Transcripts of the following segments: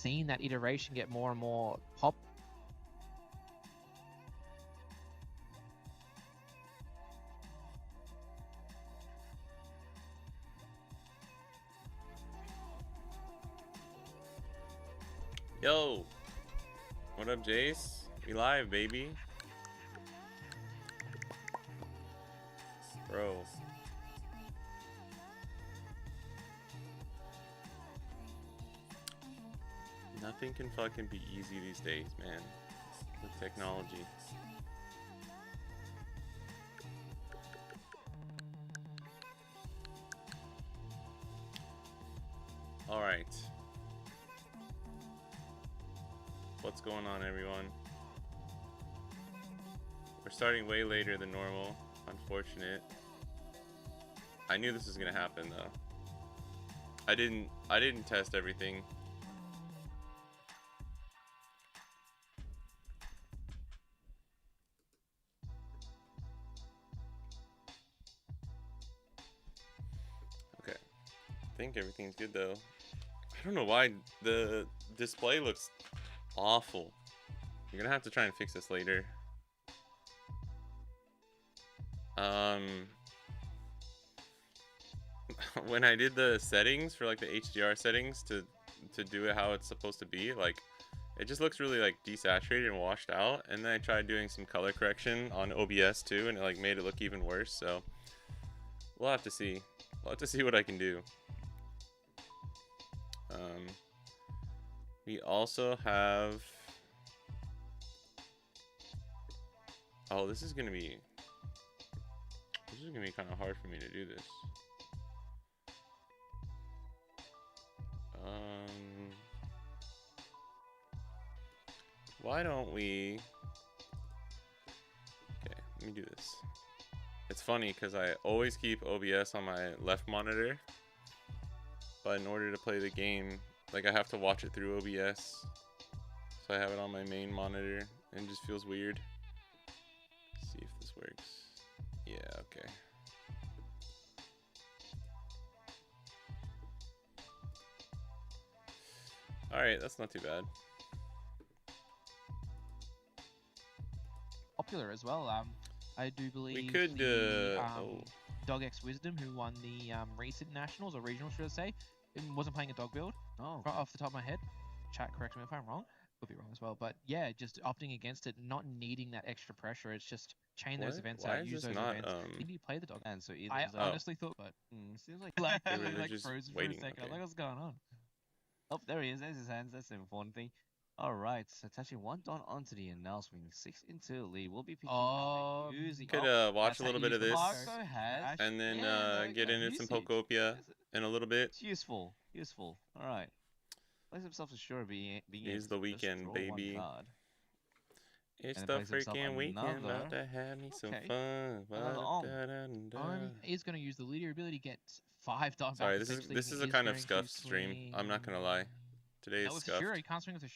seen that iteration get more and more pop. Yo, what up, Jace? We live, baby. Bro. Nothing can fucking be easy these days, man. With technology. Alright. What's going on, everyone? We're starting way later than normal. Unfortunate. I knew this was gonna happen though. I didn't test everything. Okay. I think everything's good though. I don't know why the display looks awful. You're gonna have to try and fix this later. When I did the settings for like the HDR settings to do it how it's supposed to be, like it just looks really like desaturated and washed out. And then I tried doing some color correction on OBS too, and it like made it look even worse. So we'll have to see. We'll have to see what I can do. We also have. Oh, this is gonna be kind of hard for me to do this. Why don't we? Okay, let me do this. It's funny because I always keep OBS on my left monitor, but in order to play the game, like I have to watch it through OBS, so I have it on my main monitor, and it just feels weird. Let's see if this works. Yeah, okay. Alright, that's not too bad. Popular as well. I do believe We could Dog X Wisdom, who won the recent nationals or regionals, should I say, wasn't playing a dog build. Oh, Right off the top of my head. Chat, correct me if I'm wrong. Could be wrong as well, but yeah, just opting against it, not needing that extra pressure. It's just chain those events out, use those events. Maybe you play the dog. and so either I honestly thought, but seems like like just frozen waiting, for a second. okay. Like, what's going on? oh, there he is. There's his hands. That's the important thing. All right, so touching one don onto the announcement, 6 into the lead. We'll be picking up using. Could watch a little bit of this, Marco has, and then yeah, get into some Pokopia in a little bit. It's useful. Useful. All right. Plays himself assured of being It's the weekend, baby. It's And the then plays himself freaking weekend. another. About to have me some Okay. fun. He's going to use the leader ability, get 5 dogs. Sorry, this is a kind of scuffed stream. I'm not gonna lie. Today is scuffed. Sure, he can't swing with a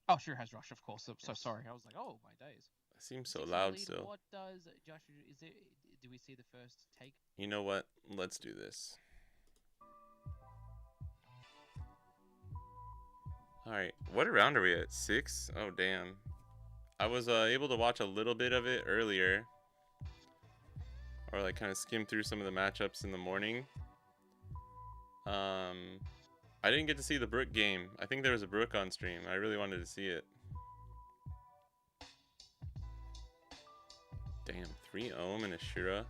oh, sure has rush, of course. So sorry. I was like, oh my days. It seems so 6 loud lead, still. What does Josh? Do we see the first take? You know what? Let's do this. Alright, what round are we at? 6? Oh, damn. I was able to watch a little bit of it earlier. Or like kind of skim through some of the matchups in the morning. I didn't get to see the Brook game. I think there was a Brook on stream. I really wanted to see it. Damn, 3 Ohm and a Shura.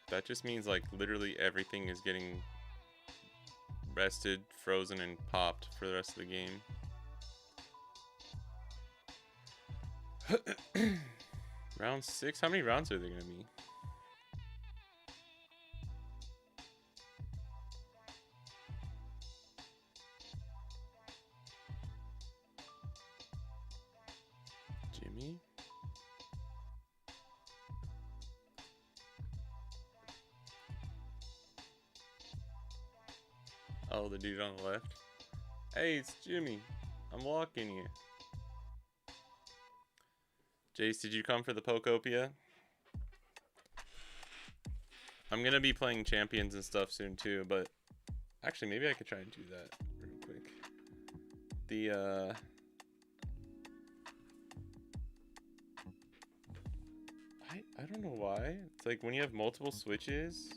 That just means like literally everything is getting rested, frozen, and popped for the rest of the game. Round 6? How many rounds are there gonna be? Jimmy? Oh, the dude on the left. Hey, it's Jimmy. I'm walking here. Jace, did you come for the Pokopia? I'm gonna be playing champions and stuff soon too, but Actually, maybe I could try and do that real quick. The I don't know why. It's like when you have multiple switches.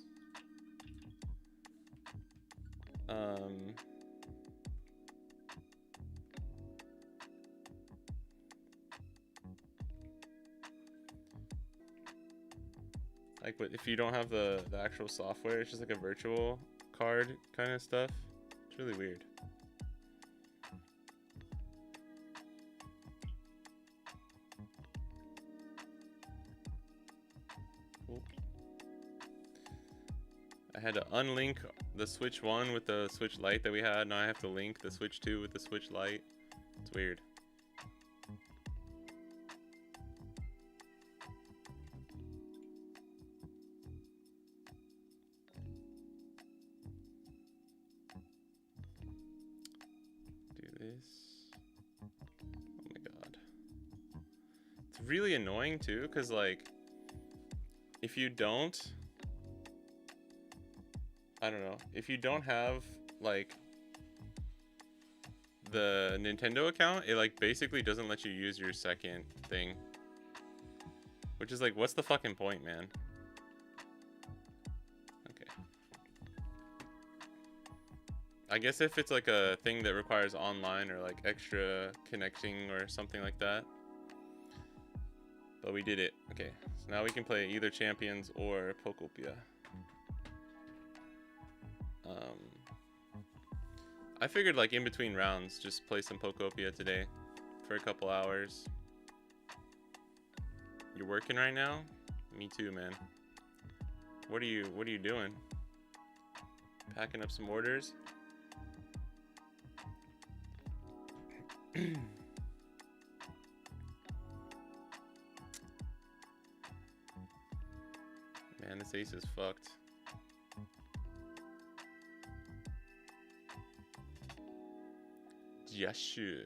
Like, but if you don't have the actual software, it's just like a virtual card kind of stuff. It's really weird. Cool. I had to unlink the Switch 1 with the Switch Lite that we had. Now I have to link the Switch 2 with the Switch Lite. It's weird. Really annoying too, because like if you don't, I don't know, if you don't have like the Nintendo account, it like basically doesn't let you use your second thing, which is like, what's the fucking point, man? Okay, I guess if it's like a thing that requires online or like extra connecting or something like that. But we did it. Okay, so now we can play either Champions or Pokopia. I figured like in between rounds, just play some Pokopia today for a couple hours. You're working right now? Me too, man. What are you doing? Packing up some orders? Man, this ace is fucked. Yes, sure.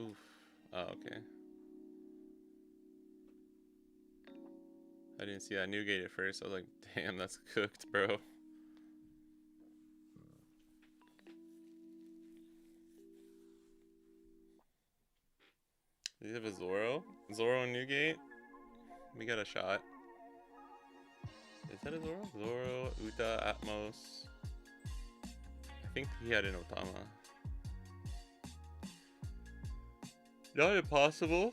Oof. Oh, okay. I didn't see that Newgate at first. I was like, damn, that's cooked, bro. Do you have a Zoro? Zoro and Newgate? We got a shot. Is that a Zoro? Zoro, Uta, Atmos. I think he had an Otama. Not impossible.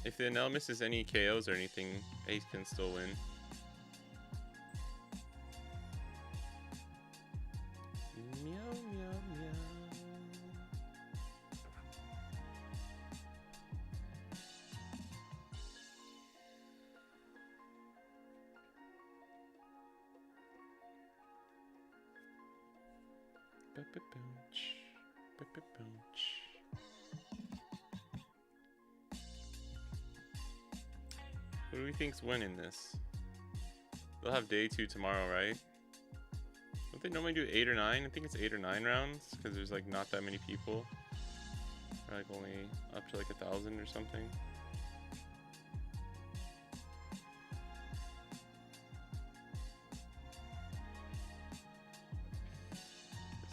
If the Enel misses any KOs or anything, Ace can still win. Meow, meow, meow. Who do we think's winning this? They'll have day 2 tomorrow, right? Don't they normally do 8 or 9? I think it's 8 or 9 rounds because there's like not that many people. Or like only up to like 1,000 or something.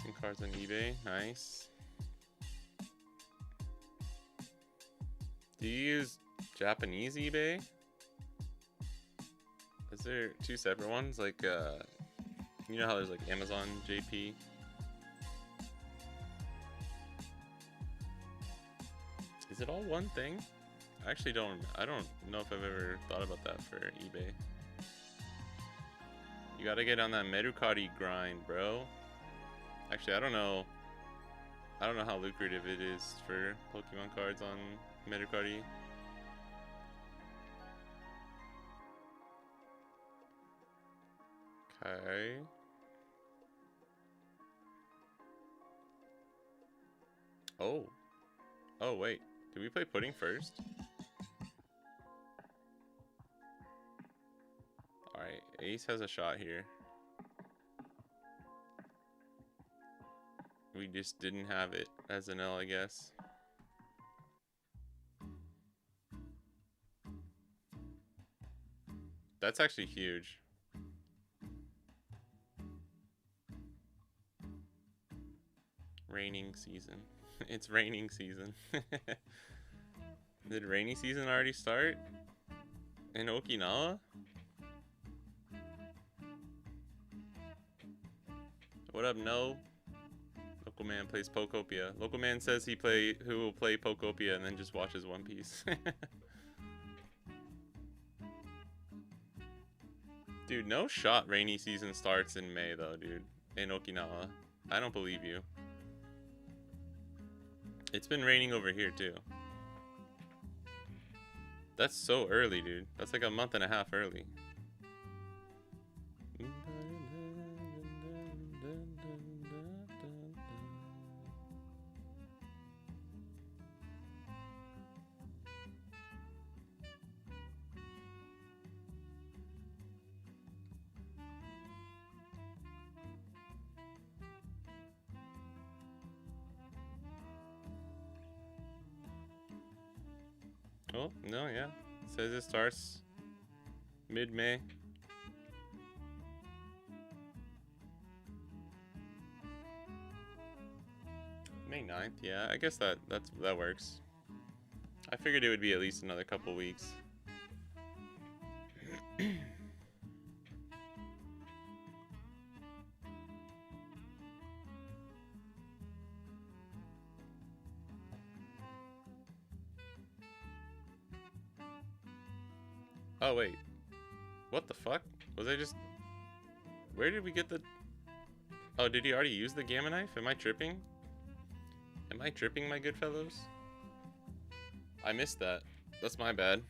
Some cards on eBay, nice. Do you use Japanese eBay? Is there 2 separate ones? Like, you know how there's like Amazon JP? Is it all one thing? I actually don't know if I've ever thought about that for eBay. You gotta get on that Mercari grind, bro. Actually, I don't know how lucrative it is for Pokemon cards on Mercari. Okay. Oh. Oh, wait. Did we play Pudding first? Alright, Ace has a shot here. We just didn't have it as an L, I guess. That's actually huge. Raining season. It's raining season. Did rainy season already start? In Okinawa? What up, no? Local man plays Pokopia. Local man says who will play Pokopia and then just watches One Piece. Dude, no shot rainy season starts in May though, dude. In Okinawa. I don't believe you. It's been raining over here too. That's so early, dude. That's like a month and a half early. Oh, no, yeah. It says it starts mid-May. May 9th, yeah. I guess that works. I figured it would be at least another couple weeks. Oh, wait. What the fuck? Was I just... Where did we get the... Oh, did he already use the Gamma Knife? Am I tripping? Am I tripping, my good fellows? I missed that. That's my bad.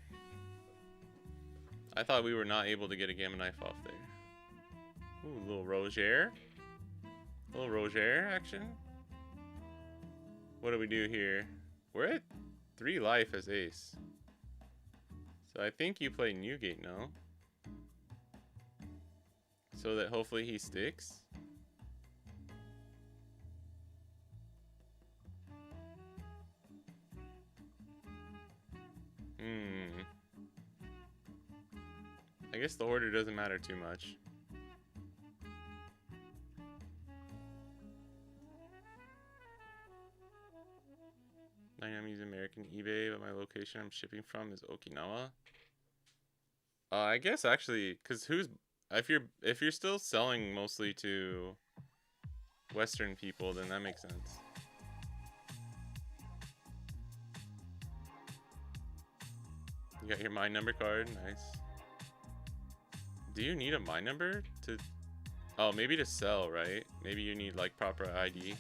I thought we were not able to get a Gamma Knife off there. Ooh, little Roger. Little Roger action. What do we do here? We're at 3 life as ace. So I think you play Newgate now. So that hopefully he sticks. I guess the order doesn't matter too much. I'm using American eBay, but my location I'm shipping from is Okinawa. I guess actually, cause if you're still selling mostly to Western people, then that makes sense. You got your My Number card, nice. Do you need a My Number to? Oh, maybe to sell, right? Maybe you need like proper ID.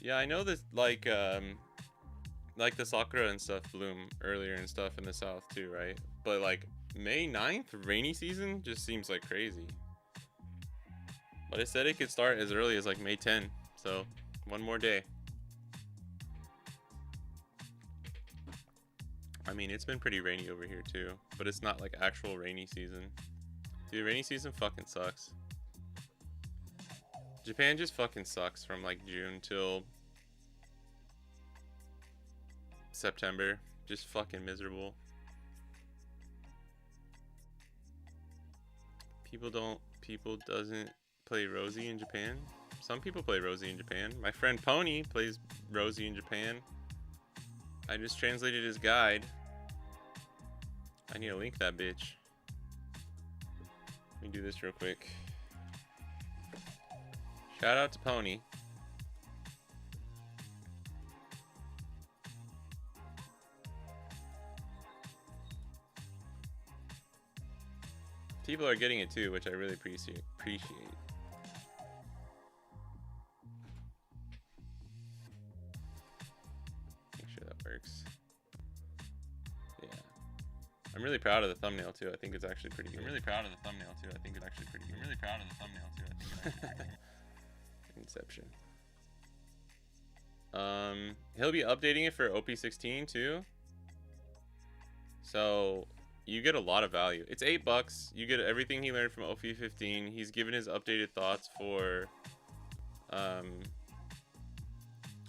Yeah, I know this, like the sakura and stuff bloom earlier and stuff in the south too, right? But like May 9th, rainy season, just seems like crazy. But it said it could start as early as like May 10, so one more day. I mean, it's been pretty rainy over here too, but it's not like actual rainy season. Dude, rainy season fucking sucks. Japan just fucking sucks from like June till September. Just fucking miserable. People doesn't play Rosie in Japan. Some people play Rosie in Japan. My friend Pony plays Rosie in Japan. I just translated his guide. I need to link that bitch. Let me do this real quick. Shout out to Pony. People are getting it too, which I really appreciate. Make sure that works. Yeah. I'm really proud of the thumbnail too. I think it's actually pretty good. Inception. He'll be updating it for OP16 too. So you get a lot of value. It's $8. You get everything he learned from OP15. He's given his updated thoughts for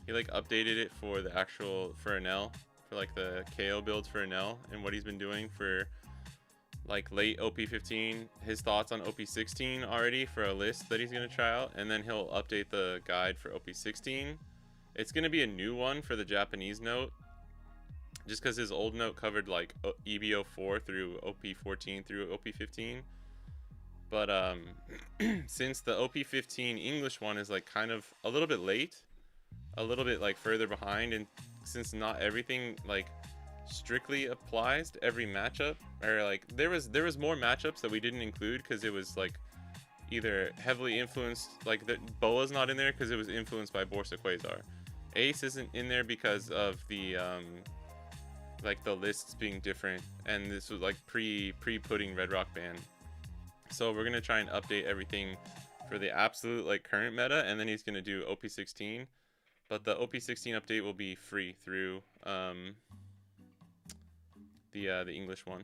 he like updated it for the actual for Enel for like the KO builds for Enel and what he's been doing for like late OP15, his thoughts on OP16 already for a list that he's going to try out, and then he'll update the guide for OP16. It's going to be a new one for the Japanese note, just because his old note covered like EBO4 through OP14 through OP15. But since the OP15 English one is like kind of a little bit late, a little bit like further behind, and since not everything like strictly applies to every matchup, or like there was more matchups that we didn't include because it was like either heavily influenced, like the Boa's not in there because it was influenced by Borsa Quasar. Ace isn't in there because of the like the lists being different, and this was like pre-putting Red Rock ban. So we're gonna try and update everything for the absolute like current meta, and then he's gonna do OP16. But the OP16 update will be free through the English one.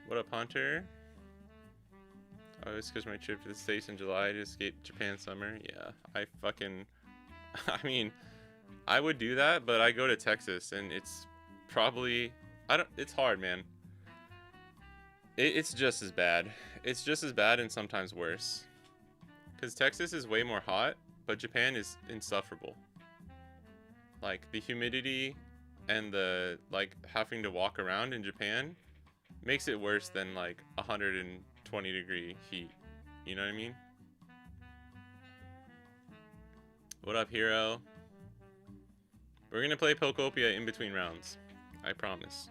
What up, Hunter? Oh, it's because my trip to the States in July to escape Japan summer. Yeah, I mean, I would do that, but I go to Texas, and it's probably, it's hard, man. It's just as bad. It's just as bad and sometimes worse. Because Texas is way more hot, but Japan is insufferable. Like, the humidity and the, like, having to walk around in Japan makes it worse than, like, 120 degree heat. You know what I mean? What up, hero? We're gonna play Pokopia in between rounds. I promise.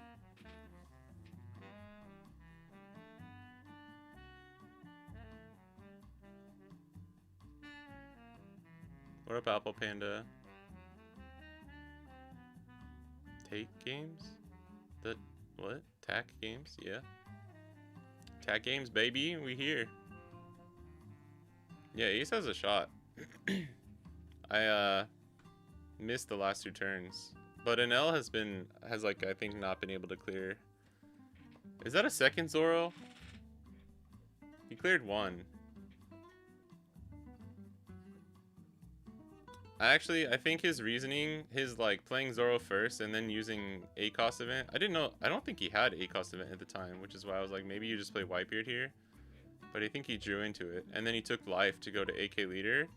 What up, Apple Panda? Take games? The what? TAC games? Yeah. TAC games, baby. We here. Yeah, Ace has a shot. I missed the last 2 turns, but Enel has like I think not been able to clear. Is that a second Zoro? He cleared 1. I think his reasoning, his like playing Zoro first and then using ACOS event. I don't think he had ACOS event at the time, which is why I was like, maybe you just play Whitebeard here. But I think he drew into it, and then he took life to go to AK leader.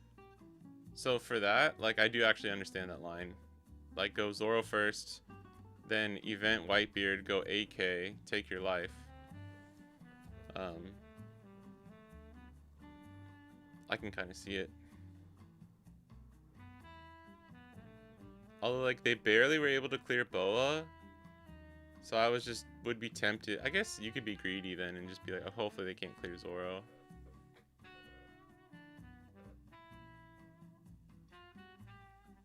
So for that, like, I do actually understand that line. Like, go Zoro first, then event Whitebeard, go AK, take your life. I can kind of see it. Although, like, they barely were able to clear Boa, so I would be tempted. I guess you could be greedy then and just be like, oh, hopefully they can't clear Zoro.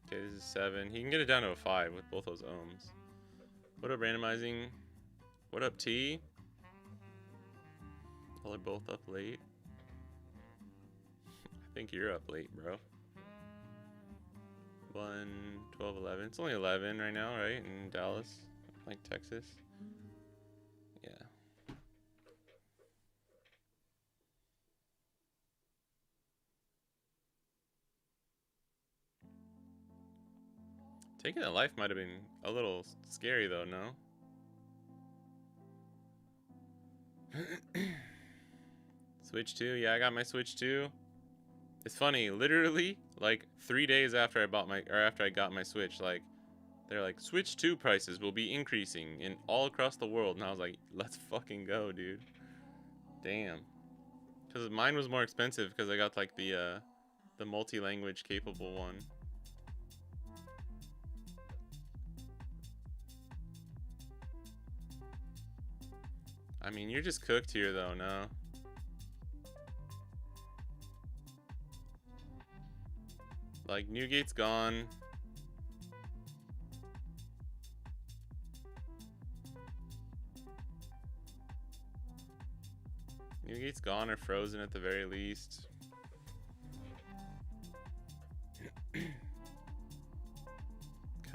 Okay, this is 7. He can get it down to a 5 with both those ohms. What up, randomizing? What up, T? Y'all are both up late. I think you're up late, bro. 1, 12, 11. It's only 11 right now, right? In Dallas, like Texas. Yeah. Taking a life might have been a little scary though, no? Switch 2, yeah, I got my Switch 2. It's funny, literally, like 3 days after I got my Switch, like, they're like, Switch 2 prices will be increasing in all across the world, and I was like, let's fucking go, dude. Damn. Because mine was more expensive because I got like the multi-language capable one. I mean, you're just cooked here though, no? Like, Newgate's gone. Newgate's gone or frozen at the very least.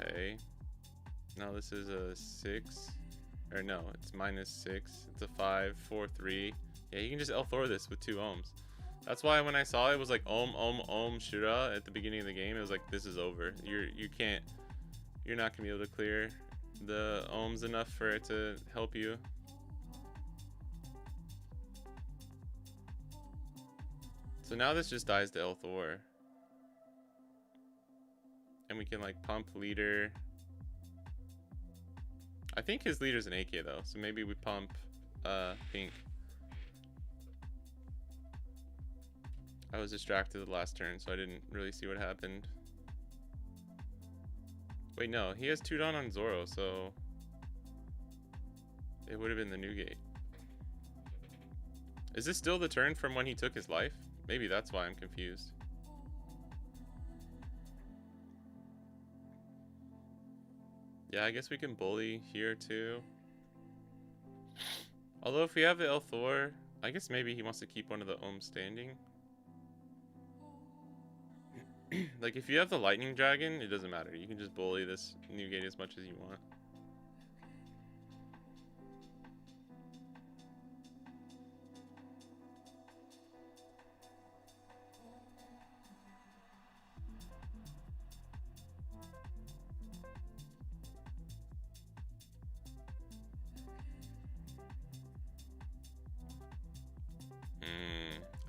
Okay. Now this is a 6. Or no, it's -6. It's a 5, 4, 3. Yeah, you can just L Thor this with 2 ohms. That's why when I saw it was like Om Shura at the beginning of the game, it was like, this is over. You're not gonna be able to clear the ohms enough for it to help you. So now this just dies to Elthor. And we can like pump leader. I think his leader's an AK though, so maybe we pump pink. I was distracted the last turn, so I didn't really see what happened. Wait, no, he has 2 down on Zoro, so it would have been the new gate. Is this still the turn from when he took his life? Maybe that's why I'm confused. Yeah, I guess we can bully here too. Although if we have the Elthor, I guess maybe he wants to keep one of the ohms standing. Like, if you have the lightning dragon, it doesn't matter. You can just bully this new gate as much as you want.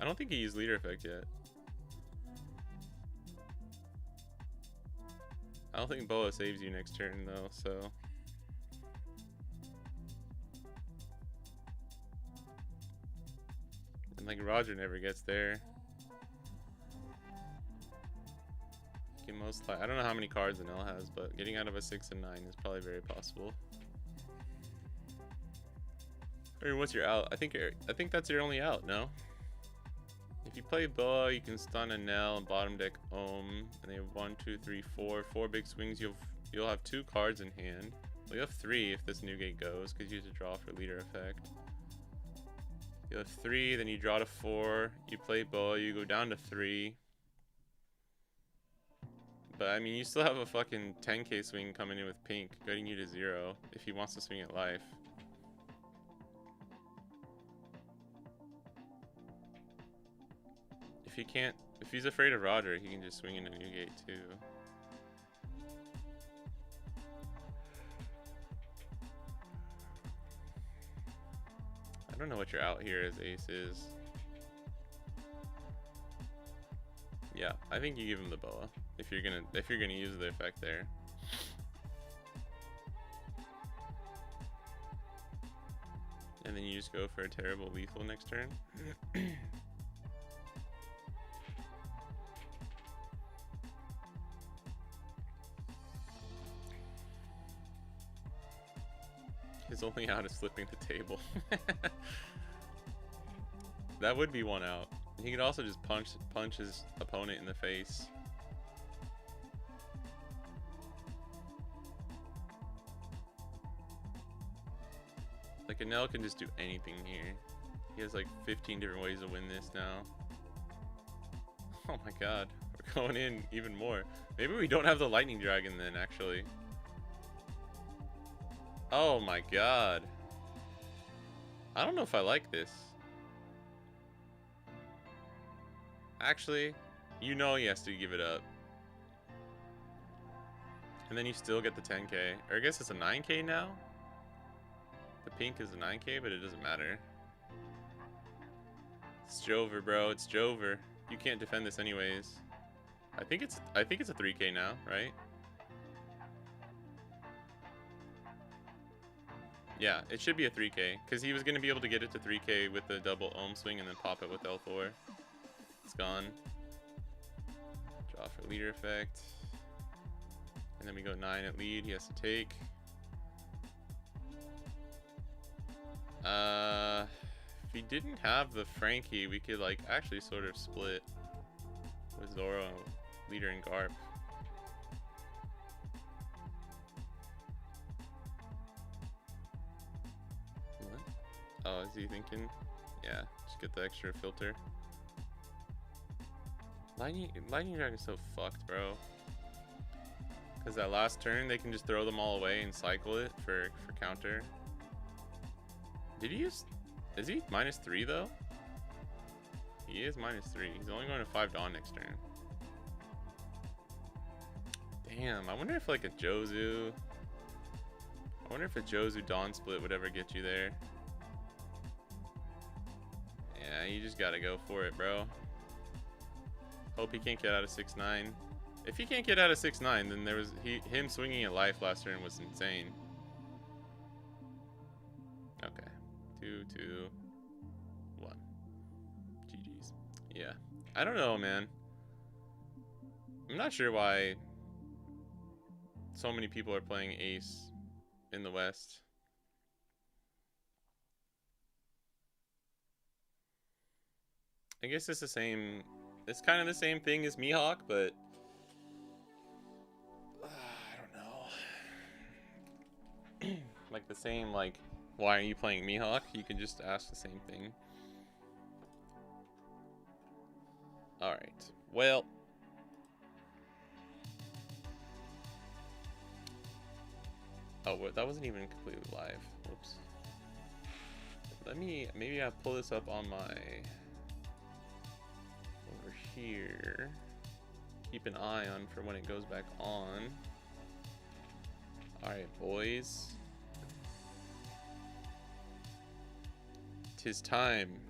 I don't think he used leader effect yet. I don't think Boa saves you next turn though, so. And like Roger never gets there. Can most I don't know how many cards an L has, but getting out of a 6 and 9 is probably very possible. I mean, what's your out? I think that's your only out, no? If you play Boa, you can stun a Nell and bottom deck Ohm, and they have 1, 2, 3, 4 big swings. You'll have 2 cards in hand. Well, you have 3 if this new gate goes, because you have to draw for leader effect. You have 3, then you draw to 4. You play Boa, you go down to 3. But I mean, you still have a fucking 10k swing coming in with pink, getting you to 0 if he wants to swing at life. If he's afraid of Roger, he can just swing in a new gate too. I don't know what your out here as ace is. Yeah, I think you give him the Boa if you're gonna use the effect there. And then you just go for a terrible lethal next turn. His only out is flipping the table. That would be one out. He could also just punch his opponent in the face. Like, Anel can just do anything here. He has like 15 different ways to win this now. Oh my god. We're going in even more. Maybe we don't have the lightning dragon then, actually. Oh my god. I don't know if I like this. Actually, you know he has to give it up. And then you still get the 10k. Or I guess it's a 9k now? The pink is a 9k, but it doesn't matter. It's Jover, bro. It's Jover. You can't defend this anyways. I think it's a 3k now, right? Yeah, it should be a 3k, because he was going to be able to get it to 3k with the double ohm swing and then pop it with L4. It's gone. Draw for leader effect. And then we go 9 at lead. He has to take. If he didn't have the Frankie, we could like actually sort of split with Zoro, leader, and Garp. What? Oh, is he thinking? Yeah, just get the extra filter. Lightning Dragon's so fucked, bro. Because that last turn, they can just throw them all away and cycle it for counter. Did he use... Is he -3 though? He is -3. He's only going to 5 Dawn next turn. Damn, I wonder if like a Jozu... I wonder if a Jozu Dawn split would ever get you there. Yeah, you just gotta go for it, bro. Hope he can't get out of 6-9. If he can't get out of 6-9, then there was him swinging at life last turn was insane. Okay, 2, 2, 1. GG's. Yeah, I don't know, man. I'm not sure why so many people are playing Ace in the West. I guess it's the same. It's kind of the same thing as Mihawk, but I don't know. Like the same, like, why are you playing Mihawk? You can just ask the same thing. All right. Well, oh, that wasn't even completely live. Whoops. Let me, maybe I'll pull this up on my, over here. Keep an eye on for when it goes back on. All right, boys. 'Tis time.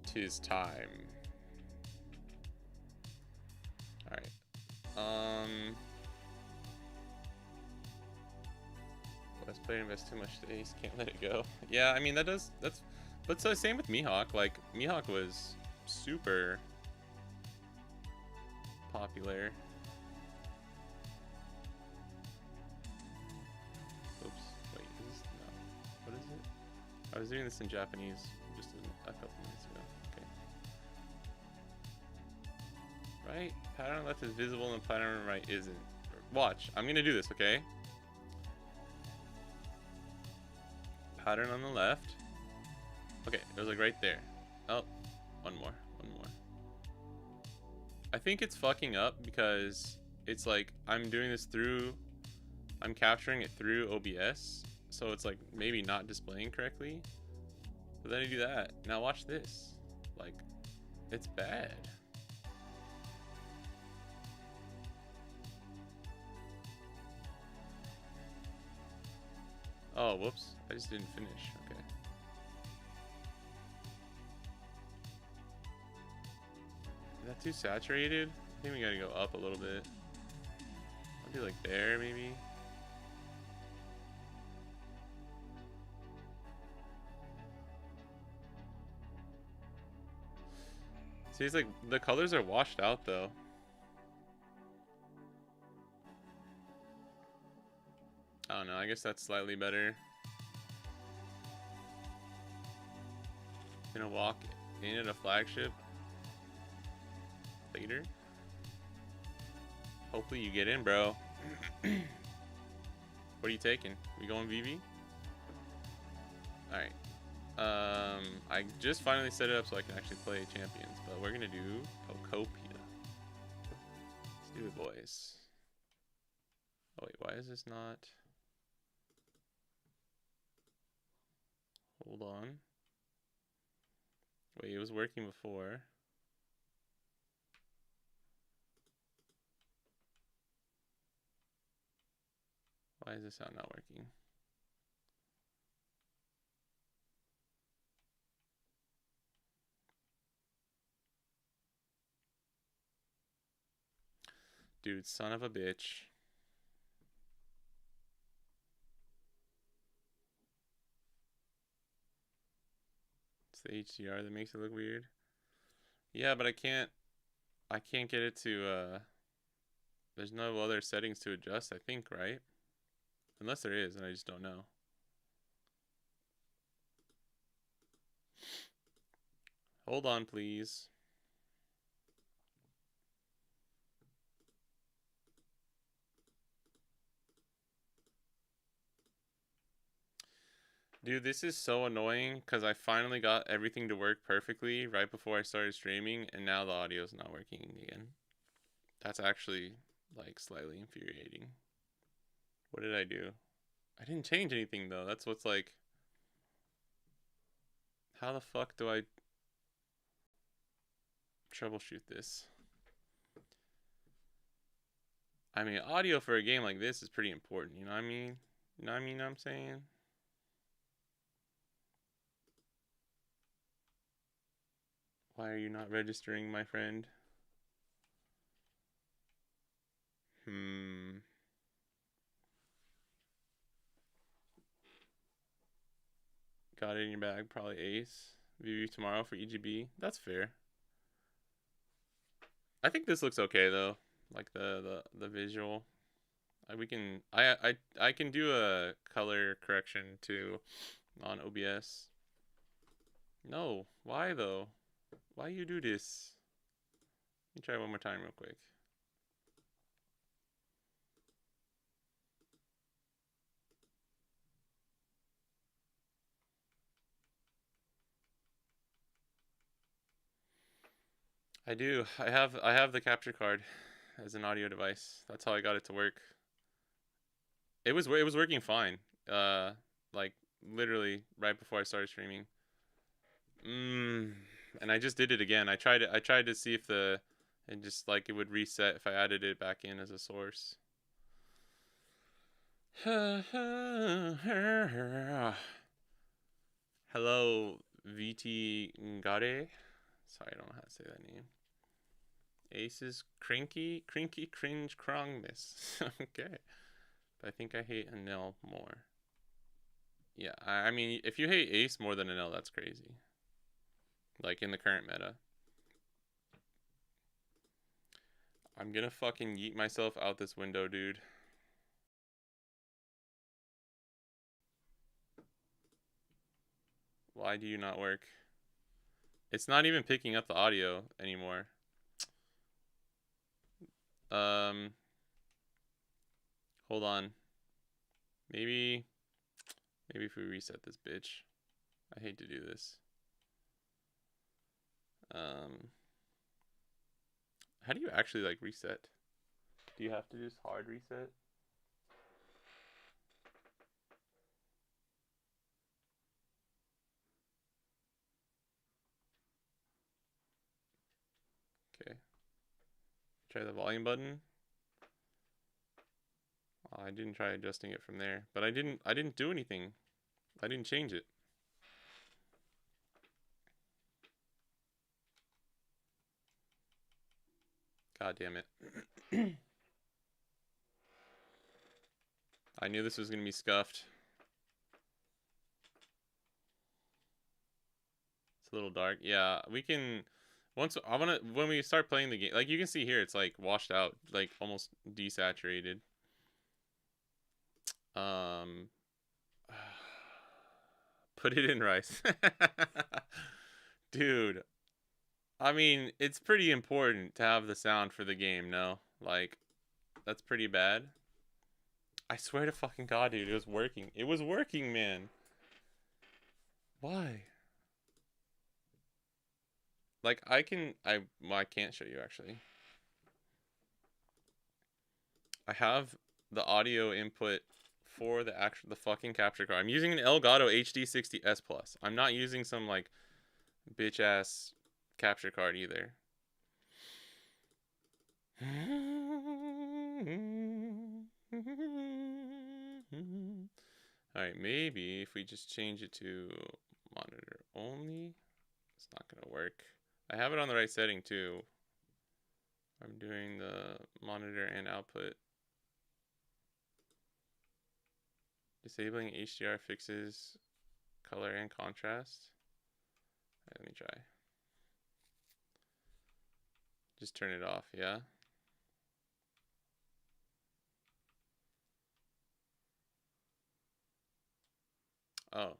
Tis time. Alright. Let's play invest too much Ace, can't let it go. Yeah, I mean that's but so same with Mihawk. Like Mihawk was super popular. Oops, wait, is this, no. What is it? I was doing this in Japanese just a couple minutes ago. Okay. Right? Pattern on left is visible and pattern on right isn't. Watch, I'm gonna do this, okay? Pattern on the left. Okay, it was like right there. Oh, one more. I think it's fucking up because it's like I'm doing this through, I'm capturing it through OBS, so it's like maybe not displaying correctly. But then I do that. Now watch this. Like, it's bad. Oh, whoops. I just didn't finish. Okay. Is that too saturated? I think we gotta go up a little bit. I'll be like there, maybe. See, it's like the colors are washed out though. I don't know, I guess that's slightly better. Gonna walk in at a flagship later. Hopefully you get in, bro. What are you taking? We going VV? Alright. I just finally set it up so I can actually play champions, but we're gonna do Pokopia. Let's do it, boys. Oh wait, why is this not? Hold on. Wait, it was working before. Why is this sound not working? Dude, son of a bitch. It's the HDR that makes it look weird. Yeah, but I can't get it to there's no other settings to adjust, I think, right? Unless there is, and I just don't know. Hold on, please. Dude, this is so annoying because I finally got everything to work perfectly right before I started streaming, and now the audio's not working again. That's actually like slightly infuriating. What did I do? I didn't change anything though. That's what's like. How the fuck do I troubleshoot this? I mean, audio for a game like this is pretty important, you know what I mean? You know what I mean, I'm saying? Why are you not registering, my friend? Got it in your bag, probably ace. View you tomorrow for EGB. That's fair. I think this looks okay though. Like the visual. I can do a color correction too on OBS. No, why though? Why you do this? Let me try one more time real quick. I do. I have the capture card as an audio device. That's how I got it to work. It was working fine. Like literally right before I started streaming. And I just did it again. I tried to see if it would reset if I added it back in as a source. Hello, VT Ngare. Sorry, I don't know how to say that name. Aces crinky cringe krongmas. Okay, but I think I hate Anil more. Yeah, I mean, if you hate Ace more than Anil, that's crazy. Like in the current meta. I'm gonna fucking yeet myself out this window, dude. Why do you not work? It's not even picking up the audio anymore. Hold on. Maybe if we reset this bitch. I hate to do this. How do you actually like reset? Do you have to just hard reset? Okay. Try the volume button. Oh, I didn't try adjusting it from there, but I didn't do anything. I didn't change it. God damn it. I knew this was going to be scuffed. It's a little dark. Yeah, we can when we start playing the game, like you can see here, it's like washed out, like almost desaturated. Put it in rice. Dude, I mean, it's pretty important to have the sound for the game, no? Like, that's pretty bad. I swear to fucking God, dude, it was working. It was working, man. Why? Like, I can't show you, actually. I have the audio input for the fucking capture card. I'm using an Elgato HD60S Plus. I'm not using some, like, bitch-ass capture card either. Alright, maybe if we just change it to monitor only, it's not gonna work. I have it on the right setting too. I'm doing the monitor and output. Disabling HDR fixes color and contrast. Right, let me try. Just turn it off, yeah? Oh.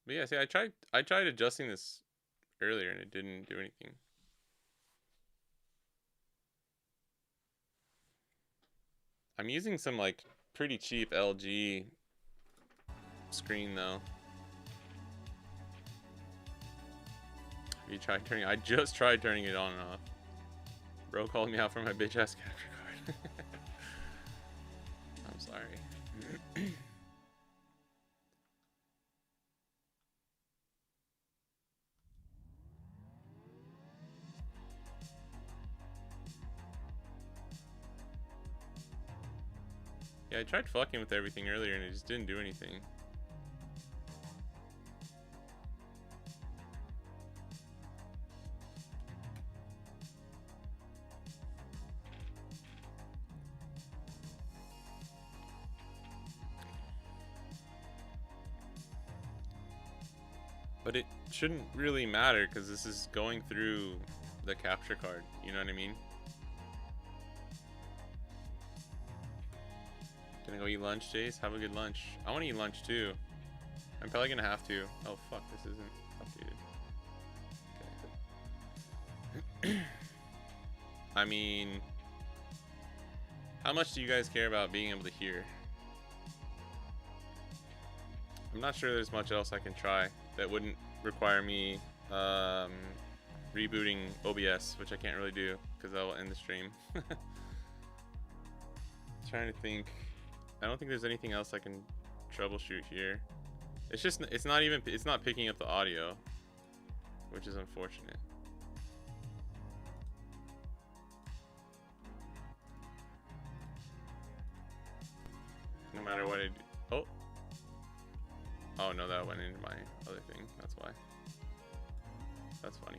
But yeah, see, I tried adjusting this earlier and it didn't do anything. I'm using some like pretty cheap LG screen though. You tried turning. I just tried turning it on and off. Bro called me out for my bitch ass capture card. I'm sorry. Yeah, I tried fucking with everything earlier and it just didn't do anything. But it shouldn't really matter because this is going through the capture card. You know what I mean? Gonna go eat lunch, Jace? Have a good lunch. I want to eat lunch too. I'm probably gonna have to. Oh fuck, this isn't updated. Okay. I mean, how much do you guys care about being able to hear? I'm not sure there's much else I can try that wouldn't require me rebooting OBS, which I can't really do because that will end the stream. Trying to think. I don't think there's anything else I can troubleshoot here. It's not picking up the audio, which is unfortunate. No matter what I do. Oh. Oh no, that went into my other thing. That's why. That's funny.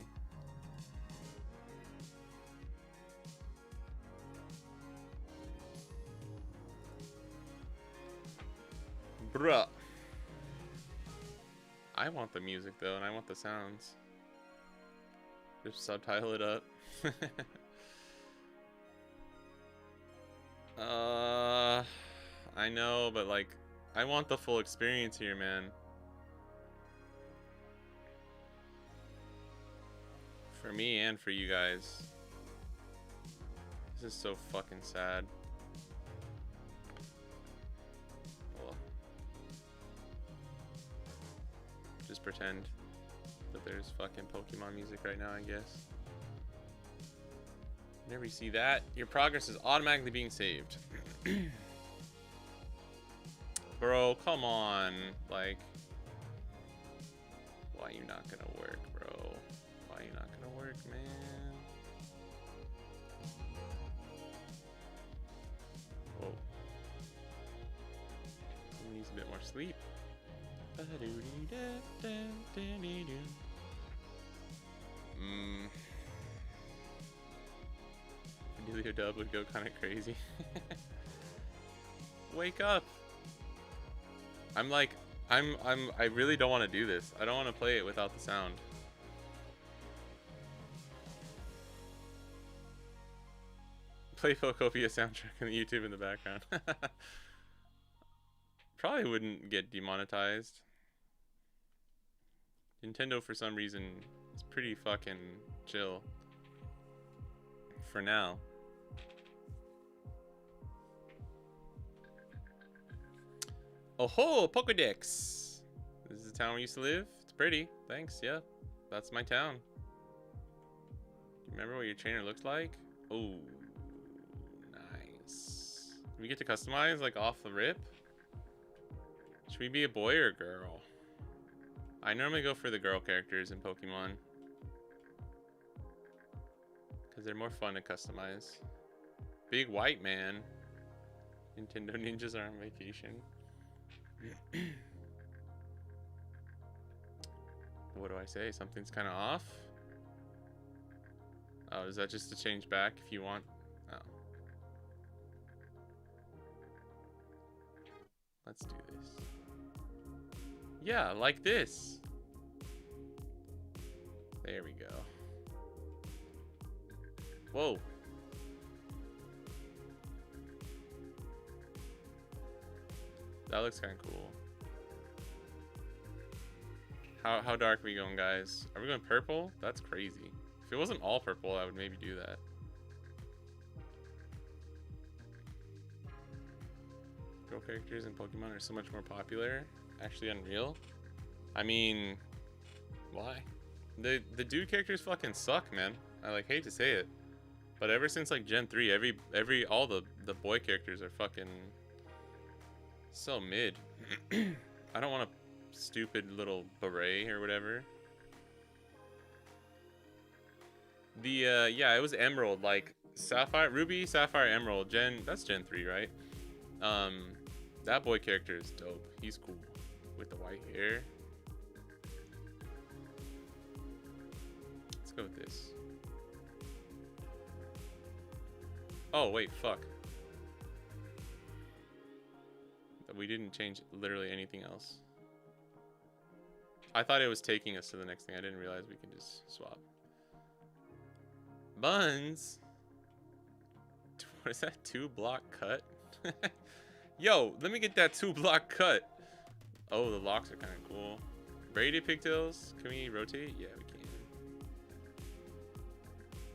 Bruh. I want the music though, and I want the sounds. Just subtitle it up. I know, but like, I want the full experience here, man. For me and for you guys. This is so fucking sad. Well, just pretend that there's fucking Pokemon music right now, I guess. Whenever you see that, your progress is automatically being saved. Bro, come on. Like, why you not gonna work, bro? Why you not gonna work, man? Whoa. He needs a bit more sleep. Emilio Dub would go kind of crazy. Wake up! I really don't want to do this. I don't want to play it without the sound. Play Pokopia soundtrack on YouTube in the background. Probably wouldn't get demonetized. Nintendo, for some reason, is pretty fucking chill. For now. Oh ho, Pokedex! This is the town we used to live. It's pretty. Thanks, yeah. That's my town. Do you remember what your trainer looks like? Oh, nice. Do we get to customize, like, off the rip? Should we be a boy or a girl? I normally go for the girl characters in Pokemon. Because they're more fun to customize. Big white man. Nintendo ninjas are on vacation. What do I say? Something's kind of off? Oh, is that just to change back if you want? Oh. Let's do this. Yeah, like this. There we go. Whoa. That looks kind of cool. How dark are we going, guys? Are we going purple? That's crazy. If it wasn't all purple, I would maybe do that. Girl characters in Pokemon are so much more popular. Actually unreal. I mean, why? The dude characters fucking suck, man. I like hate to say it, but ever since like Gen 3, all the boy characters are fucking so mid. I don't want a stupid little beret or whatever. The yeah, it was Emerald, like Sapphire, Ruby, Sapphire, Emerald. That's Gen 3, right? That boy character is dope. He's cool with the white hair. Let's go with this. Oh wait, fuck. We didn't change literally anything else. I thought it was taking us to the next thing. I didn't realize we can just swap. Buns. What is that? 2-block cut? Yo, let me get that 2-block cut. Oh, the locks are kind of cool. Braided pigtails. Can we rotate? Yeah, we can.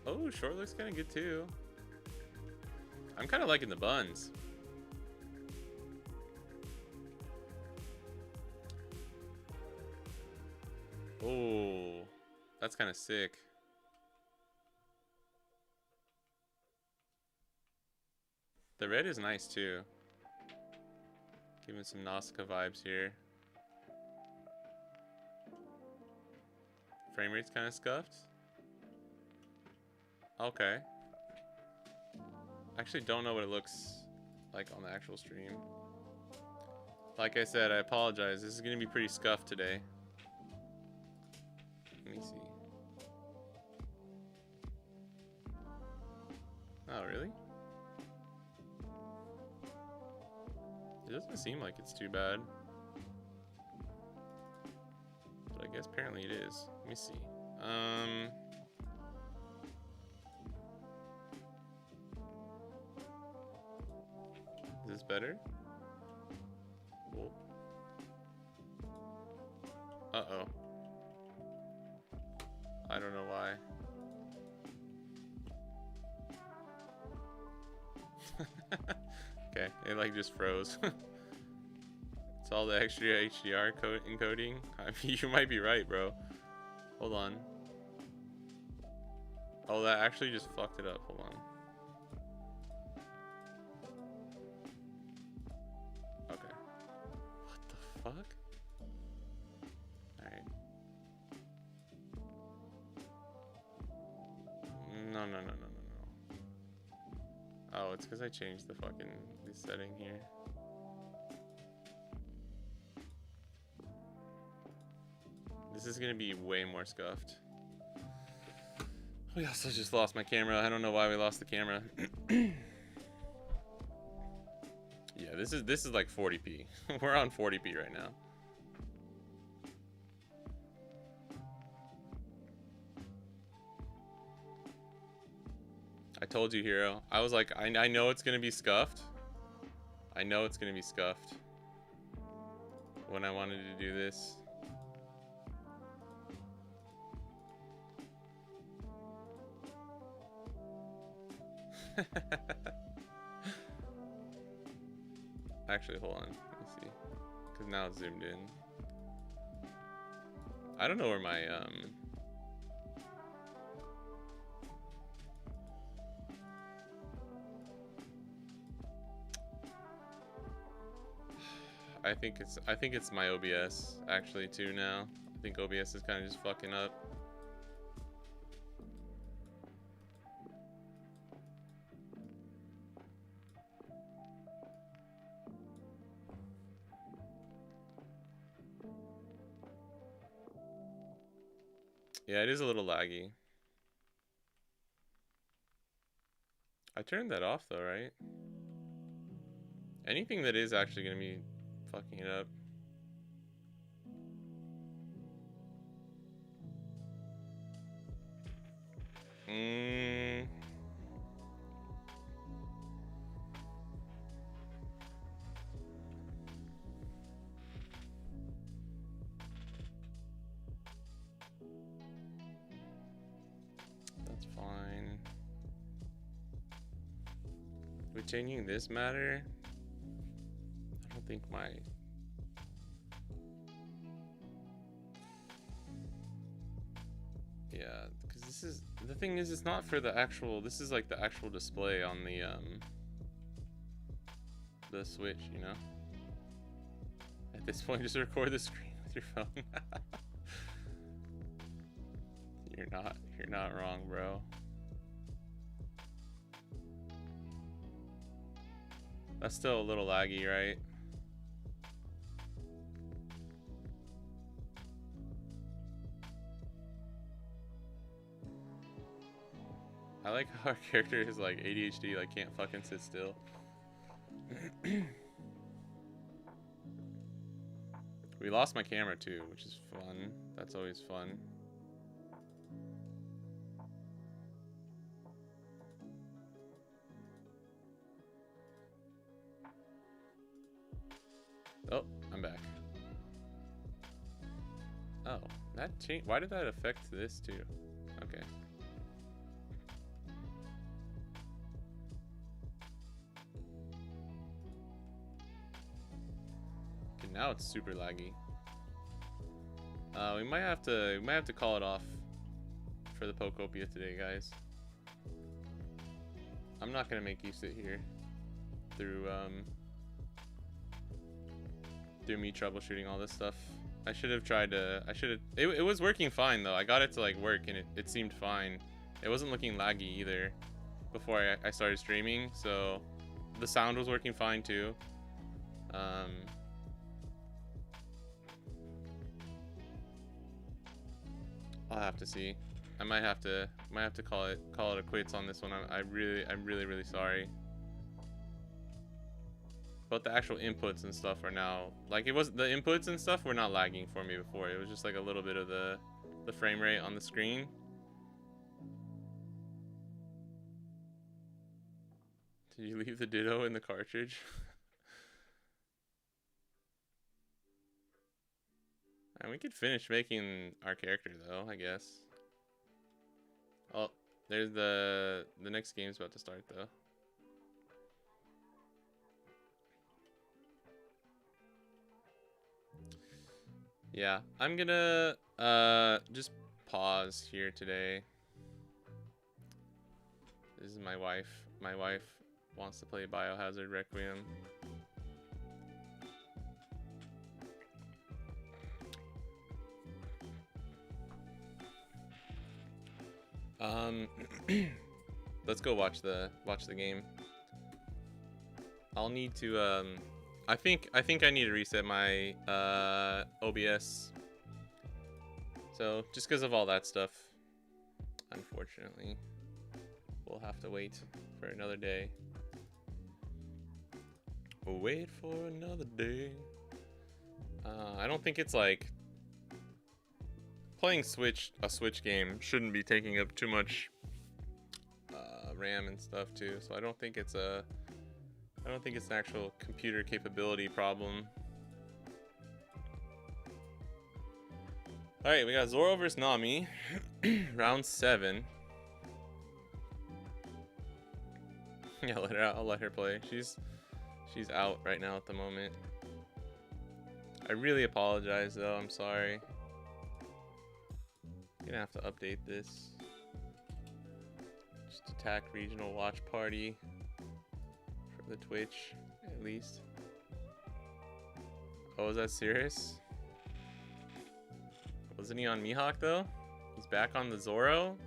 Oh, short looks kind of good too. I'm kind of liking the buns. Oh, that's kind of sick. The red is nice too. Giving some Nausicaa vibes here. Frame rate's kind of scuffed. Okay. I actually don't know what it looks like on the actual stream. Like I said, I apologize. This is going to be pretty scuffed today. Let me see. Oh, really? It doesn't seem like it's too bad. But I guess apparently it is. Let me see. Is this better? Whoa. Uh-oh. I don't know why. Okay, it like just froze. It's all the extra HDR encoding. I mean, you might be right, bro. Hold on. Oh, that actually just fucked it up. Hold on. Okay. What the fuck? Alright. No. Oh, it's because I changed the fucking setting here. This is gonna be way more scuffed. We also just lost my camera. I don't know why we lost the camera. Yeah, this is like 40p. We're on 40p right now. I told you, Hero. I was like, I know it's gonna be scuffed. I know it's gonna be scuffed. When I wanted to do this. Actually, hold on. Let me see. Because now it's zoomed in. I don't know where my I think it's my OBS actually too now. I think OBS is kind of just fucking up. Yeah, it is a little laggy. I turned that off though, right? Anything that is actually gonna be fucking it up. That's fine. Would changing this matter? I don't think my... because this is the thing is it's not for the actual. This is like the actual display on the Switch, you know. At this point, just record the screen with your phone. You're not wrong, bro. That's still a little laggy, right? I like how our character is like ADHD, like can't fucking sit still. We lost my camera too, which is fun. That's always fun. Oh, I'm back. Oh, that changed. Why did that affect this too? Okay. Okay, now it's super laggy. We might have to call it off for the Pokopia today, guys. I'm not gonna make you sit here through me troubleshooting all this stuff. I should have tried to. It was working fine though. I got it to like work and it seemed fine. It wasn't looking laggy either before I started streaming. So the sound was working fine too. I'll have to see. I might have to call it a quits on this one. I'm really sorry. But the actual inputs and stuff are now like the inputs and stuff were not lagging for me before. It was just like a little bit of the frame rate on the screen. Did you leave the Ditto in the cartridge? And we could finish making our character though, I guess. Oh, there's the next game's about to start though. Yeah, I'm gonna just pause here today. This is my wife. My wife wants to play Biohazard Requiem. Let's go watch the game. I'll need to I think I need to reset my OBS. So just because of all that stuff, unfortunately, we'll have to wait for another day. We'll wait for another day. I don't think it's like playing a Switch game shouldn't be taking up too much RAM and stuff too. So I don't think it's an actual computer capability problem. All right, we got Zoro versus Nami, round 7. Yeah, I'll let her play. She's out right now at the moment. I really apologize though. I'm sorry. Gonna have to update this. Just attack regional watch party for the Twitch at least. Oh, is that serious? Wasn't he on Mihawk though? He's back on the Zoro?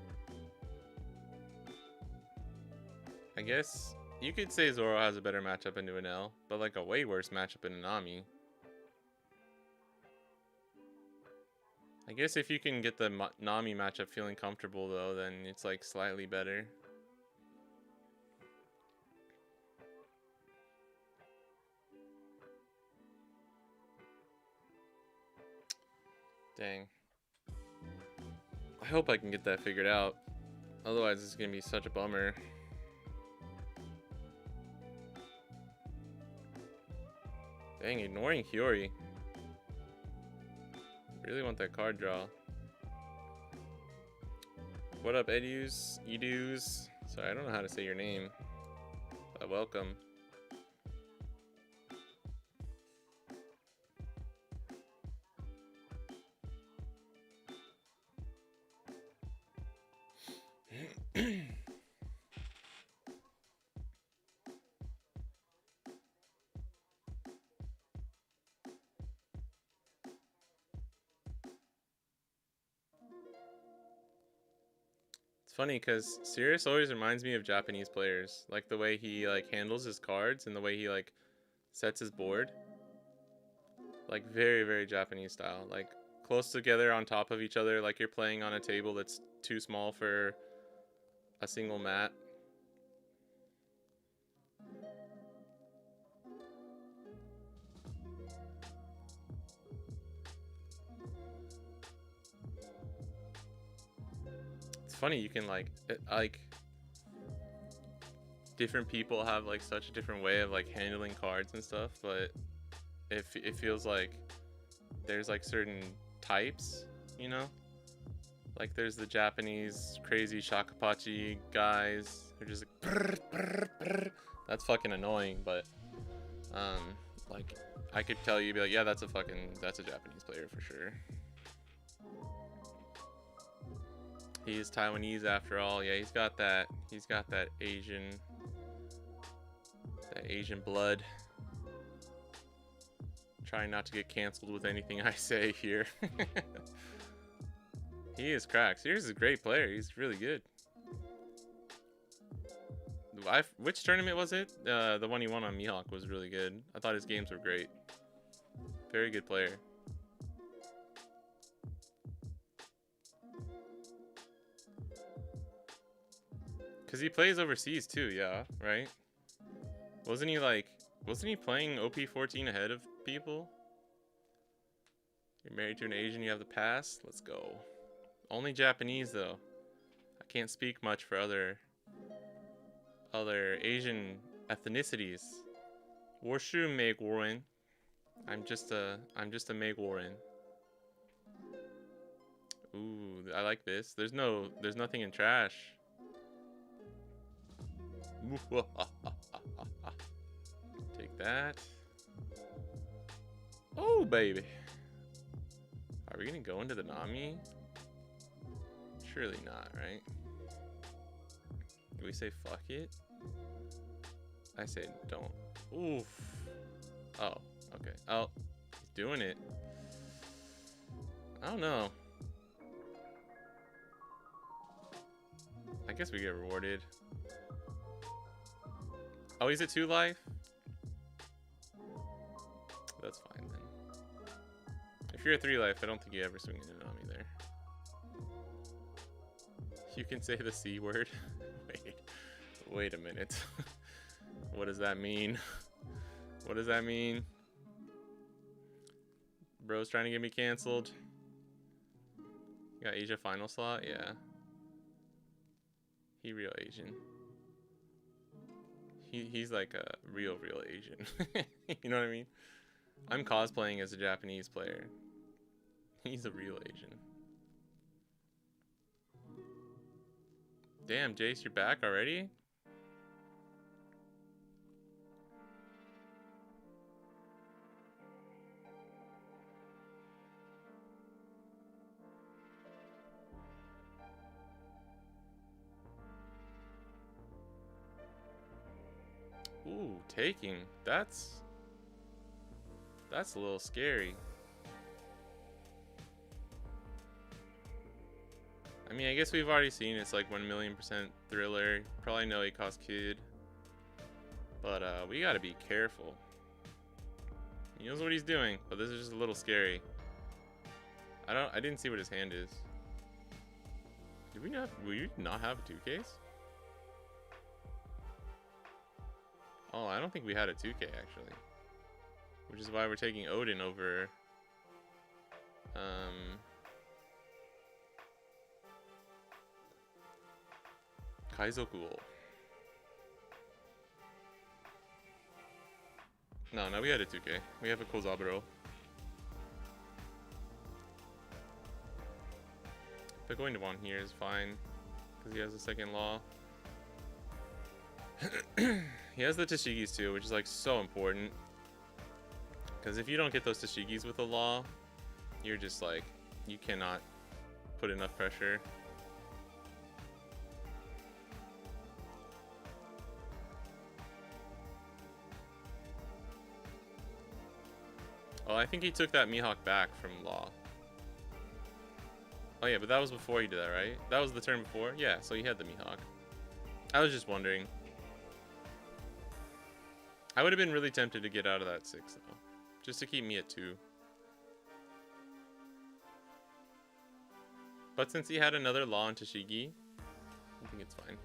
I guess you could say Zoro has a better matchup into an L, but like a way worse matchup in Nami. I guess if you can get the Nami matchup feeling comfortable though, then it's like slightly better. Dang. I hope I can get that figured out. Otherwise it's gonna be such a bummer. Dang, ignoring Hiyori. Really want that card draw. What up, Edus? Edus? Sorry, I don't know how to say your name. But welcome. funny because Sirius always reminds me of Japanese players, like the way he like handles his cards and the way he like sets his board. Like very, very Japanese style. Like close together on top of each other, like you're playing on a table that's too small for a single mat. It's funny, you can like different people have like such a different way of like handling cards and stuff, but it feels like there's like certain types, you know? Like there's the Japanese crazy shakapachi guys who are just like brr, brr, brr. That's fucking annoying, but like I could tell you, be like, yeah, that's a Japanese player for sure. He is Taiwanese after all. Yeah, he's got that Asian blood. Trying not to get canceled with anything I say here. He is cracked. Sirius is a great player. He's really good. Which tournament was it? The one he won on Mihawk was really good. I thought his games were great. Very good player. Because he plays overseas too, yeah, right? Wasn't he playing OP14 ahead of people? You're married to an Asian, you have the pass? Let's go. Only Japanese though. I can't speak much for other Asian ethnicities. Warshu Meg Warren. I'm just a Meg Warren. Ooh, I like this. There's nothing in trash. Take that. Oh baby. Are we gonna go into the Nami? Surely not, right? Do we say fuck it? I say don't. Oof. Oh, okay. Oh, he's doing it. I don't know. I guess we get rewarded. Oh, he's at 2 life? That's fine then. If you're at 3 life, I don't think you ever swing into Nami there. You can say the C word. Wait a minute. What does that mean? What does that mean? Bro's trying to get me canceled. Got Asia final slot? Yeah. He real Asian. He's like a real Asian. You know what I mean? I'm cosplaying as a Japanese player. He's a real Asian. Damn, Jace, you're back already? Ooh, taking. That's a little scary. I mean, I guess we've already seen it's like 1,000,000% thriller. Probably know he cost Kid. But we gotta be careful. He knows what he's doing, but this is just a little scary. I didn't see what his hand is. Did we not have a 2Ks? Oh, I don't think we had a 2K actually. Which is why we're taking Odin over Kaizoku. No, we had a 2K. We have a Kozaburo. But going to one here is fine because he has a second law. He has the Tashigis too, which is like so important. Because if you don't get those Tashigis with a law, you're just like, you cannot put enough pressure. Oh, I think he took that Mihawk back from law. Oh yeah, but that was before he did that, right? That was the turn before? Yeah, so he had the Mihawk. I was just wondering. I would have been really tempted to get out of that 6, though. Just to keep me at 2. But since he had another Law on Tashigi, I think it's fine.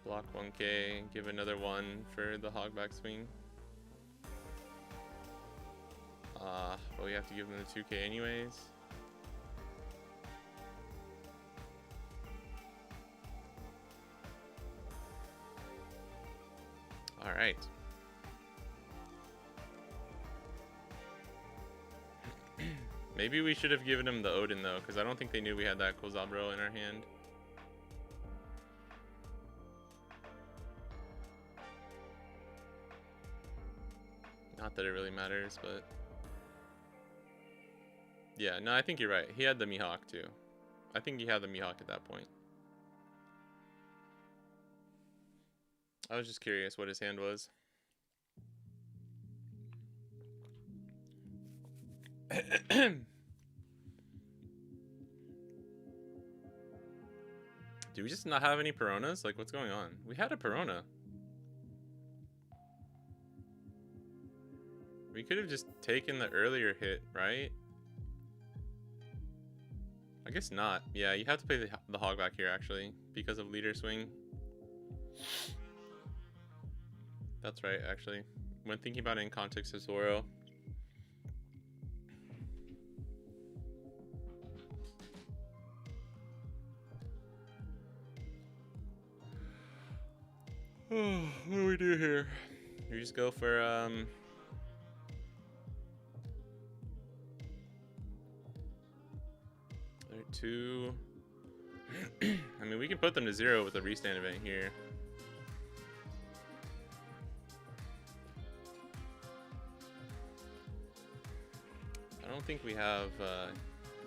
Block 1k, give another 1 for the hogback swing. But we have to give them the 2k anyways. Alright. Maybe we should have given him the Odin though, because I don't think they knew we had that Kozaburo in our hand. Not that it really matters, but... Yeah, no, I think you're right. He had the Mihawk too. I think he had the Mihawk at that point. I was just curious what his hand was. Do we just not have any Peronas? Like, what's going on? We had a Perona. We could have just taken the earlier hit, right? I guess not. Yeah, you have to play the hogback here, actually, because of leader swing. That's right, actually. When thinking about it in context of Zoro. Oh, what do we do here? We just go for, two. I mean, we can put them to 0 with a restand event here. I don't think we have,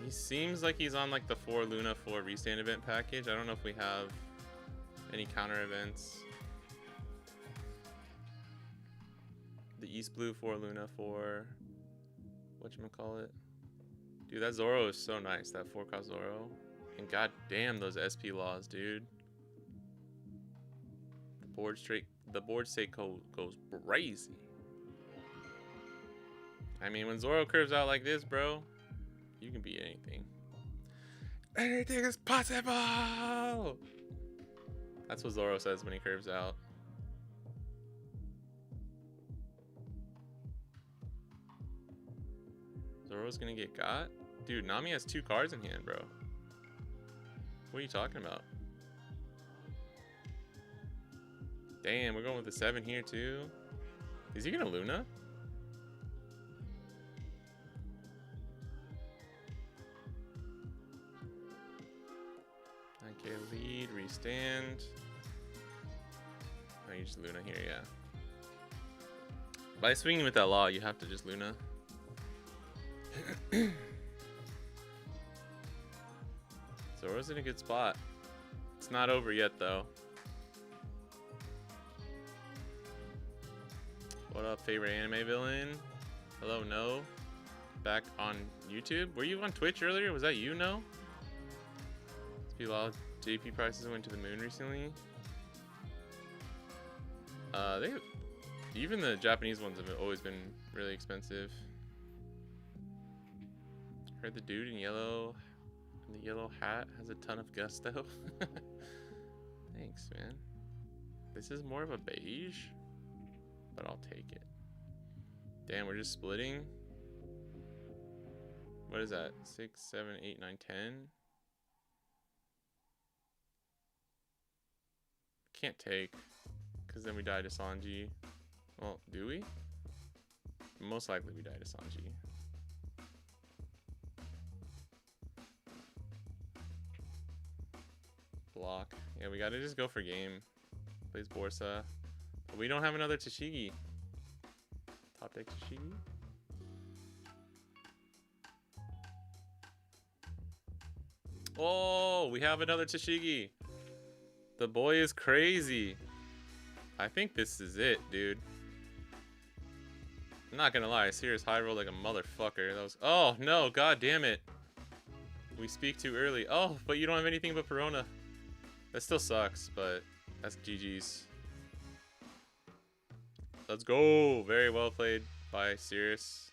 he seems like he's on like the 4 Luna 4 restand event package. I don't know if we have any counter events. The East Blue 4 Luna 4, whatchamacallit. Dude, that Zoro is so nice, that 4-cost Zoro. And god damn those SP laws, dude. The board state code goes crazy. I mean, when Zoro curves out like this, bro, you can beat anything. Anything is possible! That's what Zoro says when he curves out. Zoro's gonna get got? Dude, Nami has 2 cards in hand, bro. What are you talking about? Damn, we're going with the 7 here, too. Is he gonna Luna? Okay, lead, restand. Oh, you just Luna here, yeah. By swinging with that law, you have to just Luna. Zoro's in a good spot. It's not over yet, though. What up, favorite anime villain? Hello, No. Back on YouTube. Were you on Twitch earlier? Was that you, No? JP prices went to the moon recently. Even the Japanese ones have always been really expensive. Heard the dude in yellow, in the yellow hat has a ton of gusto. Thanks, man. This is more of a beige, but I'll take it. Damn, we're just splitting. What is that? 6, 7, 8, 9, 10. Can't take, because then we die to Sanji. Well, do we? Most likely we die to Sanji. Block. Yeah, we gotta just go for game. Plays Borsa. But we don't have another Tashigi. Top deck Tashigi. Oh, we have another Tashigi. The boy is crazy. I think this is it, dude. I'm not gonna lie, Sirius high rolled like a motherfucker. That was. Oh no, god damn it. We speak too early. Oh, but you don't have anything but Perona. That still sucks, but that's GG's. Let's go. Very well played by Sirius.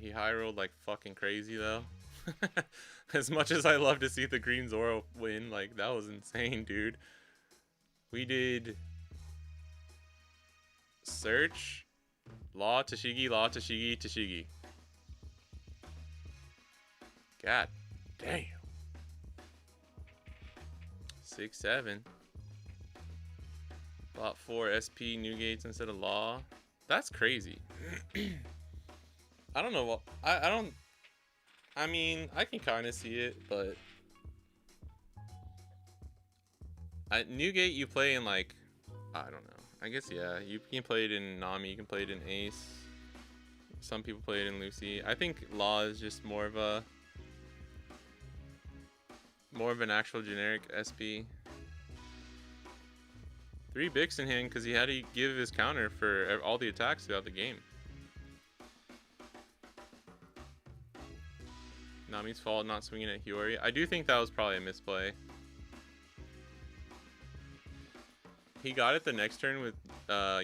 He high rolled like fucking crazy though. As much as I love to see the green Zoro win, like that was insane, dude. We did search, law, Tashigi, Tashigi. God damn. 6-7. Bought 4 SP new gates instead of law. That's crazy. I don't know what I mean, I can kind of see it, but at Newgate you play in like, I don't know. I guess yeah, you can play it in Nami, you can play it in Ace. Some people play it in Lucy. I think Law is just more of an actual generic SP. 3 Bix in hand because he had to give his counter for all the attacks throughout the game. Nami's fault not swinging at Hiyori. I do think that was probably a misplay. He got it the next turn with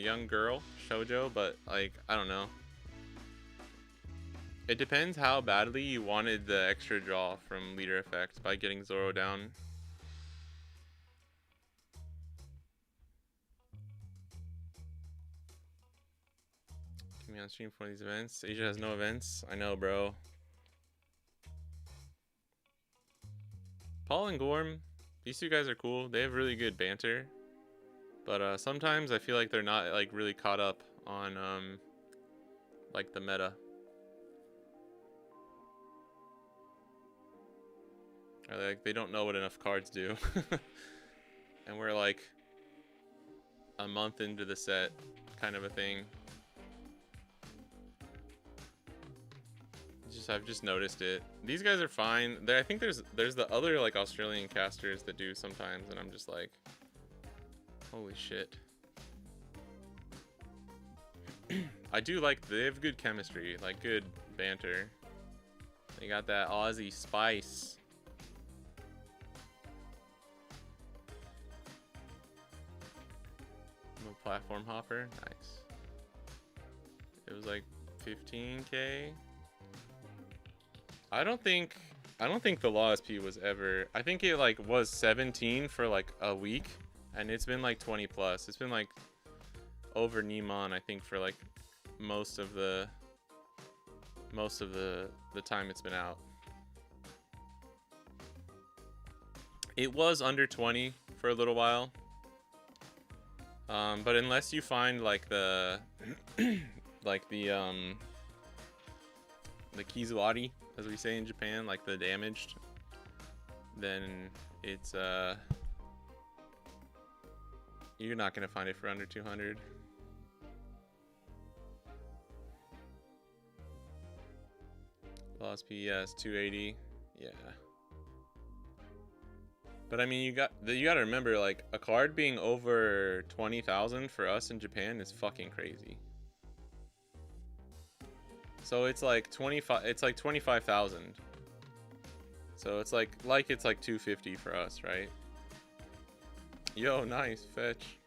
young girl, Shoujo, but like, I don't know. It depends how badly you wanted the extra draw from leader effect by getting Zoro down. Keep me on stream for these events. Asia has no events. I know, bro. Paul and Gorm, these two guys are cool. They have really good banter. But sometimes I feel like they're not like really caught up on like the meta. Or like they don't know what enough cards do. And we're like a month into the set kind of a thing. I've just noticed it. These guys are fine. I think there's the other like Australian casters that do sometimes, and I'm just like, holy shit. I do like, they have good chemistry, like good banter. They got that Aussie spice. I'm a platform hopper, nice. It was like 15K. I don't think the Law SP was ever, I think it like was 17 for like a week, and it's been like 20 plus. It's been like over Neiman, I think, for like most of the time it's been out. It was under 20 for a little while. But unless you find like the like the Kizuari, as we say in Japan, like the damaged, then it's you're not gonna find it for under 200. Lost PS 280, yeah. But I mean, you gotta remember, like a card being over 20,000 for us in Japan is fucking crazy. So it's like 25,000. So it's like it's like 250 for us, right? Yo, nice fetch.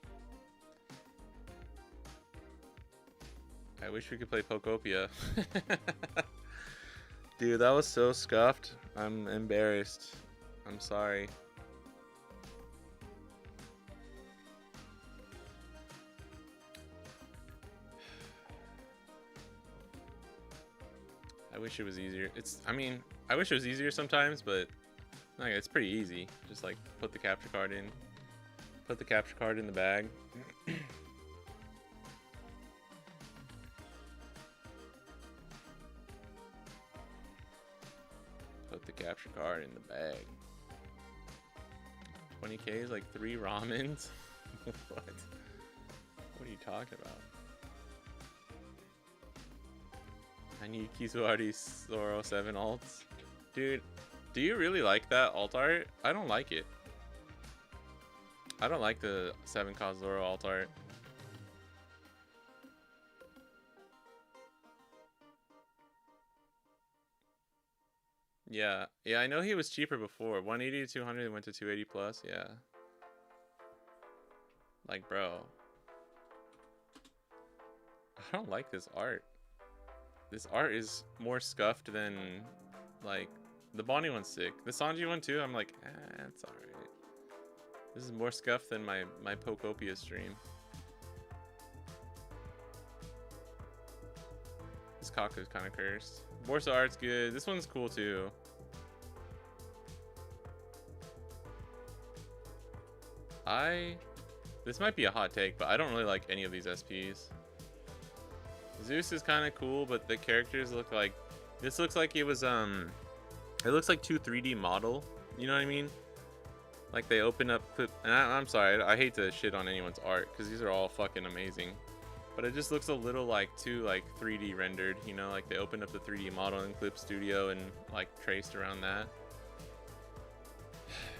I wish we could play Pokopia. Dude, that was so scuffed. I'm embarrassed. I'm sorry. I wish it was easier. I mean, I wish it was easier sometimes, but like, it's pretty easy. Just like put the capture card in. Put the capture card in the bag. Put the capture card in the bag. 20K is like 3 ramens? What? What are you talking about? I need Kizuari's Zoro 7 alts. Dude, do you really like that alt art? I don't like it. I don't like the 7 cost Zoro alt art. Yeah, I know he was cheaper before. 180 to 200, went to 280 plus. Yeah. Like, bro, I don't like this art. This art is more scuffed than, like, the Bonnie one's sick. The Sanji one too, I'm like, it's alright. This is more scuffed than my Pokopia stream. This Kaku's kind of cursed. Borsa art's good. This one's cool too. This might be a hot take, but I don't really like any of these SPs. Zeus is kind of cool, but the characters look like, this looks like it was it looks like 2 3D model, you know what I mean? Like they open up clip, and I'm sorry, I hate to shit on anyone's art because these are all fucking amazing, but it just looks a little like too like 3D rendered, you know, like they opened up the 3D model in Clip Studio and like traced around that.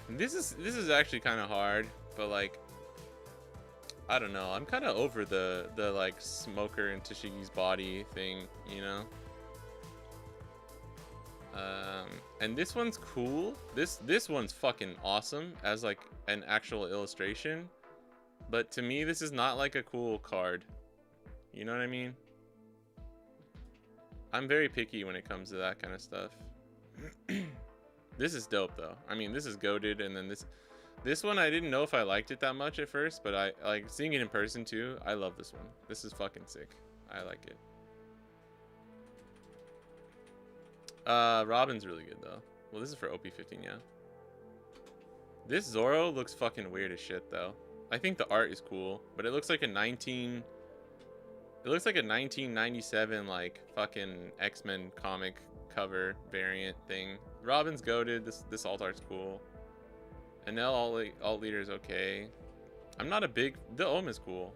This is actually kind of hard, but like, I don't know, I'm kind of over the like Smoker and Tashigi's body thing, you know. And this one's cool. This one's fucking awesome as like an actual illustration, but to me this is not like a cool card, you know what I mean? I'm very picky when it comes to that kind of stuff. This is dope though. I mean, this is goated, and then this one I didn't know if I liked it that much at first, but I like seeing it in person too. I love this one. This is fucking sick. I like it. Robin's really good though. Well, this is for OP15, yeah. This Zoro looks fucking weird as shit though. I think the art is cool, but it looks like a 1997 like fucking X-Men comic cover variant thing. Robin's goated. This alt art's cool. Enel alt leader is okay. I'm not a big, the Ohm is cool.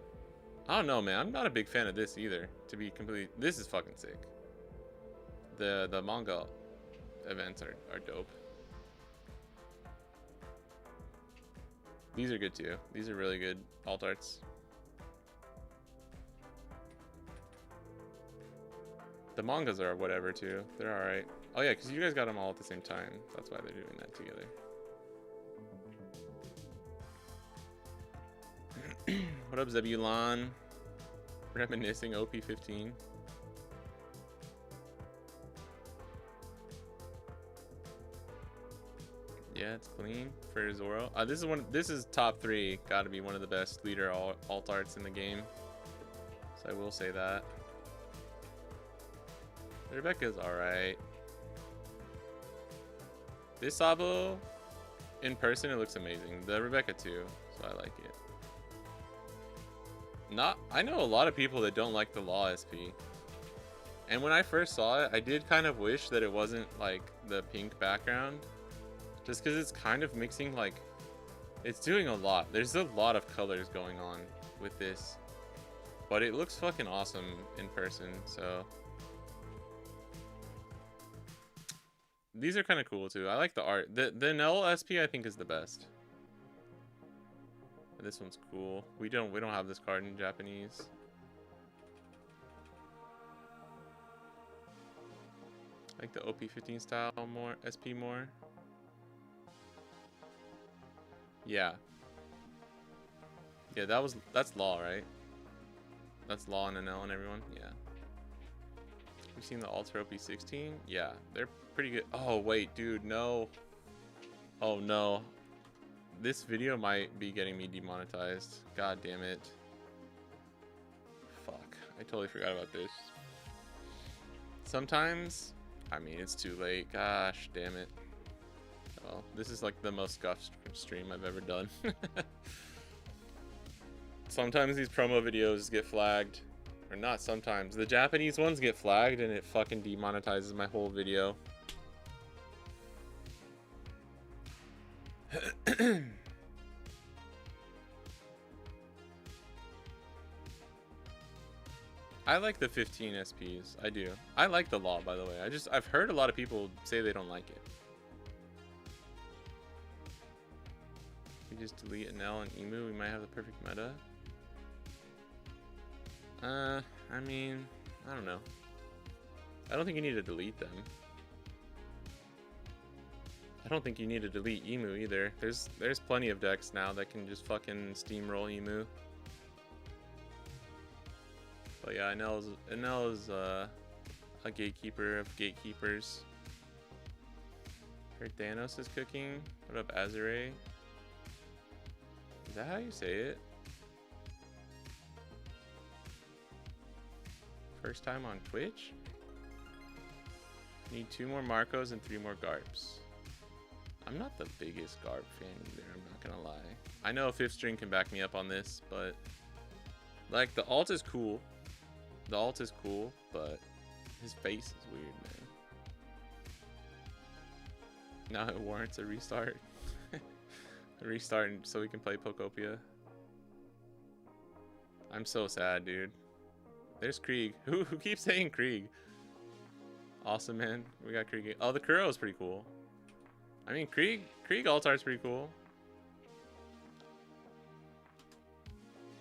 I don't know, man. I'm not a big fan of this either, to be completely. This is fucking sick. The manga events are dope. These are good too. These are really good alt arts. The mangas are whatever too. They're alright. Oh yeah, because you guys got them all at the same time. That's why they're doing that together. What up, Zebulon? Reminiscing OP15. Yeah, it's clean for Zoro. This is top 3. Gotta be one of the best leader alt arts in the game. So I will say that. Rebecca's alright. This Sabo, in person, it looks amazing. The Rebecca too, so I like it. I know a lot of people that don't like the Law SP. And when I first saw it, I did kind of wish that it wasn't like the pink background. Just because it's kind of mixing, like, it's doing a lot. There's a lot of colors going on with this. But it looks fucking awesome in person, so. These are kind of cool too. I like the art. The Nell SP I think is the best. This one's cool. We don't have this card in Japanese. I like the OP15 style more, SP more. Yeah. Yeah, that's Law, right? That's Law and Nell and everyone. Yeah. We've seen the Ultra OP16. Yeah, they're pretty good. Oh wait, dude, no. Oh no. This video might be getting me demonetized. God damn it. Fuck. I totally forgot about this. Sometimes, I mean, it's too late. Gosh damn it. Well, this is like the most scuffed stream I've ever done. Sometimes these promo videos get flagged. Or not sometimes. The Japanese ones get flagged and it fucking demonetizes my whole video. I like the 15 SPs. I do. I like the Law, by the way. I've heard a lot of people say they don't like it. We just delete Nell and Emu. We might have the perfect meta. I mean, I don't know. I don't think you need to delete them. I don't think you need to delete Emu either. There's plenty of decks now that can just fucking steamroll Emu. But yeah, Enel is a gatekeeper of gatekeepers. Heard Thanos is cooking. What up, Azure? Is that how you say it? First time on Twitch? Need 2 more Marcos and 3 more Garps. I'm not the biggest Garp fan either, I'm not gonna lie. I know 5th string can back me up on this, but like the alt is cool. The alt is cool, but his face is weird, man. Now it warrants a restart. A restart so we can play Pokopia. I'm so sad, dude. There's Krieg. Who keeps saying Krieg? Awesome, man. We got Krieg. Oh, the Kuro is pretty cool. I mean, Krieg Altar's pretty cool.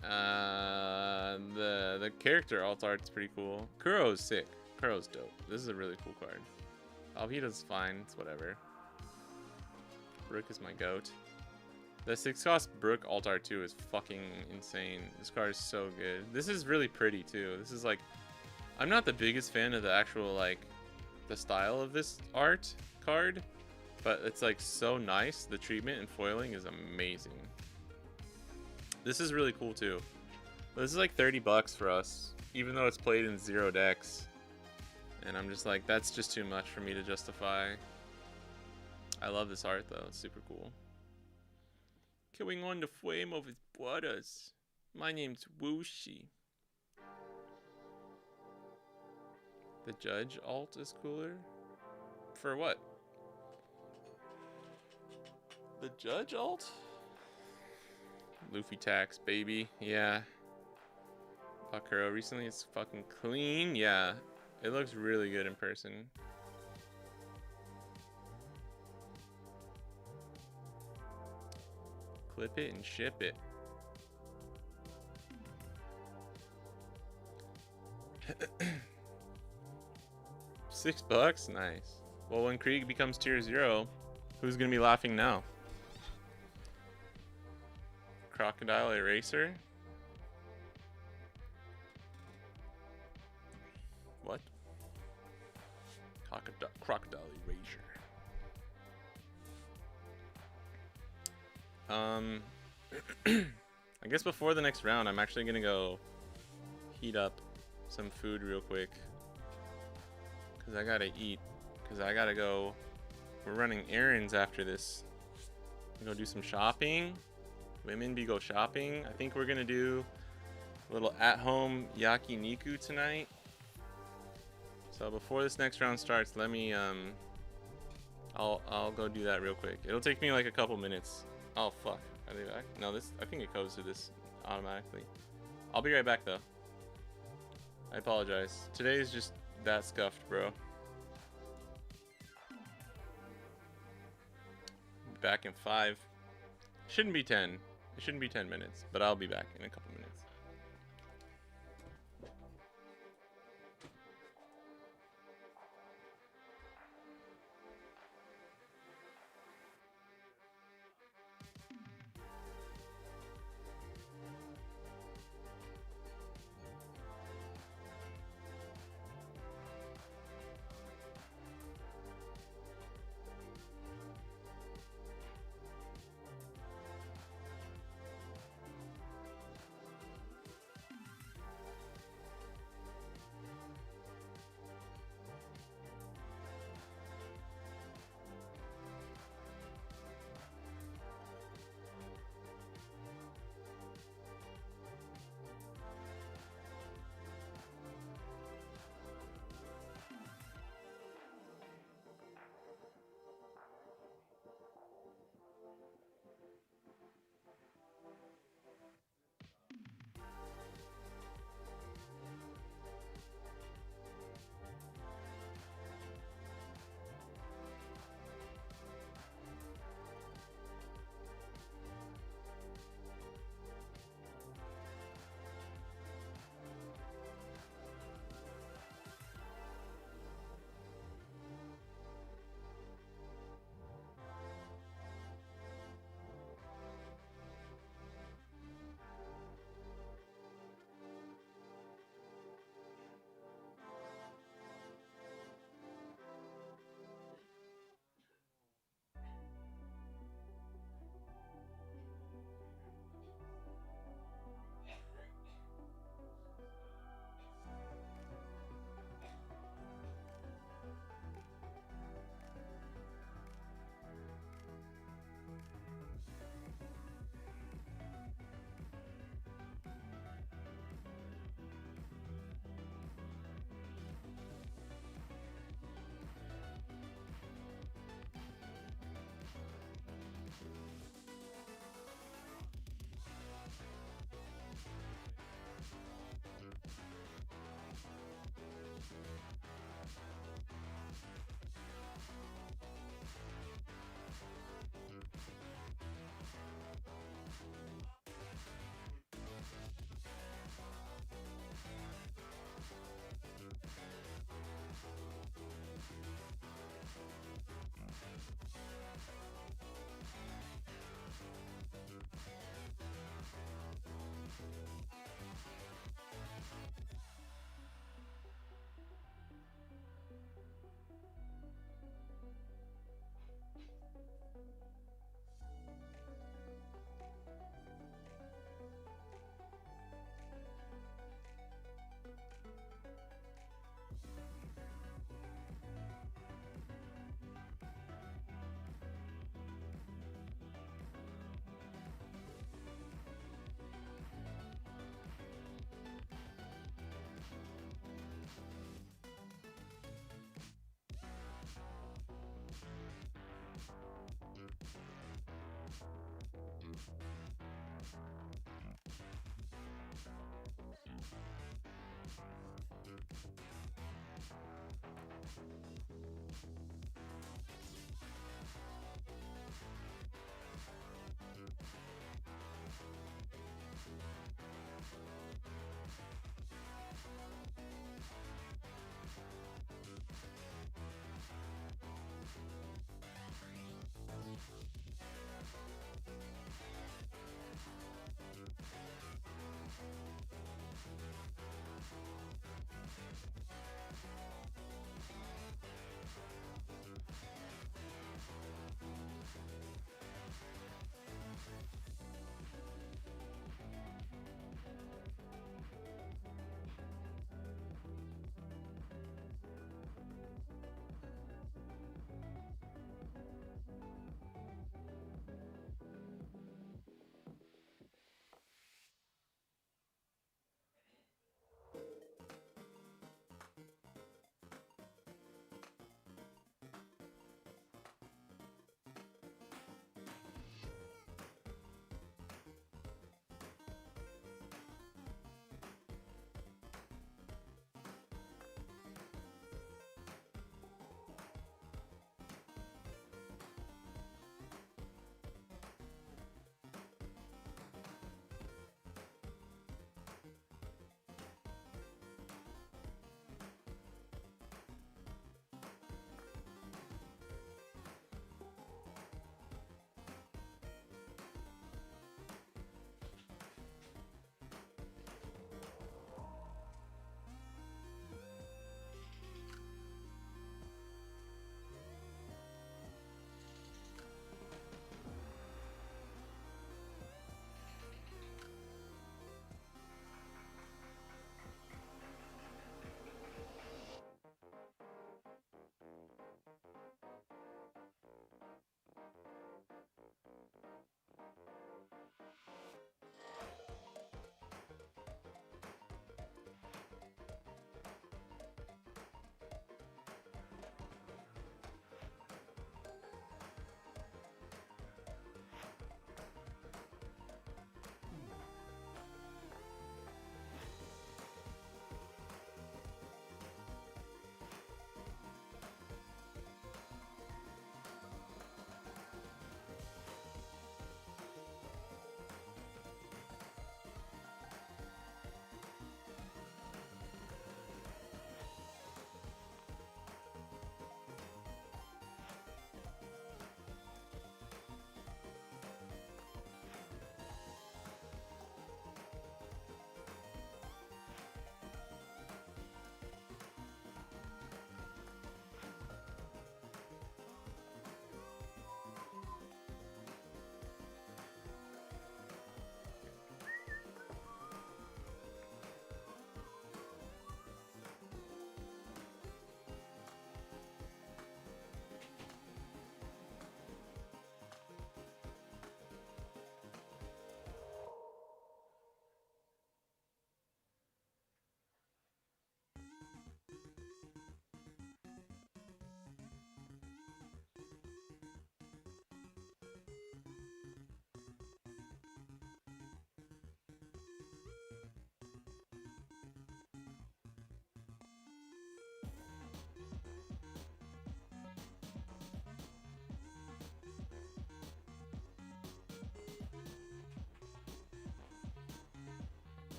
The character Altar's pretty cool. Kuro's sick. Kuro's dope. This is a really cool card. Albedo's fine. It's whatever. Brook is my goat. The 6-cost Brook Altar 2 is fucking insane. This card is so good. This is really pretty too. This is like, I'm not the biggest fan of the actual like the style of this art card, but it's like so nice. The treatment and foiling is amazing. This is really cool too. This is like 30 bucks for us, even though it's played in 0 decks. And I'm just like, that's just too much for me to justify. I love this art though, it's super cool. Going on the flame of his brothers. My name's Wooshi. The Judge alt is cooler? For what? The Judge alt? Luffy tax, baby. Yeah. Bakuro recently, it's fucking clean. Yeah. It looks really good in person. Clip it and ship it. $6? Nice. Well, when Krieg becomes tier 0, who's gonna be laughing now? Crocodile Eraser? What? Crocodile Erasure. I guess before the next round, I'm actually gonna go heat up some food real quick. Cause I gotta eat. Cause I gotta go. We're running errands after this. Go do some shopping. Women be go shopping. I think we're gonna do a little at-home yakiniku tonight. So before this next round starts, let me I'll go do that real quick. It'll take me like a couple minutes. Oh fuck. Are they back? No, this I think it goes to this automatically. I'll be right back though. I apologize. Today is just that scuffed, bro. Back in 5. Shouldn't be 10. It shouldn't be 10 minutes, but I'll be back in a couple minutes.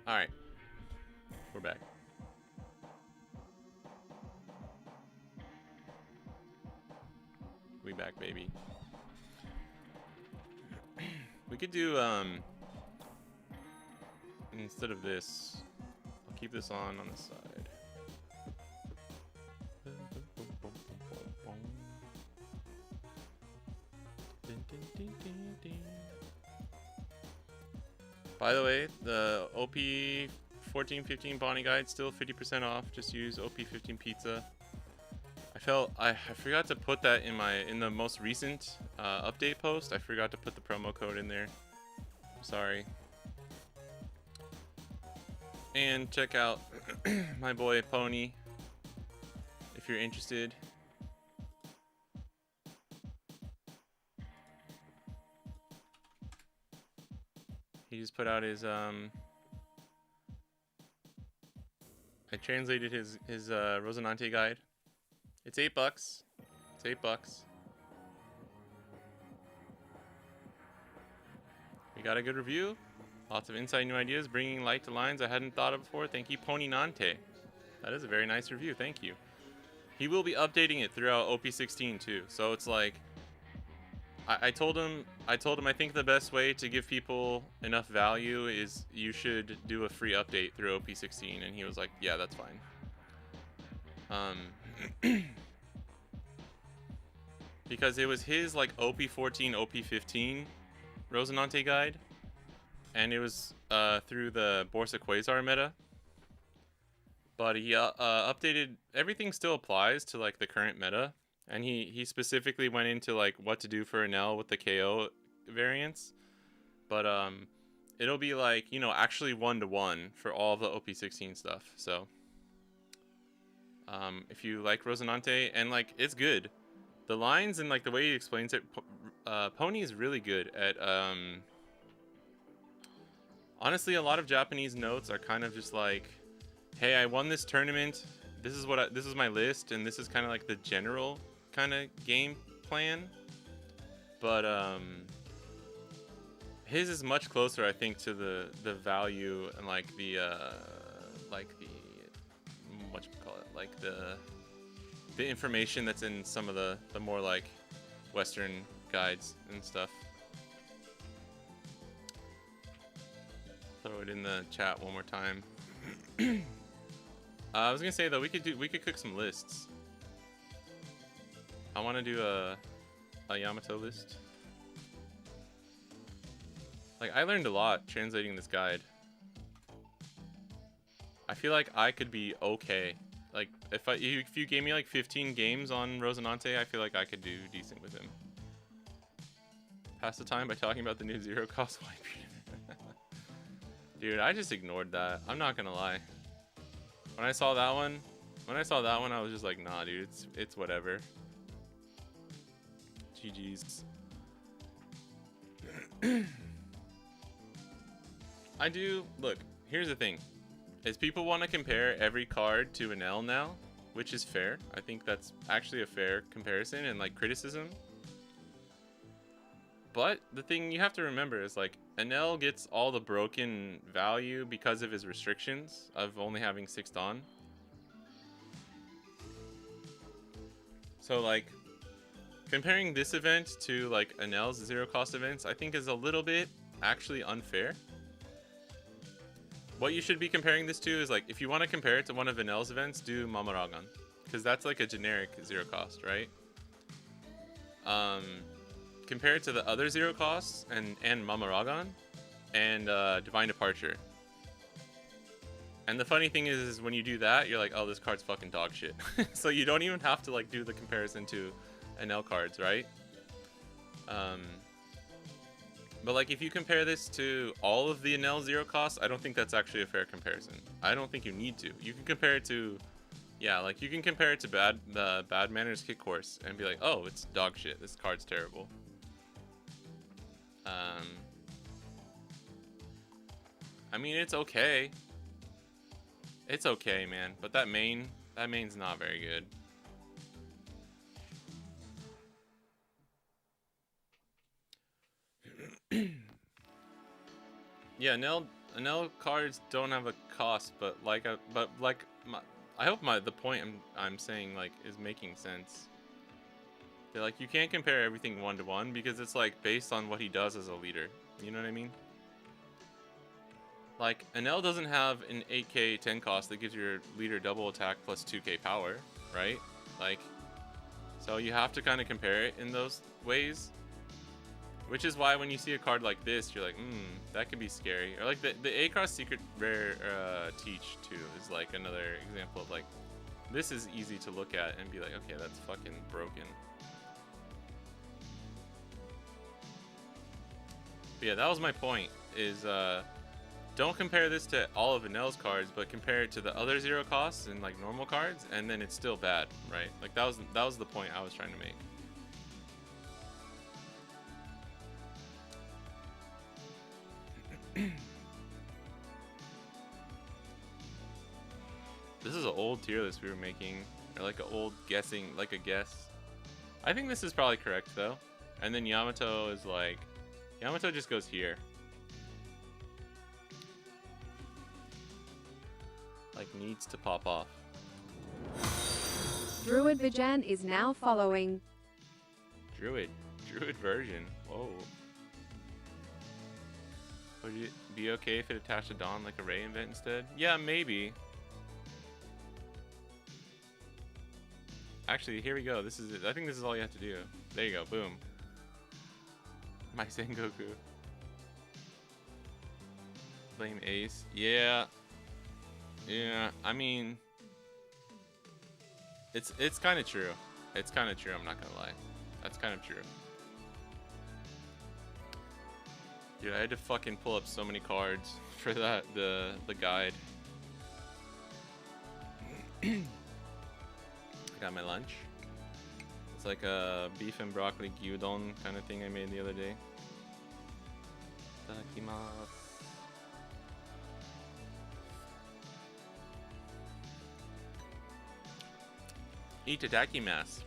Alright. We're back. We back, baby. We could do, instead of this, I'll keep this on the side. By the way, the OP 14-15 Bonnie guide still 50% off. Just use OP15 pizza. I forgot to put that in the most recent update post. I forgot to put the promo code in there. Sorry. And check out my boy Pony if you're interested. He just put out his I translated his Rosinante guide. It's $8. It's $8. We got a good review. Lots of insight, new ideas, bringing light to lines I hadn't thought of before. Thank you, Pony Nante. That is a very nice review. Thank you. He will be updating it throughout OP16 too. So it's like, I told him I think the best way to give people enough value is you should do a free update through OP16, and he was like, yeah, that's fine. Because it was his like OP14, OP15 Rosinante guide, and it was through the Borsa Quasar meta. But he updated, everything still applies to like the current meta, and he specifically went into like what to do for Enel with the KO variants. But it'll be like, you know, actually 1-to-1 for all of the OP16 stuff. So if you like Rosinante, and like it's good. The lines and like the way he explains it, Pony is really good at honestly, a lot of Japanese notes are kind of just like, hey, I won this tournament, this is my list, and this is kind of like the general kind of game plan. But his is much closer, I think, to the value and like the whatchamacallit, like the information that's in some of the more like Western guides and stuff. Throw it in the chat one more time. I was gonna say though, we could cook some lists. I want to do a Yamato list. Like, I learned a lot translating this guide. I feel like I could be okay. Like, if you gave me like 15 games on Rosinante, I feel like I could do decent with him. Pass the time by talking about the new zero cost wipe. Dude, I just ignored that. I'm not gonna lie. When I saw that one, I was just like, nah, dude, it's whatever. GG's. I do, look, here's the thing. Is people want to compare every card to an L now, which is fair. I think that's actually a fair comparison and like criticism. But the thing you have to remember is like, Enel gets all the broken value because of his restrictions of only having 6 Dawn. So like, comparing this event to like Enel's zero cost events, I think is a little bit actually unfair. What you should be comparing this to is like, if you want to compare it to one of Enel's events, do Mamoragan, because that's like a generic zero cost, right? Compare it to the other zero costs and Mamoragan and Divine Departure. And the funny thing is when you do that, you're like, oh, this card's fucking dog shit. So you don't even have to like do the comparison to Enel cards, right? But like, if you compare this to all of the Enel zero costs, I don't think that's actually a fair comparison. I don't think you need to. You can compare it to, yeah, like you can compare it to the Bad Manners Kick Course and be like, oh, it's dog shit. This card's terrible. I mean, it's okay. It's okay, man. But that main's not very good. Yeah, Nell Enel cards don't have a cost, but I hope the point I'm saying like is making sense. They're like, you can't compare everything 1-to-1 because it's like based on what he does as a leader. You know what I mean? Like, Enel doesn't have an 8k 10 cost that gives your leader double attack plus 2k power, right? Like, so you have to kind of compare it in those ways. Which is why when you see a card like this, you're like, that could be scary. Or like the A-Cross Secret Rare Teach too is like another example of like, this is easy to look at and be like, okay, that's fucking broken. But yeah, that was my point, is don't compare this to all of Enel's cards, but compare it to the other 0 costs and like normal cards, and then it's still bad, right? Like that was the point I was trying to make. This is an old tier list we were making, or like an old guessing, like a guess. I think this is probably correct though. And then Yamato is like, Yamato just goes here. Like needs to pop off. Druid Vijan is now following. Druid version. Whoa. Would it be okay if it attached a Dawn like a Ray event instead? Yeah, maybe. Actually, here we go. This is it. I think this is all you have to do. There you go. Boom. My Sengoku. Blame Ace. Yeah. Yeah. I mean, it's kind of true. It's kind of true. I'm not gonna lie. That's kind of true. Dude, I had to fucking pull up so many cards for that the guide. I got my lunch. It's like a beef and broccoli gyudon kind of thing I made the other day. Itadakimasu. Itadakimasu.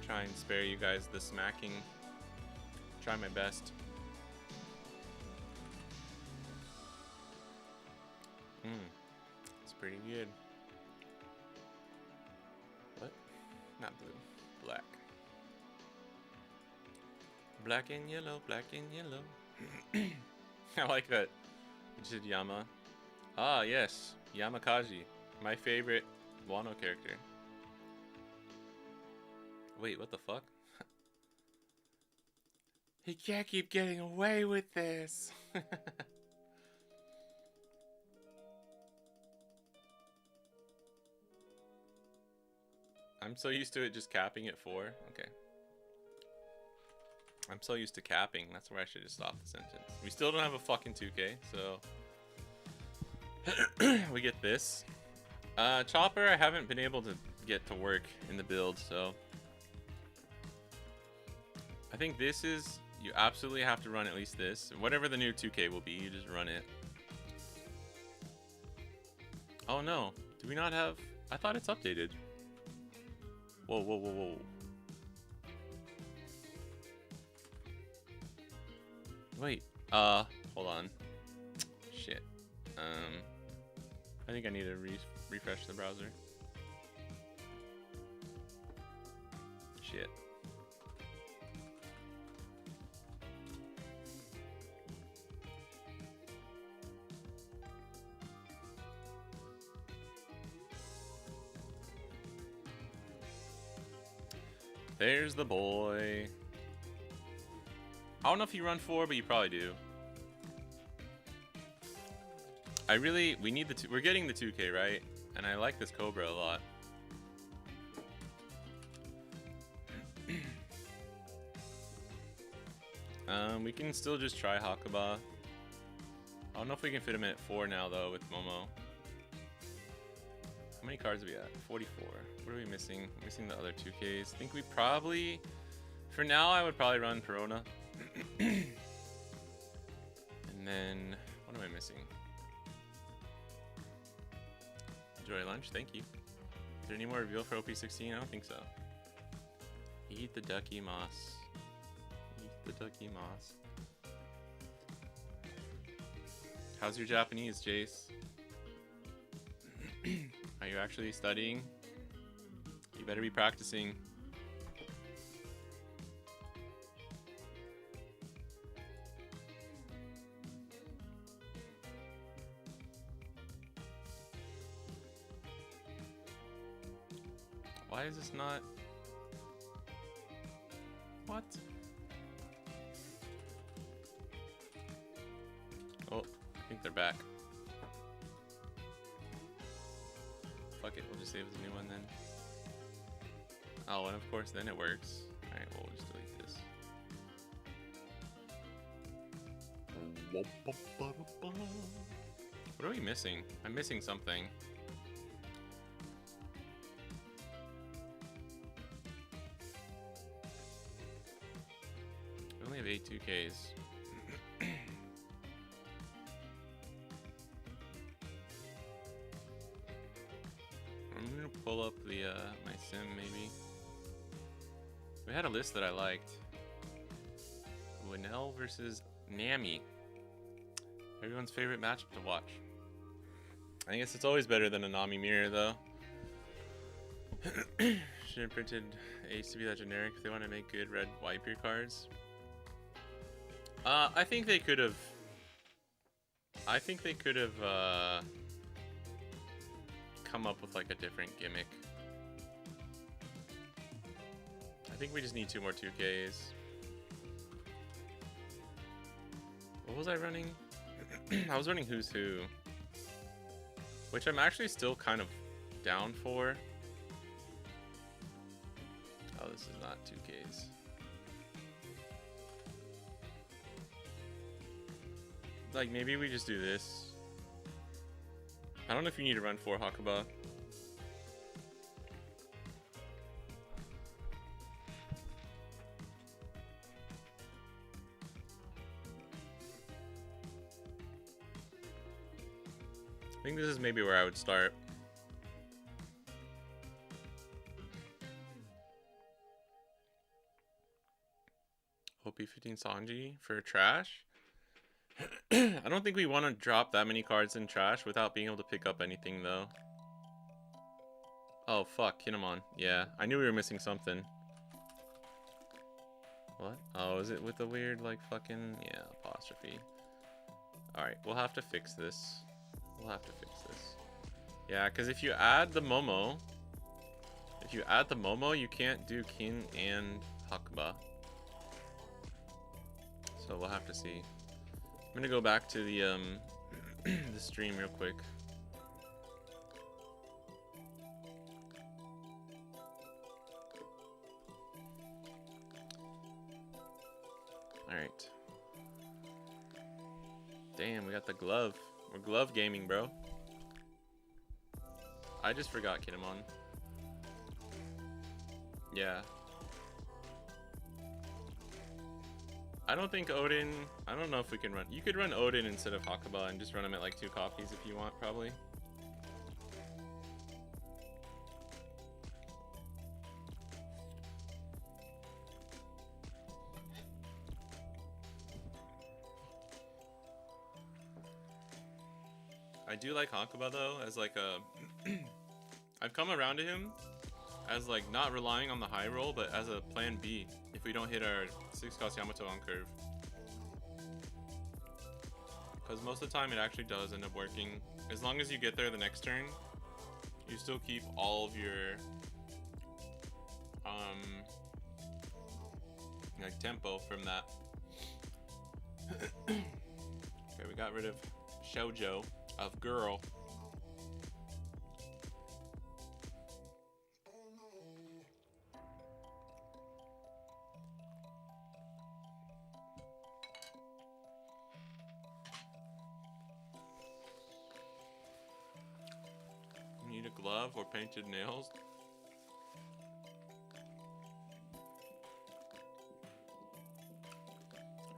Try and spare you guys the smacking. Try my best. It's pretty good. What? Not blue. Black. Black and yellow, black and yellow. I like that. You said Yama. Ah, yes. Yamakaji. My favorite Wano character. Wait, what the fuck? He can't keep getting away with this. I'm so used to it just capping at 4. Okay. I'm so used to capping. That's where I should just stop the sentence. We still don't have a fucking 2K, so we get this. Chopper, I haven't been able to get to work in the build, so I think this is, you absolutely have to run at least this. Whatever the new 2K will be, you just run it. Oh no, do we not have, I thought it's updated. Whoa, whoa, whoa, whoa. Wait, hold on. Shit. I think I need to refresh the browser. Shit. There's the boy. I don't know if you run 4, but you probably do. We need the we're getting the 2K, right? And I like this Cobra a lot. We can still just try Hakuba. I don't know if we can fit him in at 4 now though with Momo. How many cards are we at? 44. What are we missing? We're missing the other 2Ks. I think we probably, for now, I would probably run Perona. And then, what am I missing? Enjoy lunch, thank you. Is there any more reveal for OP16? I don't think so. Eat the ducky moss. Eat the ducky moss. How's your Japanese, Jace? Are you actually studying? You better be practicing. Why is this not? What? Oh, I think they're back. Fuck it, we'll just save as a new one then. Oh, and of course then it works. Alright, well, we'll just delete this. What are we missing? I'm missing something. We only have 8 2Ks. I'm gonna pull up the my sim maybe. We had a list that I liked. Winnell versus Nami. Everyone's favorite matchup to watch. I guess it's always better than a Nami mirror though. Should have printed Ace to be that generic if they want to make good red Wiper cards. I think they could have. Come up with like a different gimmick. I think we just need 2 more 2Ks. What was I running? I was running Who's Who, which I'm actually still kind of down for. Oh, this is not 2Ks. Like, maybe we just do this. I don't know if you need to run 4 Hakuba. I think this is maybe where I would start. OP15 Sanji for trash. I don't think we want to drop that many cards in trash without being able to pick up anything though. Oh fuck, Kinemon. Yeah, I knew we were missing something. What? Oh, is it with the weird like fucking, yeah, apostrophe. Alright, we'll have to fix this. We'll have to fix this. Yeah, because if you add the Momo, you can't do Kin and Hakuba. So we'll have to see. I'm gonna go back to the the stream real quick. All right. Damn, we got the glove. We're glove gaming, bro. I just forgot Kinemon. Yeah. I don't think Odin... I don't know if we can run... You could run Odin instead of Hakuba and just run him at like 2 copies if you want, probably. I do like Hakuba though, as like a... I've come around to him as like not relying on the high roll, but as a plan B if we don't hit our 6-cost Yamato on curve. Because most of the time it actually does end up working. As long as you get there the next turn, you still keep all of your like tempo from that. Okay, we got rid of Shoujo of girl. Need a glove or painted nails?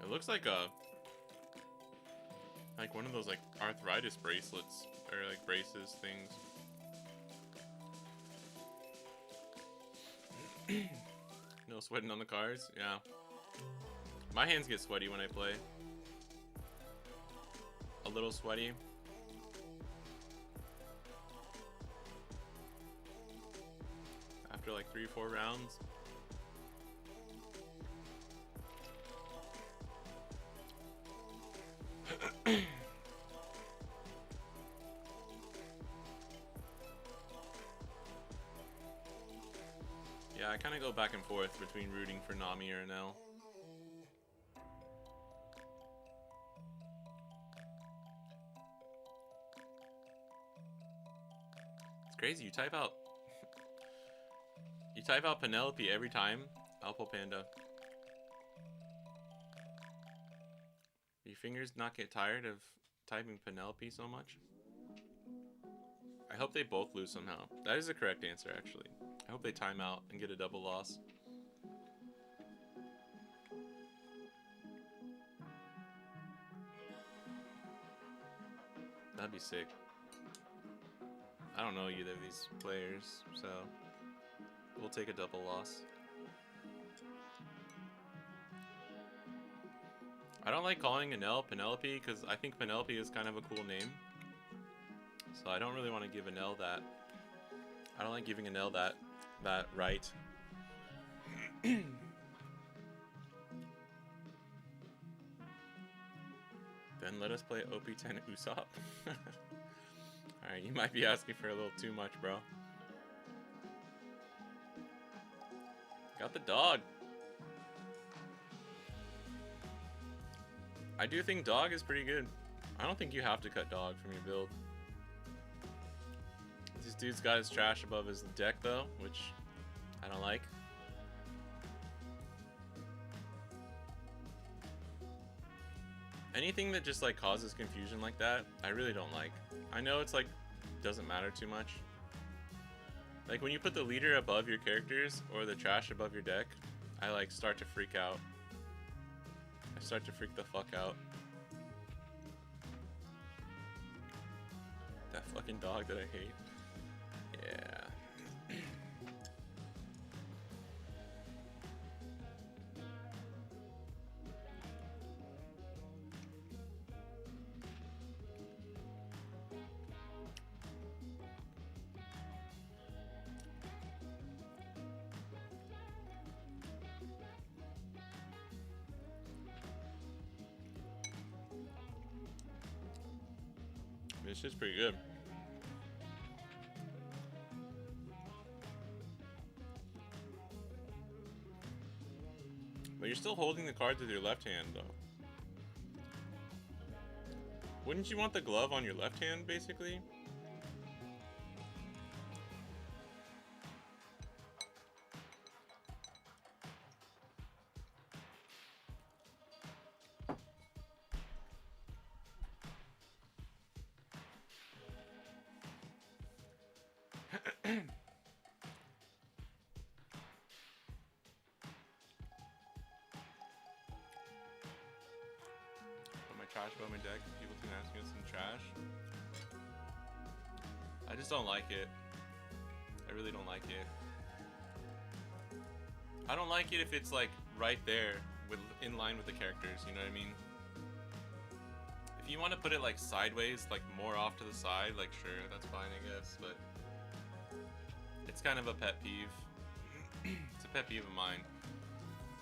It looks like one of those like arthritis bracelets or like braces things. No sweating on the cards? Yeah. My hands get sweaty when I play. A little sweaty. After like 3-4 rounds. Yeah, I kind of go back and forth between rooting for Nami or Enel. It's crazy, you type out Penelope every time, Alpo Panda. Your fingers not get tired of typing Penelope so much? I hope they both lose somehow. That is the correct answer, actually. I hope they time out and get a double loss. That'd be sick. I don't know either of these players, so we'll take a double loss. I don't like calling Enel Penelope because I think Penelope is kind of a cool name. So I don't really want to give Enel that. I don't like giving Enel that right. Then let us play OP10 Usopp. Alright, you might be asking for a little too much, bro. Got the dog. I do think dog is pretty good. I don't think you have to cut dog from your build. This dude's got his trash above his deck though, which I don't like. Anything that just like causes confusion like that, I really don't like. I know it's like doesn't matter too much. Like when you put the leader above your characters or the trash above your deck, I like start to freak out. I start to freak the fuck out. That fucking dog that I hate. Yeah. This is pretty good. But you're still holding the cards with your left hand, though. Wouldn't you want the glove on your left hand, basically? Trash about my deck. People can ask me some trash. I just don't like it. I really don't like it. I don't like it if it's like right there with in line with the characters, you know what I mean? If you want to put it like sideways, like more off to the side, like sure, that's fine I guess, but it's kind of a pet peeve. It's a pet peeve of mine.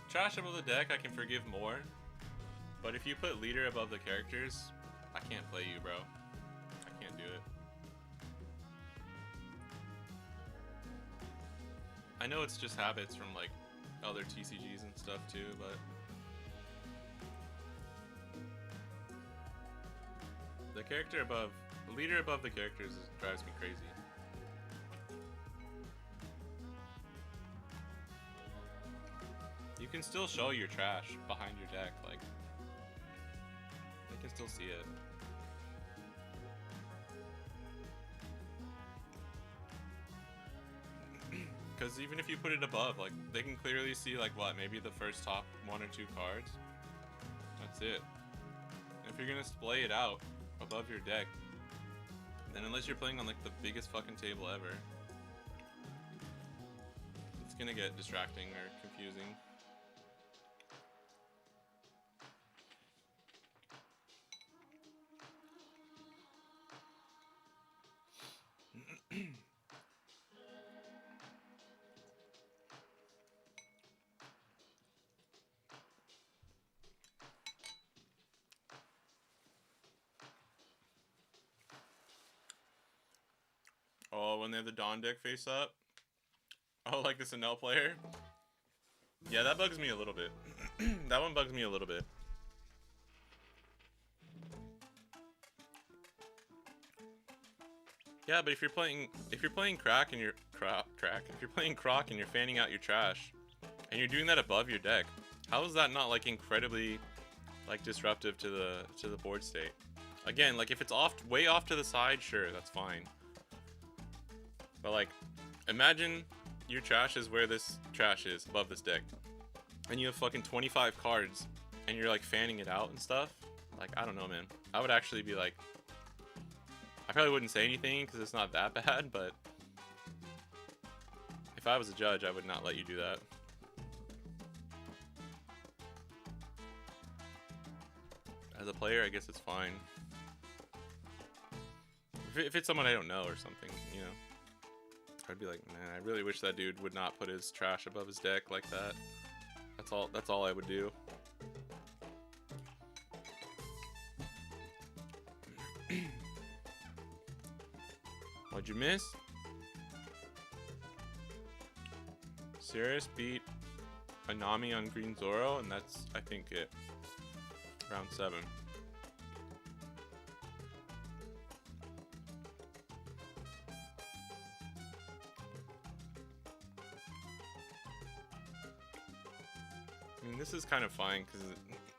Trash above the deck I can forgive more. But if you put leader above the characters, I can't play you, bro. I can't do it. I know it's just habits from like other TCGs and stuff too, but the character above, the leader above the characters drives me crazy. You can still show your trash behind your deck, like can still see it. Because even if you put it above, like they can clearly see like what, maybe the first top 1 or 2 cards. That's it. And if you're gonna splay it out above your deck, then unless you're playing on like the biggest fucking table ever, It's gonna get distracting or confusing. Oh, when they have the Dawn deck face up. Oh, like this NL player? Yeah, that bugs me a little bit. That one bugs me a little bit. Yeah, but if you're playing crack and you're if you're playing croc and you're fanning out your trash, and you're doing that above your deck, how is that not like incredibly like disruptive to the board state? Again, like if it's way off to the side, sure, that's fine. But like, imagine your trash is where this trash is, above this deck. And you have fucking 25 cards, and you're like fanning it out and stuff. Like, I don't know, man. I would actually be like, I probably wouldn't say anything because it's not that bad, but if I was a judge, I would not let you do that. As a player, I guess it's fine. If it's someone I don't know or something, you know. I'd be like, man, I really wish that dude would not put his trash above his deck like that. That's all I would do. What'd you miss? Sirius beat Anami on Green Zoro, and that's, I think, it. Round 7. I mean, this is kind of fine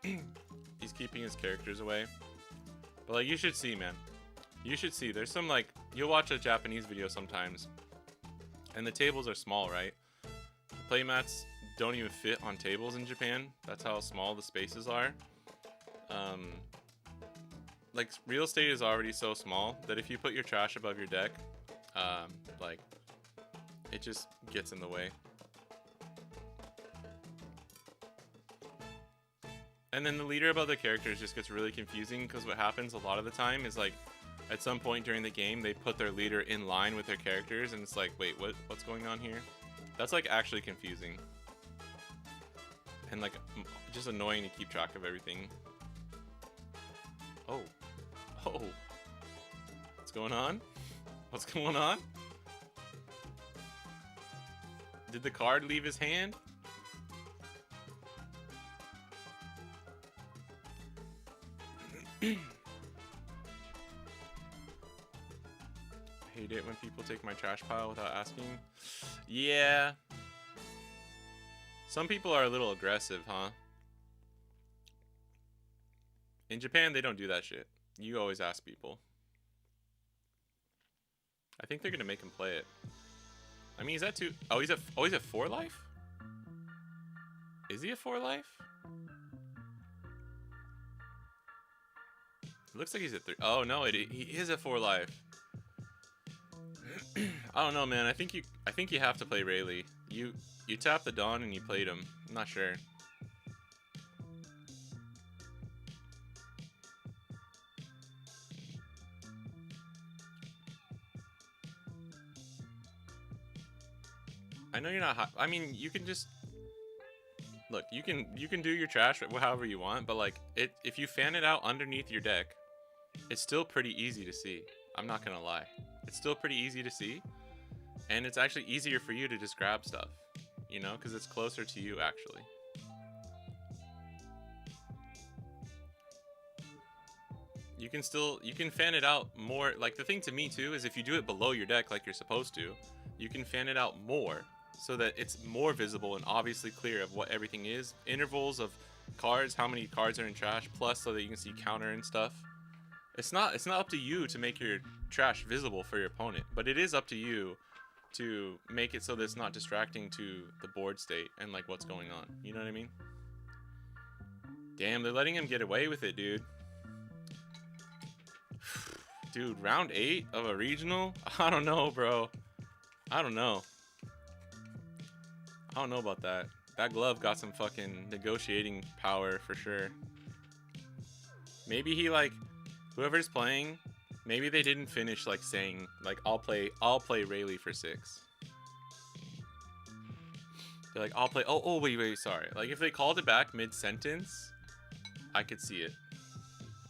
because he's keeping his characters away. But like, you should see, man. You should see. There's some like, you'll watch a Japanese video sometimes, and the tables are small, right? Playmats don't even fit on tables in Japan. That's how small the spaces are. Like, real estate is already so small that if you put your trash above your deck, like, it just gets in the way. And then the leader above the characters just gets really confusing because what happens a lot of the time is like, at some point during the game, they put their leader in line with their characters, and it's like, wait, what's going on here? That's like actually confusing. And like, just annoying to keep track of everything. Oh. Oh. What's going on? What's going on? Did the card leave his hand? I hate it when people take my trash pile without asking. Yeah. Some people are a little aggressive, huh? In Japan, they don't do that shit. You always ask people. I think they're gonna make him play it. I mean, is that too... Oh, he's at 4 life? Is he at 4 life? It looks like he's at 3. Oh, no, he is at 4 life. I don't know, man. I think you have to play Rayleigh. You tap the Dawn and you played him. I'm not sure. I know you're not high. I mean, you can just look. You can do your trash however you want, but like if you fan it out underneath your deck, it's still pretty easy to see. I'm not gonna lie. It's still pretty easy to see, and it's actually easier for you to just grab stuff, you know, because it's closer to you actually. You can fan it out more. Like, the thing to me too is if you do it below your deck like you're supposed to, you can fan it out more so that it's more visible and obviously clear of what everything is. Intervals of cards, how many cards are in trash, plus so that you can see counter and stuff. It's not up to you to make your trash visible for your opponent, but it is up to you to make it so that it's not distracting to the board state and like what's going on. You know what I mean? Damn, they're letting him get away with it, dude. Dude, round 8 of a regional? I don't know, bro. I don't know. I don't know about that. That glove got some fucking negotiating power for sure. Maybe he like, whoever's playing, maybe they didn't finish like saying like I'll play Rayleigh for 6. They're like I'll play. Oh wait sorry. Like if they called it back mid sentence, I could see it.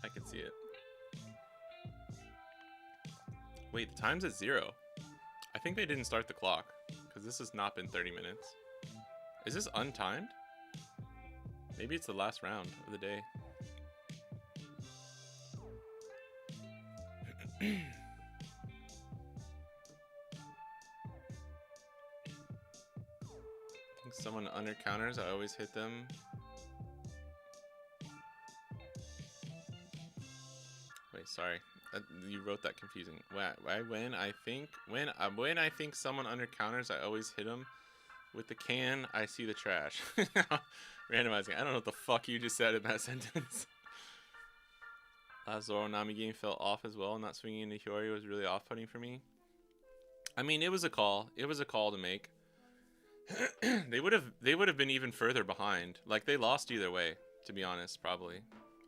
I could see it. Wait, the time's at 0. I think they didn't start the clock because this has not been 30 minutes. Is this untimed? Maybe it's the last round of the day. I think someone under counters, I always hit them. Wait, sorry. You wrote that confusing. When I think someone under counters, I always hit them. With the can, I see the trash. Randomizing. I don't know what the fuck you just said in that sentence. Zoro Nami game felt off as well. Not swinging into Hiyori was really off-putting for me. I mean, it was a call. It was a call to make. They would have been even further behind. Like they lost either way, to be honest, probably.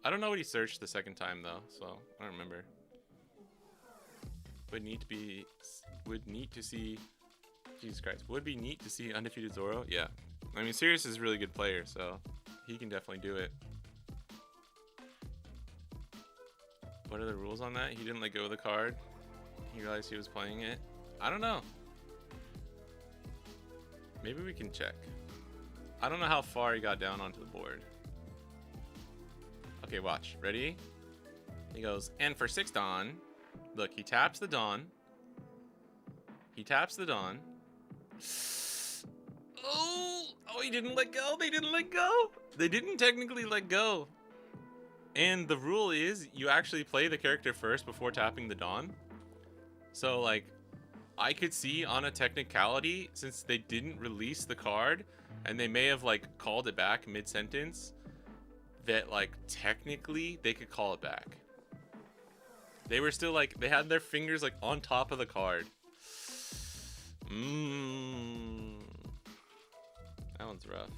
I don't know what he searched the second time though, so I don't remember. Would need to see. Jesus Christ. Would be neat to see undefeated Zoro. Yeah. I mean, Sirius is a really good player, so he can definitely do it. What are the rules on that? He didn't let go of the card. He realized he was playing it. I don't know. Maybe we can check. I don't know how far he got down onto the board. Okay, watch. Ready? He goes, and for 6 Dawn. Look, he taps the Dawn. He taps the Dawn. Oh, he didn't let go. They didn't let go. They didn't technically let go. And the rule is you actually play the character first before tapping the Dawn. So like I could see on a technicality, since they didn't release the card and they may have like called it back mid-sentence, that like technically they could call it back. They were still like, they had their fingers like on top of the card. That one's rough.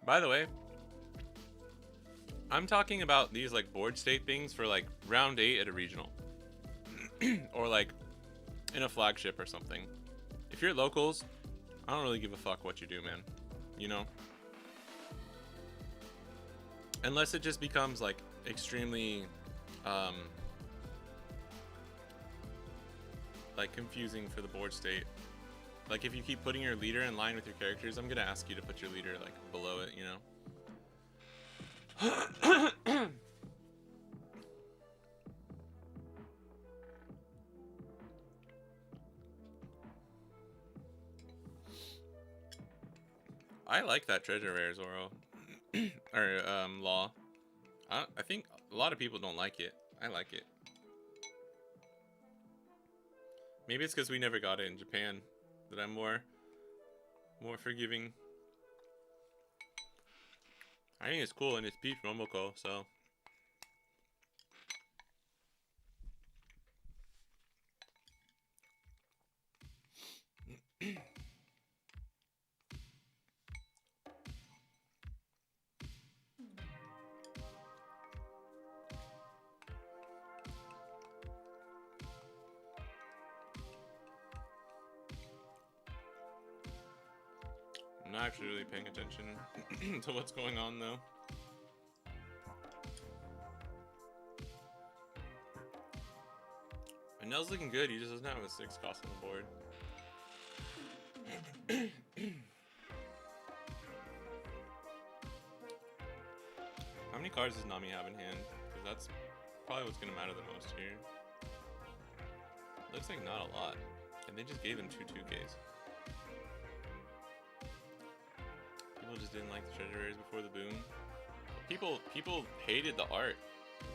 By the way, I'm talking about these like board state things for like round 8 at a regional. Or like in a flagship or something. If you're at locals, I don't really give a fuck what you do, man. You know? Unless it just becomes like extremely like confusing for the board state. Like if you keep putting your leader in line with your characters, I'm gonna ask you to put your leader like below it, you know? I like that treasure rare, Zoro. Or Law. I think a lot of people don't like it. I like it. Maybe it's because we never got it in Japan that I'm more forgiving. I think it's cool and it's beef Momoko, so. I'm not actually really paying attention to what's going on though. And Nell's looking good, he just doesn't have a 6 cost on the board. How many cards does Nami have in hand? Because that's probably what's going to matter the most here. Looks like not a lot. And they just gave him 2 2Ks. People just didn't like the treasure rares before the boom. People hated the art.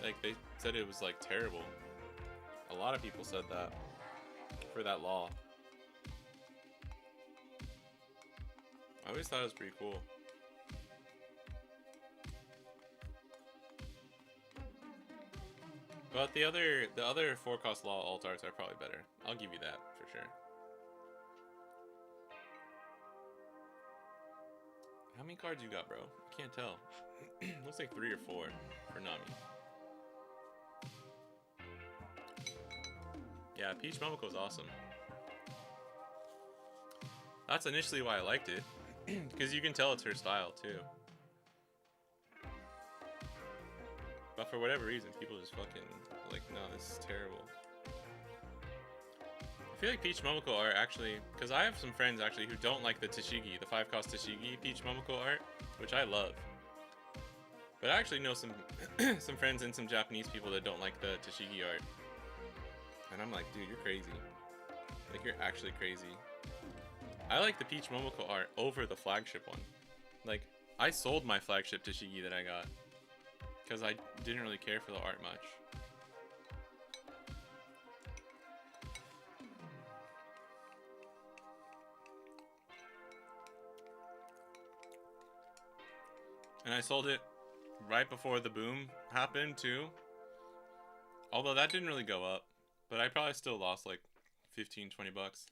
Like they said it was like terrible. A lot of people said that for that law. I always thought it was pretty cool. But the other 4-cost law alt arts are probably better. I'll give you that for sure. How many cards you got, bro? I can't tell. Looks like 3 or 4 for Nami. Yeah, Peach Momoko is awesome. That's initially why I liked it, because you can tell it's her style too. But for whatever reason, people just fucking like, no, this is terrible. I feel like Peach Momoko art actually, because I have some friends actually who don't like the Tashigi, the 5-cost Tashigi Peach Momoko art, which I love. But I actually know some some friends and some Japanese people that don't like the Tashigi art. And I'm like, dude, you're crazy. Like, you're actually crazy. I like the Peach Momoko art over the flagship one. Like, I sold my flagship Tashigi that I got because I didn't really care for the art much. And I sold it right before the boom happened too. Although that didn't really go up. But I probably still lost like 15, 20 bucks.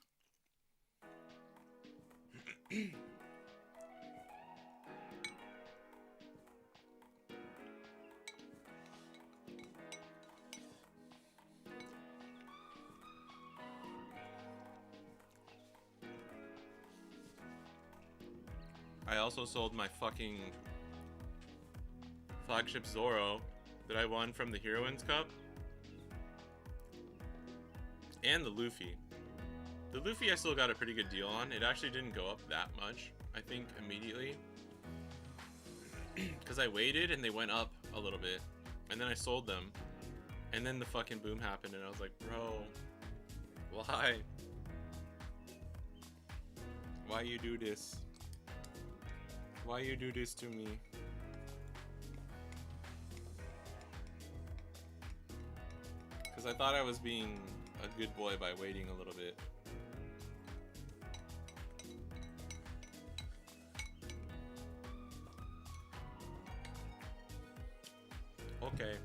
I also sold my fucking flagship Zoro that I won from the Heroines Cup. And the Luffy. The Luffy I still got a pretty good deal on. It actually didn't go up that much, I think, immediately. Because I waited and they went up a little bit. And then I sold them. And then the fucking boom happened and I was like, bro, why? Why you do this? Why you do this to me? Because I thought I was being a good boy by waiting a little bit. Okay.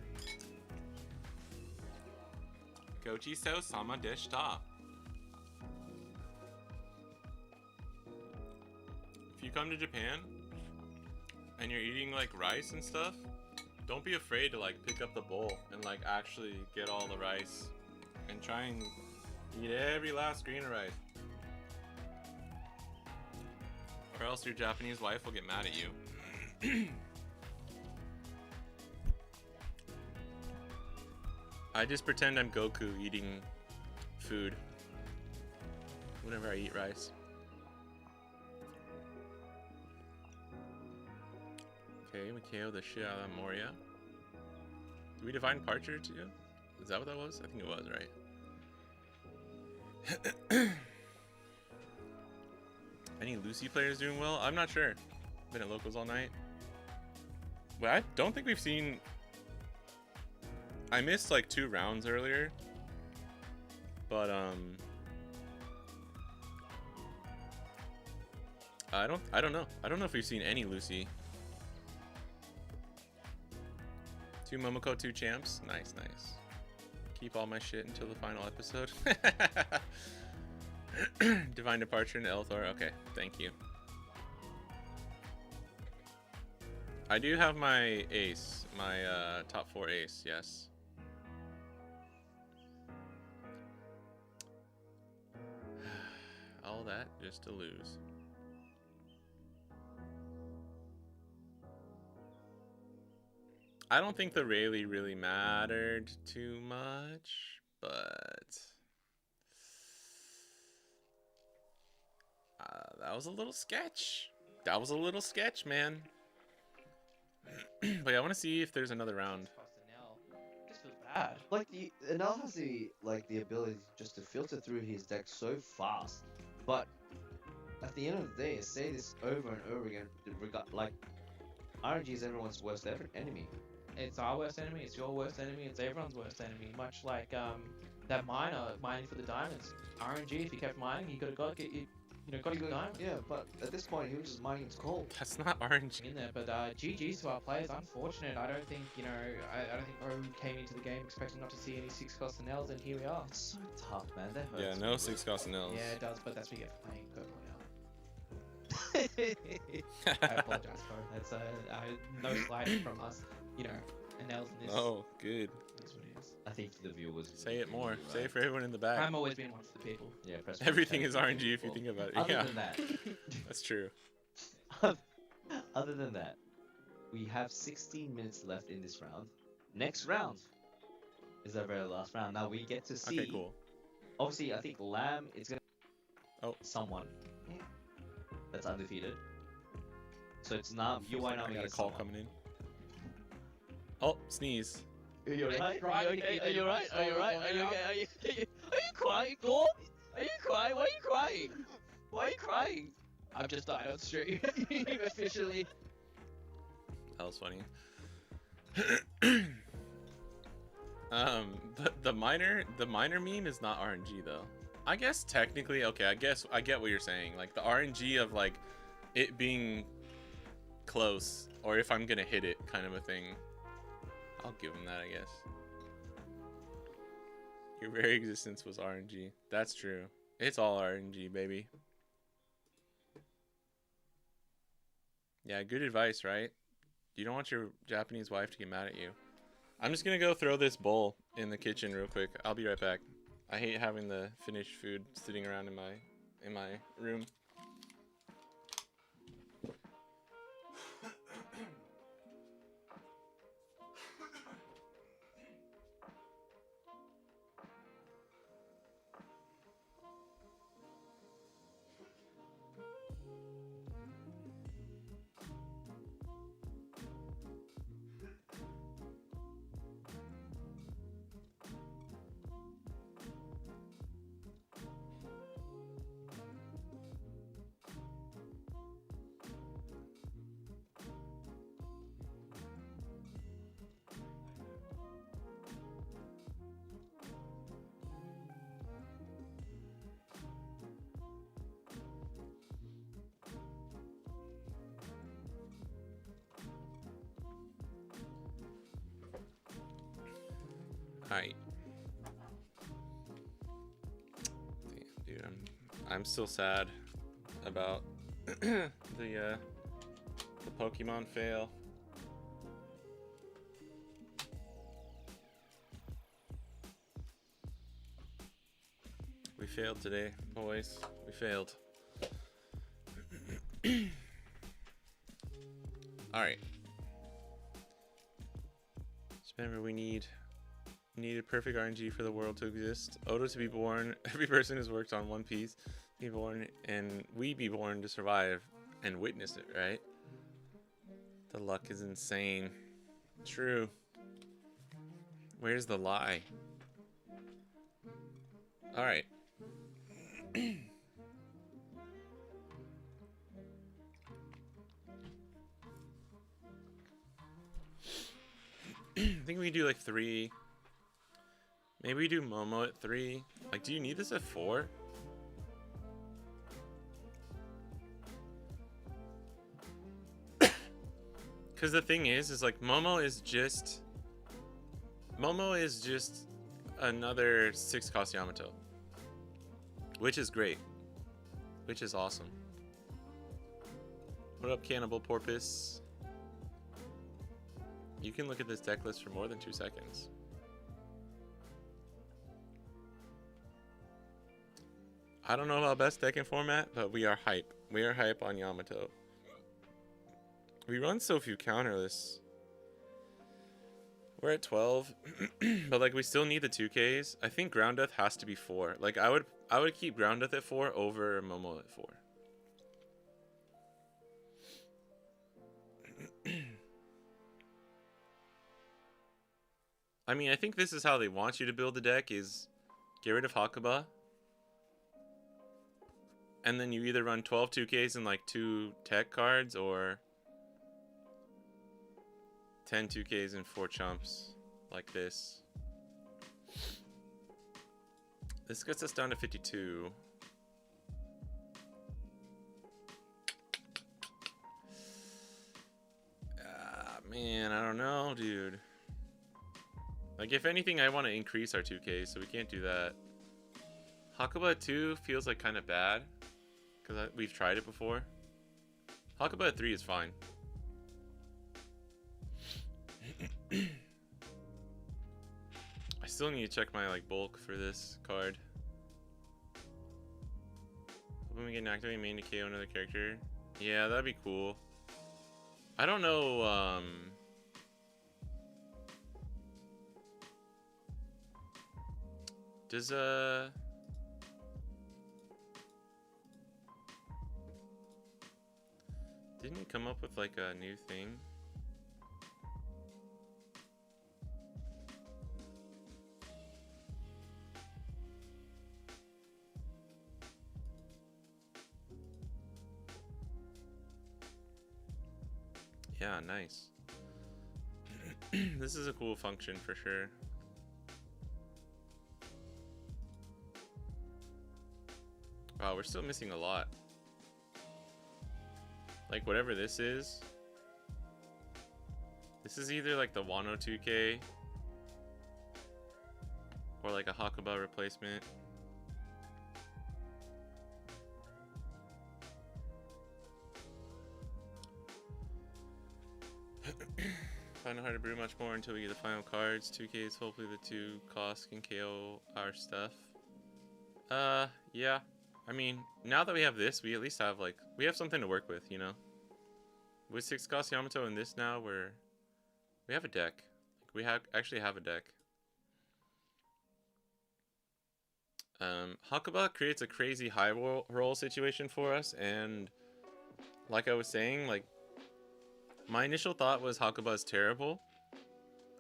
Gochi-so sama deshita. If you come to Japan and you're eating like rice and stuff, don't be afraid to like pick up the bowl and like actually get all the rice and try and eat every last grain of rice. Or else your Japanese wife will get mad at you. I just pretend I'm Goku eating food whenever I eat rice. Okay, we KO the shit out of Moria. Did we divine Parcher too? Is that what that was? I think it was, right? Any Lucy players doing well? I'm not sure. Been at locals all night. Well, I don't think we've seen... I missed like 2 rounds earlier. But, I don't know. I don't know if we've seen any Lucy. 2 Momoko, 2 champs. Nice, nice. Keep all my shit until the final episode. Divine Departure and Elthor. Okay, thank you. I do have my ace. My top 4 ace, yes. All that just to lose. I don't think the Rayleigh really mattered too much, but that was a little sketch. That was a little sketch, man. But yeah, I want to see if there's another round. Just feels bad. Like Anel has the ability just to filter through his deck so fast, but at the end of the day, I say this over and over again. Like RNG is everyone's worst enemy. It's our worst enemy, it's your worst enemy, it's everyone's worst enemy. Much like that miner mining for the diamonds. RNG, if you kept mining, you could have got got a good time. Yeah, but at this point, he was just mining his coal. That's not RNG. In there, but GG's to our players. Unfortunate. I don't think I don't think O came into the game expecting not to see any 6 cost and L's, and here we are. It's so tough, man. That hurts. Yeah, no 6 cost and L's. Yeah, it does, but that's what you get for playing Pokemon now. I apologize, bro. That's no slide from us. An L's in this. Oh, good. That's what it is. I think the viewers. Say it more. Say it for everyone in the back. I'm always being one for the people. Yeah, press Everything is RNG if you think about it. Other Yeah, than that, that's true. other than that, we have 16 minutes left in this round. Next round is our very last round. Now we get to see. Okay, cool. Obviously, I think Lamb is gonna. Oh. Someone. That's undefeated. So it's not you. Why not? I got a call coming in. Oh, sneeze. Are you alright? Are you okay? Are you alright? Are you alright? Are you okay? Are you crying, Gore? Are you crying? Why are you crying? Why are you crying? I've just died on stream. Officially. That was funny. But the minor meme is not RNG though. I guess technically, okay, I guess I get what you're saying. Like the RNG of like it being close or if I'm gonna hit it kind of a thing. I'll give him that, I guess. Your very existence was RNG. That's true. It's all RNG, baby. Yeah, good advice, right? You don't want your Japanese wife to get mad at you. I'm just gonna go throw this bowl in the kitchen real quick. I'll be right back. I hate having the finished food sitting around in my room. Alright. Damn, dude, I'm still sad about the Pokemon fail. We failed today, boys. We failed. Alright. So remember, we needed perfect RNG for the world to exist. Odo to be born. Every person who's worked on One Piece be born, and we be born to survive and witness it, right? The luck is insane. True. Where's the lie? Alright. I think we can do like 3. Maybe we do Momo at 3. Like, do you need this at 4? Because the thing is like Momo is just another 6 cost Yamato, which is great, which is awesome. What up, Cannibal Porpoise? You can look at this deck list for more than 2 seconds. I don't know about best deck and format, but we are hype. We are hype on Yamato. We run so few counterless. We're at 12, but like we still need the 2Ks. I think Ground Death has to be 4. Like I would keep Ground Death at 4 over Momo at 4. I mean, I think this is how they want you to build the deck: is get rid of Hakuba, and then you either run 12 2Ks and like 2 tech cards, or 10 2Ks and 4 chumps, like this. This gets us down to 52. I don't know, dude. Like, if anything, I want to increase our 2K, so we can't do that. Hakuba 2 feels like kind of bad, because we've tried it before. Hakuba 3 is fine. I still need to check my like bulk for this card. When we get an activate main to KO another character. Yeah, that'd be cool. I don't know, does, didn't he come up with like a new thing? Yeah, nice. This is a cool function for sure. Wow, we're still missing a lot. Like, whatever this is either like the Wano 2K or like a Hakuba replacement. I know how to brew much more until we get the final cards. 2Ks, hopefully the 2 costs can KO our stuff. Yeah. I mean, now that we have this, we at least have like, we have something to work with, you know? With 6 cost Yamato and this now, we have a deck. Like, we actually have a deck. Hakuba creates a crazy high roll situation for us, and like I was saying, like, my initial thought was Hakuba is terrible.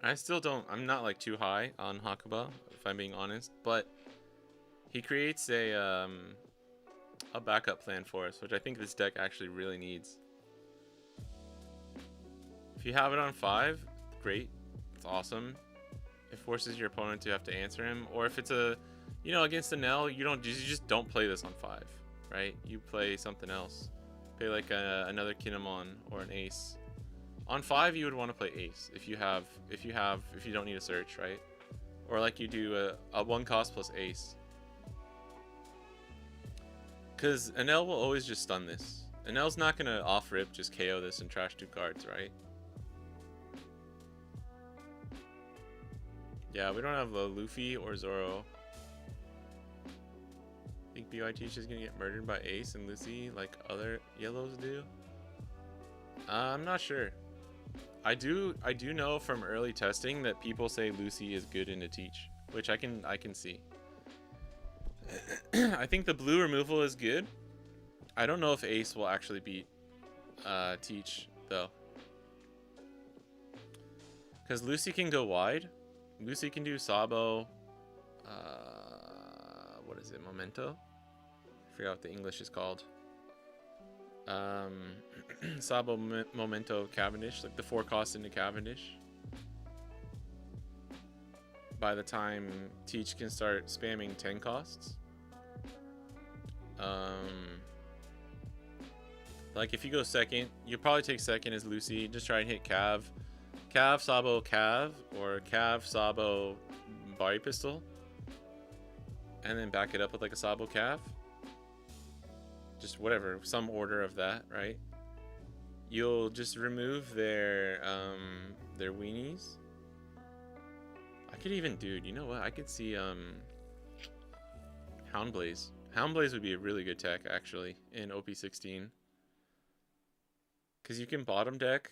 I still don't, I'm not like too high on Hakuba, if I'm being honest, but he creates a backup plan for us, which I think this deck actually really needs. If you have it on 5, great, it's awesome. It forces your opponent to have to answer him, or if it's a, you know, against a Nell, you just don't play this on 5, right? You play something else. Play like another Kinemon or an Ace. On 5, you would want to play Ace if you don't need a search, right? Or like you do a 1 cost plus Ace. Because Enel will always just stun this. Enel's not going to off-rip just KO this and trash 2 cards, right? Yeah, we don't have Luffy or Zoro. I think BYT is just going to get murdered by Ace and Lucy like other yellows do. I'm not sure. I do know from early testing that people say Lucy is good into Teach, which I can see. I think the blue removal is good. I don't know if Ace will actually beat Teach though, because Lucy can go wide. Lucy can do Sabo. What is it? Momento. I forgot what the English is called. Sabo, Momento, Cavendish, like the 4 costs into Cavendish. By the time Teach can start spamming 10 costs. Like if you go second, you'll probably take second as Lucy. Just try and hit Cav, Sabo, Cav, or Cav, Sabo, Bari Pistol. And then back it up with like a Sabo, Cav. Just whatever, some order of that, right? You'll just remove their weenies. I could even, dude, you know what? I could see Houndblaze. Houndblaze would be a really good tech actually in OP16. Cause you can bottom deck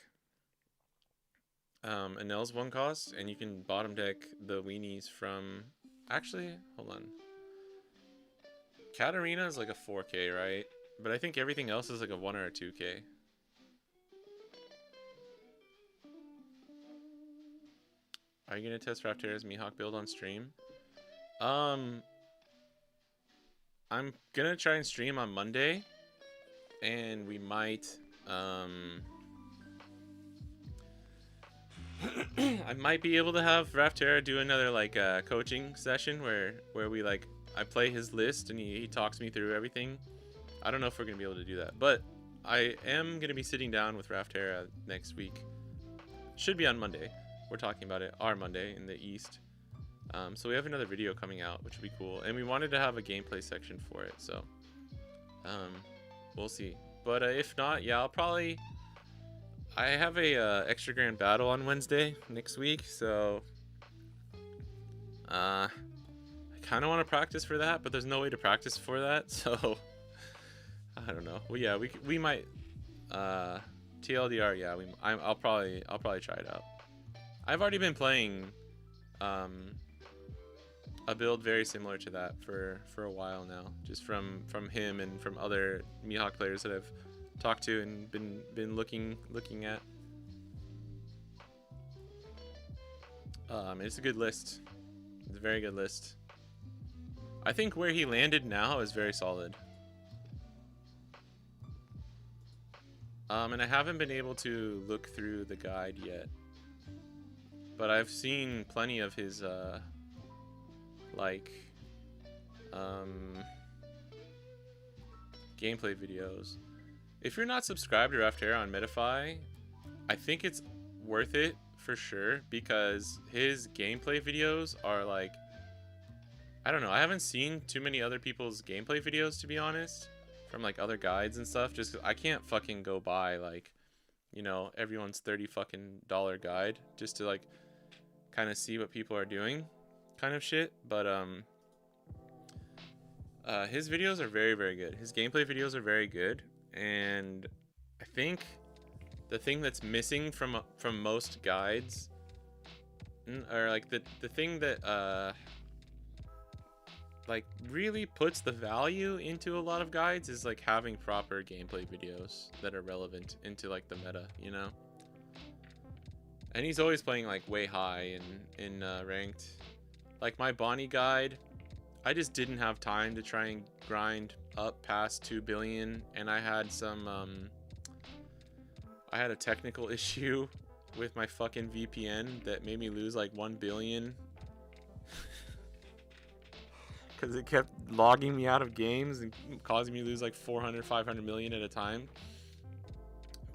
Enel's 1 cost, and you can bottom deck the weenies from, actually, hold on. Katarina is like a 4K, right? But I think everything else is like a 1 or a 2K. Are you gonna test Raptera's Mihawk build on stream? I'm gonna try and stream on Monday, and we might I might be able to have Raftera do another like coaching session where we like, I play his list and he talks me through everything. I don't know if we're gonna be able to do that, but I am gonna be sitting down with Raftera next week should be on Monday. We're talking about it our Monday in the East. So we have another video coming out, which would be cool. And we wanted to have a gameplay section for it, so we'll see. But if not, yeah, I have a extra grand battle on Wednesday next week, so I kind of want to practice for that, but there's no way to practice for that, so I don't know. Well, yeah, we might TLDR. Yeah, I'll probably try it out. I've already been playing a build very similar to that for a while now, just from him and from other Mihawk players that I've talked to and been looking at. It's a good list. It's a very good list. I think where he landed now is very solid. And I haven't been able to look through the guide yet, but I've seen plenty of his gameplay videos. If you're not subscribed or after on Metafy, I think it's worth it for sure, because his gameplay videos are like, I don't know, I haven't seen too many other people's gameplay videos, to be honest, from like other guides and stuff, just 'cause I can't fucking go buy like, you know, everyone's $30 fucking guide just to like kind of see what people are doing kind of shit. But his videos are very, very good. His gameplay videos are very good, and I think the thing that's missing from most guides, or like the thing that like really puts the value into a lot of guides, is like having proper gameplay videos that are relevant into like the meta, you know. And he's always playing like way high in ranked. Like my Bonnie guide, I just didn't have time to try and grind up past 2 billion, and I had some I had a technical issue with my fucking VPN that made me lose like 1 billion because it kept logging me out of games and causing me to lose like 400, 500 million at a time.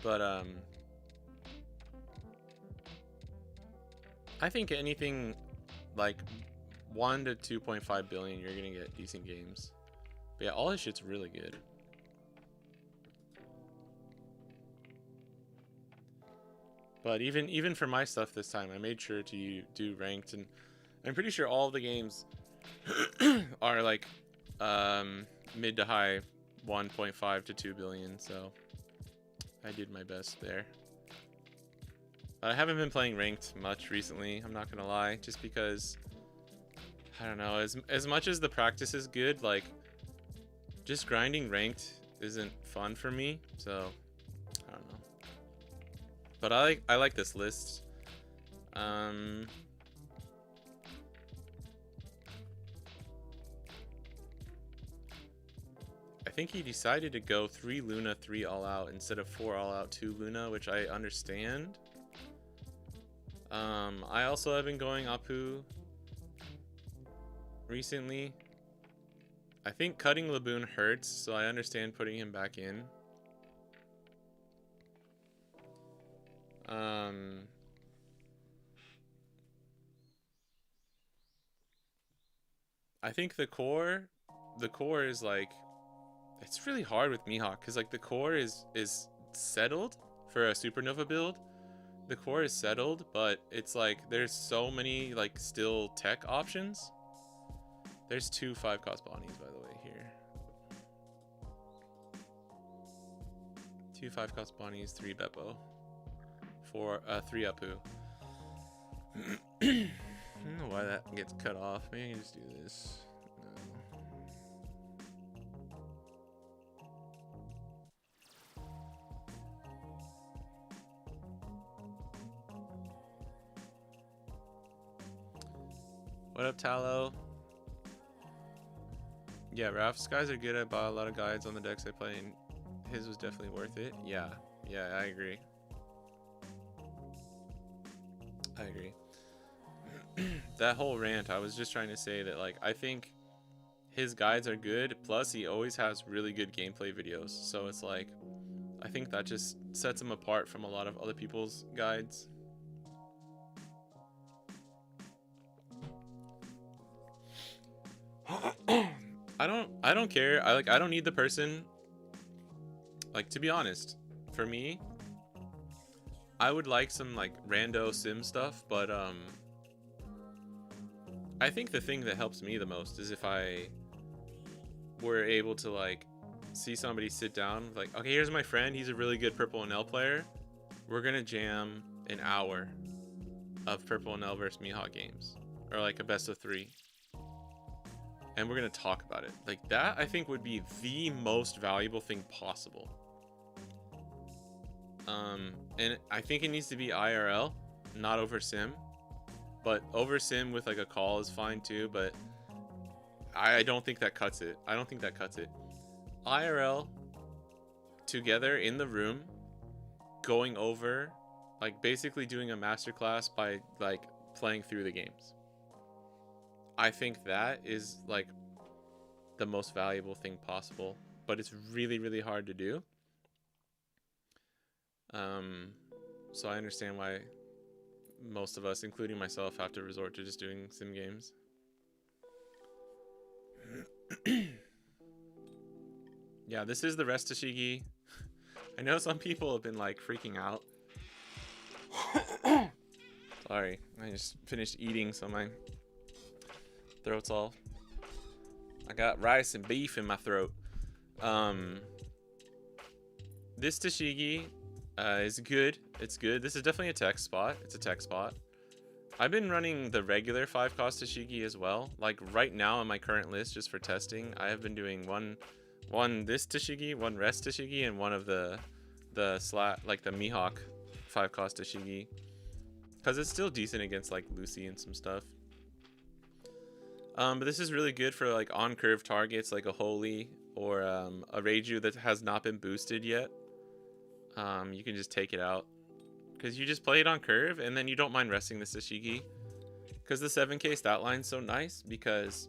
But I think anything like 1 to 2.5 billion, you're gonna get decent games. But yeah, all this shit's really good. But even for my stuff this time, I made sure to do ranked, and I'm pretty sure all of the games are like mid to high 1.5 to 2 billion, so I did my best there. I haven't been playing ranked much recently, I'm not gonna lie, just because I don't know, as much as the practice is good, like just grinding ranked isn't fun for me, so I don't know. But I like this list. I think he decided to go 3 Luna, 3 all out instead of 4 all out, 2 Luna, which I understand. I also have been going Apu recently. I think cutting Laboon hurts, so I understand putting him back in. I think the core is like, it's really hard with Mihawk because like the core is settled for a supernova build. The core is settled, but it's like there's so many like still tech options. There's 2 5-cost Bonnies, by the way, here. 2 5-cost Bonnies, 3 Beppo, 3 Apu. I don't know why that gets cut off. Maybe I can just do this. No. What up, Tallow? Yeah, Ralph's guys are good. I bought a lot of guides on the decks I play, and his was definitely worth it. Yeah, I agree. I agree. That whole rant, I was just trying to say that, like, I think his guides are good, plus he always has really good gameplay videos, so it's like, I think that just sets him apart from a lot of other people's guides. I don't care. I don't need the person. Like, to be honest, for me, I would like some like rando sim stuff, but I think the thing that helps me the most is if I were able to like see somebody sit down, like, okay, here's my friend, he's a really good Purple and L player. We're gonna jam an hour of Purple and L versus Mihawk games, or like a best of 3, and we're gonna talk about it. Like that, I think would be the most valuable thing possible. And I think it needs to be IRL, not over sim, but over sim with like a call is fine too, but I don't think that cuts it. I don't think that cuts it. IRL together in the room, going over, like basically doing a masterclass by like playing through the games. I think that is like the most valuable thing possible, but it's really, really hard to do. So I understand why most of us, including myself, have to resort to just doing sim games. Yeah, this is the rest of Shigi. I know some people have been like freaking out. Sorry, I just finished eating, so my throat's all... I got rice and beef in my throat. This Tashigi is good. It's good. This is definitely a tech spot. It's a tech spot. I've been running the regular 5-cost Tashigi as well. Like right now on my current list, just for testing, I have been doing one this Tashigi, one rest Tashigi, and one of the Mihawk 5-cost Tashigi. Because it's still decent against like Lucy and some stuff. But this is really good for like on curve targets like a Holy or a Reiju that has not been boosted yet. You can just take it out because you just play it on curve and then you don't mind resting the Tashigi. Because the 7k stat line's so nice because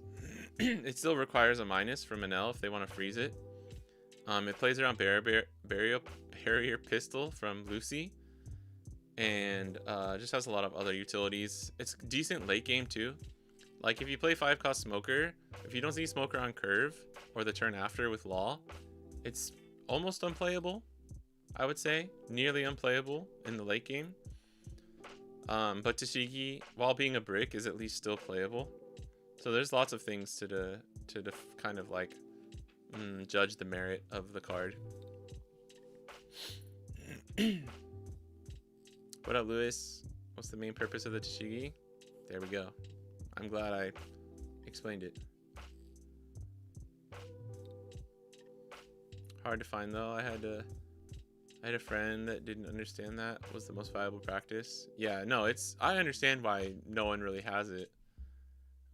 it still requires a minus from an L if they want to freeze it. It plays around barrier pistol from Lucy. And just has a lot of other utilities. It's decent late game too. Like if you play 5-cost Smoker, if you don't see Smoker on curve or the turn after with Law, it's almost unplayable, I would say. Nearly unplayable in the late game. But Tashigi, while being a brick, is at least still playable. So there's lots of things to kind of like judge the merit of the card. What up, Lewis? What's the main purpose of the Tashigi? There we go. I'm glad I explained it. Hard to find though. I had a friend that didn't understand that was the most valuable practice. Yeah, no, I understand why no one really has it.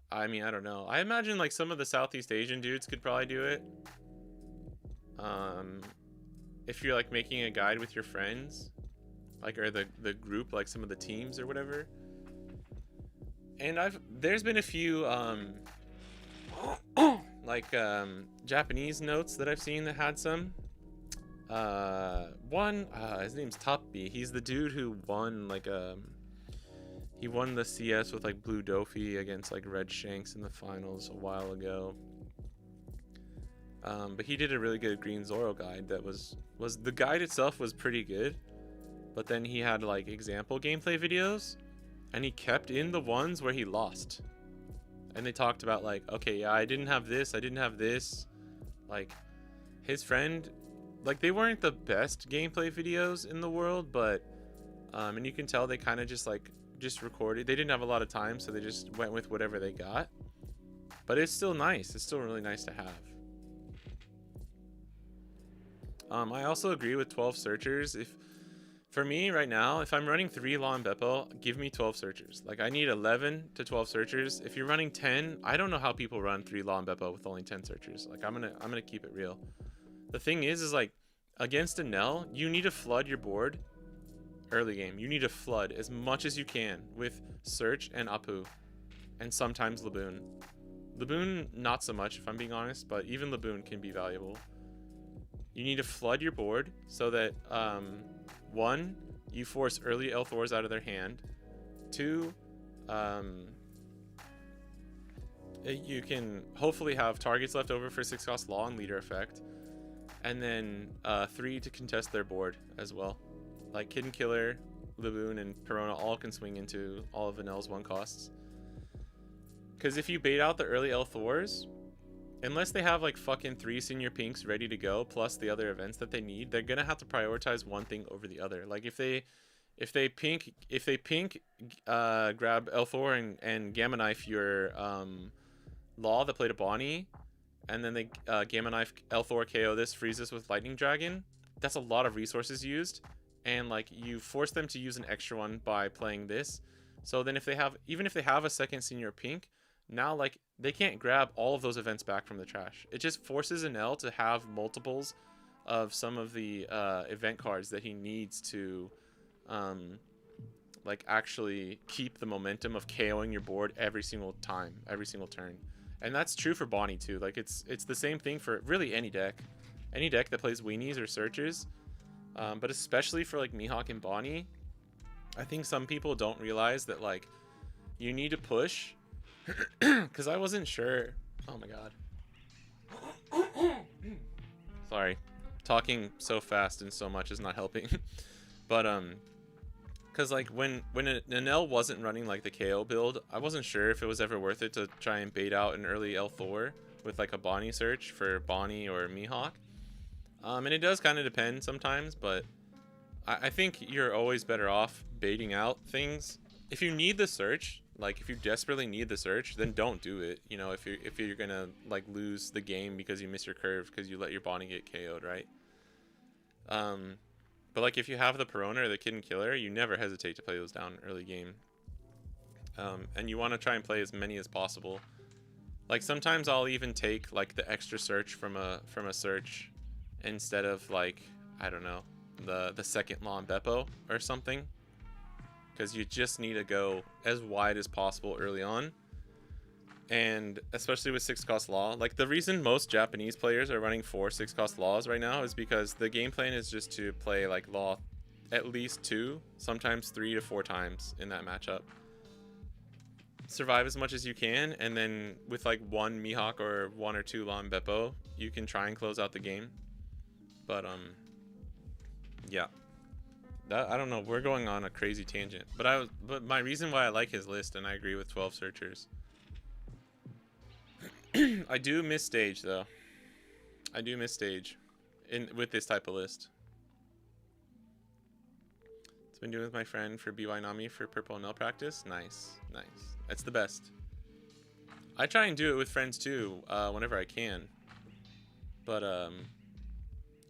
I mean, I don't know. I imagine like some of the Southeast Asian dudes could probably do it. If you're like making a guide with your friends, like, or the group, like some of the teams or whatever. And there's been a few Japanese notes that I've seen that had some. His name's Top B. He's the dude who won he won the CS with like Blue Dofi against like Red Shanks in the finals a while ago. But he did a really good Green Zoro guide that was the guide itself was pretty good, but then he had like example gameplay videos. And he kept in the ones where he lost. And they talked about like, okay, yeah, I didn't have this. Like, his friend, like, they weren't the best gameplay videos in the world, but, and you can tell they kind of just recorded. They didn't have a lot of time, so they just went with whatever they got. But it's still nice. It's still really nice to have. I also agree with 12 searchers. For me right now, if I'm running 3 Law and Beppo, give me 12 searchers. Like I need 11 to 12 searchers. If you're running 10, I don't know how people run 3 Law and Beppo with only 10 searchers. Like I'm gonna keep it real. The thing is like against a Nell, you need to flood your board early game. You need to flood as much as you can with Search and Apu, and sometimes Laboon. Laboon not so much if I'm being honest, but even Laboon can be valuable. You need to flood your board so that 1, you force early L4s out of their hand. 2, you can hopefully have targets left over for 6-cost Law and Leader effect, and then 3 to contest their board as well. Like Kid and Killer, Laboon, and Perona all can swing into all of Vanel's 1-costs. Because if you bait out the early L4s, unless they have like fucking 3 senior pinks ready to go, plus the other events that they need, they're gonna have to prioritize one thing over the other. Like if they pink grab L4 and Gamma Knife your Law that played a Bonnie, and then they Gamma Knife L4 KO this, freeze this with Lightning Dragon, that's a lot of resources used, and like you force them to use an extra one by playing this. So then if they have, even if they have a second senior pink, now like they can't grab all of those events back from the trash. It just forces an L to have multiples of some of the event cards that he needs to like actually keep the momentum of KOing your board every single time, every single turn. And that's true for Bonnie too. Like it's the same thing for really any deck that plays weenies or searchers, but especially for like Mihawk and Bonnie. I think some people don't realize that like you need to push, because I wasn't sure. Oh my god. Sorry, talking so fast and so much is not helping. But because like when an L wasn't running like the KO build, I wasn't sure if it was ever worth it to try and bait out an early L4 with like a Bonnie search for Bonnie or Mihawk. And it does kind of depend sometimes, but I think you're always better off baiting out things. If you need the search, like if you desperately need the search, then don't do it. You know, if you're gonna like lose the game because you miss your curve because you let your Bonnie get KO'd, right? But like if you have the Perona or the Kid and Killer, you never hesitate to play those down early game. And you want to try and play as many as possible. Like sometimes I'll even take like the extra search from a search instead of like, I don't know, the second Law and Beppo or something, because you just need to go as wide as possible early on. And especially with 6-cost Law, like the reason most Japanese players are running 4 6-cost Laws right now is because the game plan is just to play like Law at least 2, sometimes 3 to 4 times in that matchup. Survive as much as you can, and then with like 1 Mihawk or 1 or 2 Law and Beppo, you can try and close out the game. But yeah, that, I don't know, we're going on a crazy tangent, but my reason why I like his list, and I agree with 12 searchers. I do miss stage though. I do miss stage with this type of list. It's been doing with my friend for BY Nami for purple NL practice. Nice, nice. That's the best. I try and do it with friends too, whenever I can. But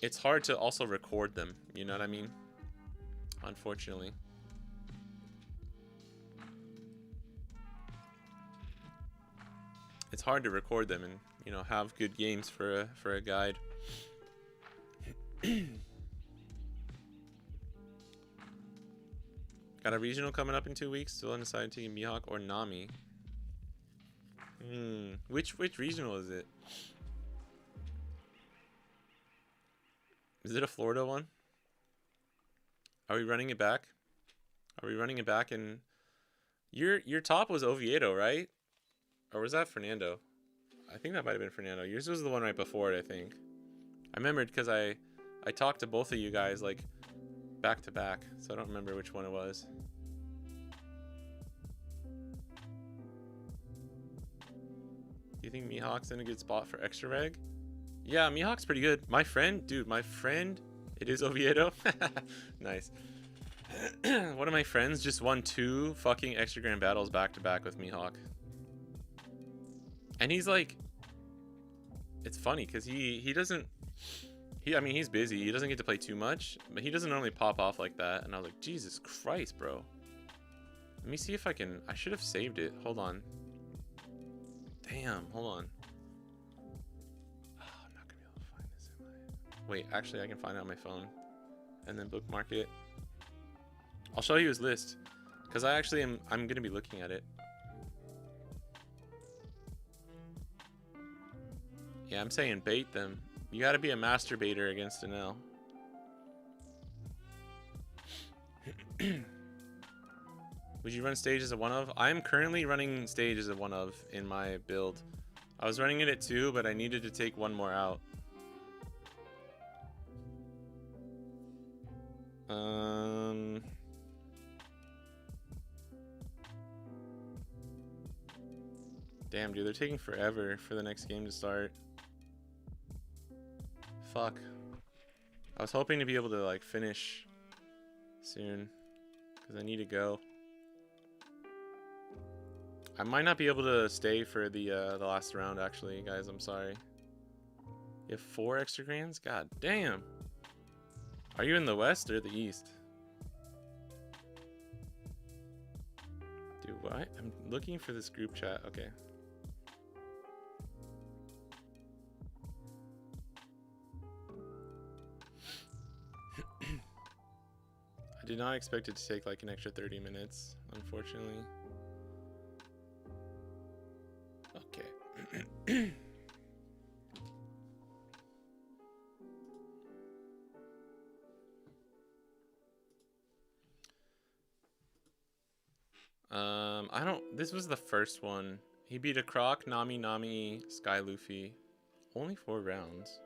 it's hard to also record them, you know what I mean? Unfortunately. It's hard to record them and, you know, have good games for a guide. Got a regional coming up in 2 weeks. Still undecided to Mihawk or Nami. Which regional is it? Is it a Florida one? Are we running it back? Are we running it back? And your top was Oviedo, right? Or was that Fernando? I think that might have been Fernando. Yours was the one right before it, I think. I remembered because I talked to both of you guys like back to back, so I don't remember which one it was. Do you think Mihawk's in a good spot for extra reg? Yeah, Mihawk's pretty good. My friend, it is Oviedo. Nice. One of my friends just won 2 fucking extra grand battles back to back with Mihawk. And he's like, it's funny because he doesn't, I mean, he's busy. He doesn't get to play too much, but he doesn't normally pop off like that. And I was like, Jesus Christ, bro. Let me see if I should have saved it. Hold on. Damn, hold on. Oh, I'm not gonna be able to find this in my... Wait, actually I can find it on my phone and then bookmark it. I'll show you his list because I'm gonna be looking at it. Yeah, I'm saying bait them. You gotta be a master baiter against an L. Would you run stage as a one of? I'm currently running stage as a one of in my build. I was running it at 2, but I needed to take one more out. Damn, dude, they're taking forever for the next game to start. Fuck. I was hoping to be able to like finish soon, because I need to go. I might not be able to stay for the last round, actually, guys. I'm sorry. You have 4 extra grands? God damn. Are you in the west or the east? Dude, what? I'm looking for this group chat. Okay. I did not expect it to take like an extra 30 minutes, unfortunately. Okay. This was the first one. He beat a Croc, Nami, Sky Luffy. Only 4 rounds.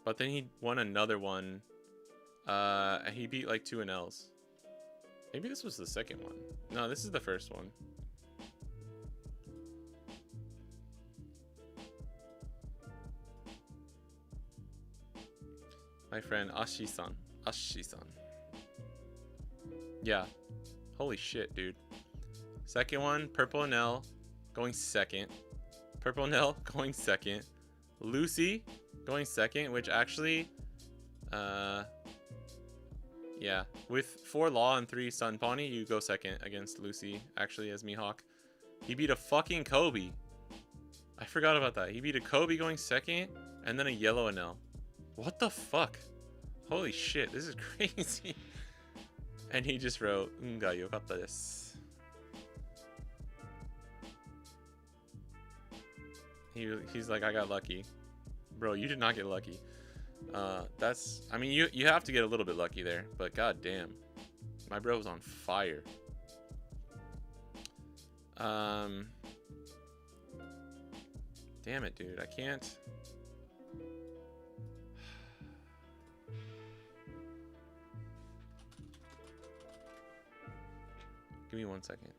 But then he won another one. He beat like 2 NLs. Maybe this was the second one. No, this is the first one. My friend Ashi-san. Ashi-san. Yeah. Holy shit, dude. Second one, Purple NL going second. Purple NL going second. Lucy going second, which actually, yeah. With 4 Law and 3 Sun Pawnee, you go second against Lucy, actually, as Mihawk. He beat a fucking Kobe. I forgot about that. He beat a Kobe going second, and then a yellow NL. What the fuck? Holy shit, this is crazy. And he just wrote, Unga yokatta desu. He's like, I got lucky. Bro, you did not get lucky. That's, I mean, you have to get a little bit lucky there, but god damn. My bro was on fire. Damn it, dude. I can't. Give me 1 second.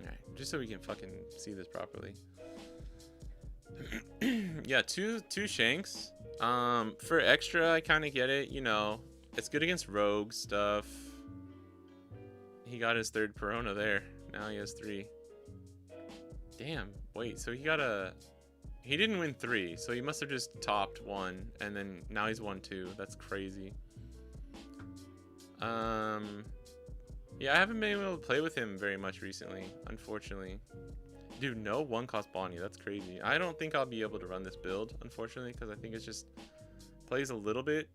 Alright, just so we can fucking see this properly. Yeah, two Shanks. For extra, I kind of get it, you know. It's good against rogue stuff. He got his 3rd Perona there. Now he has 3. Damn, wait, so he got a... He didn't win 3, so he must have just topped 1, and then now he's won 2. That's crazy. Yeah, I haven't been able to play with him very much recently, unfortunately. Dude, no 1-cost Bonnie. That's crazy. I don't think I'll be able to run this build, unfortunately, because I think it's just plays a little bit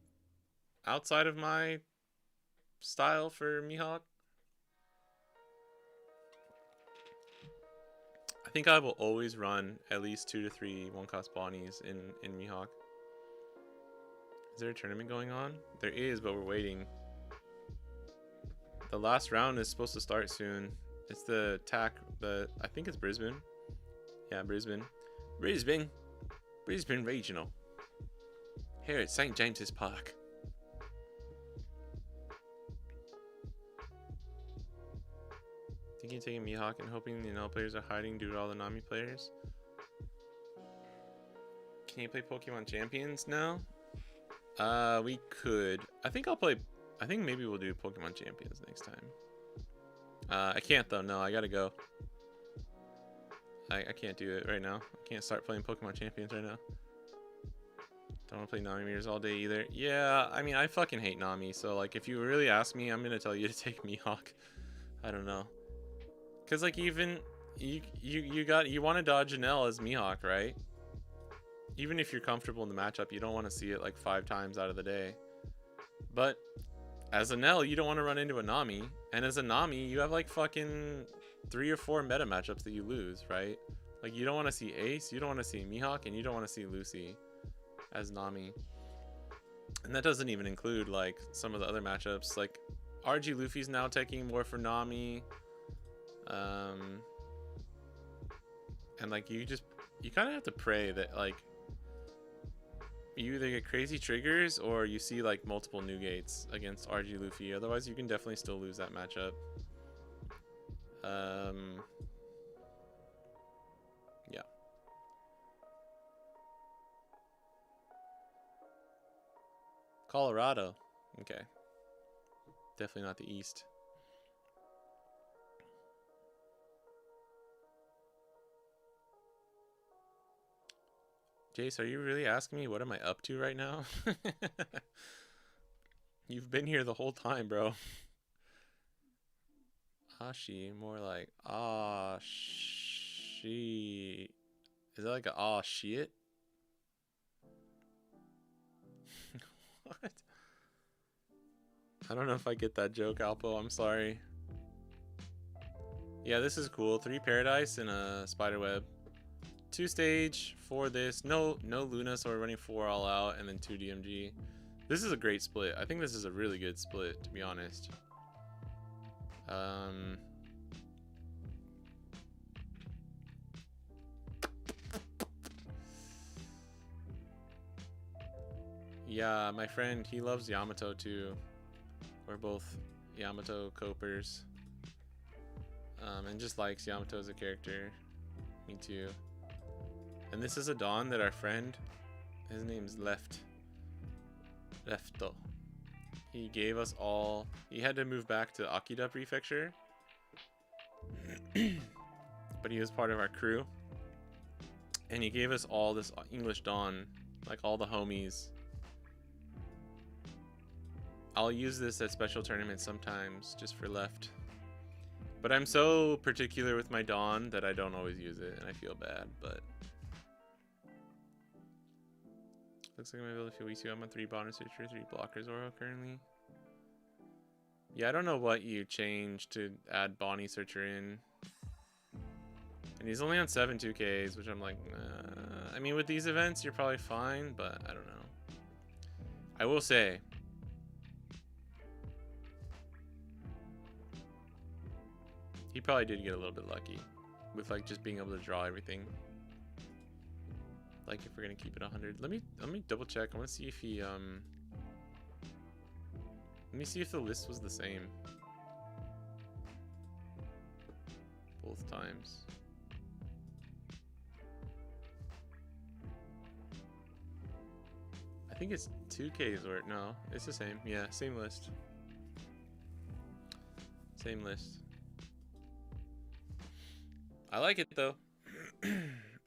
outside of my style for Mihawk. I think I will always run at least 2 to 3 1-cost Bonnies in Mihawk. Is there a tournament going on? There is, but we're waiting. The last round is supposed to start soon. It's the TAC, I think it's Brisbane. Yeah, Brisbane. Brisbane Regional. Here at St. James's Park. Thinking of taking Mihawk and hoping the NL players are hiding due to all the Nami players. Can you play Pokemon Champions now? We could. I think maybe we'll do Pokemon Champions next time. I can't though. No, I gotta go. I can't do it right now. I can't start playing Pokemon Champions right now. Don't want to play Nami meters all day either. Yeah, I mean, I fucking hate Nami. So like, if you really ask me, I'm gonna tell you to take Mihawk. I don't know. Cause like even you want to dodge an L as Mihawk, right? Even if you're comfortable in the matchup, you don't want to see it like 5 times out of the day. But as an L, you don't want to run into a Nami, and as a Nami, you have like fucking 3 or 4 meta matchups that you lose, right? Like you don't want to see Ace, you don't want to see Mihawk, and you don't want to see Lucy. as Nami. And that doesn't even include like some of the other matchups. Like RG Luffy's now taking more for Nami. And like you kind of have to pray that like you either get crazy triggers or you see like multiple new gates against RG Luffy. Otherwise you can definitely still lose that matchup. Yeah. Colorado. Okay. Definitely not the East. Jace, are you really asking me what am I up to right now? You've been here the whole time, bro. Ashi, more like she. Is that like a ah shit? What? I don't know if I get that joke, Alpo. I'm sorry. Yeah, this is cool. 3 Paradise and a Spiderweb. 2 stage for this. No Luna, so we're running 4 all out and then 2 DMG. This is a great split. I think this is a really good split, to be honest. Yeah, my friend, he loves Yamato too. We're both Yamato copers. And just likes Yamato as a character. Me too. And this is a Dawn that our friend, his name's Lefto. He gave us all, he had to move back to Akita Prefecture. But he was part of our crew. And he gave us all this English Dawn, like all the homies. I'll use this at special tournaments sometimes, just for left. But I'm so particular with my Dawn that I don't always use it, and I feel bad, but... Looks like I'm able to feel weak too. I'm on 3 Bonner Searcher, 3 Blockers Oro currently. Yeah, I don't know what you changed to add Bonnie Searcher in. And he's only on 7 2Ks, which I'm like, I mean, with these events, you're probably fine, but I don't know. I will say... He probably did get a little bit lucky with like just being able to draw everything. Like if we're gonna keep it 100, let me double check. I want to see if he let me see if the list was the same both times. I think it's 2Ks or no, it's the same. Yeah, same list. Same list. I like it though.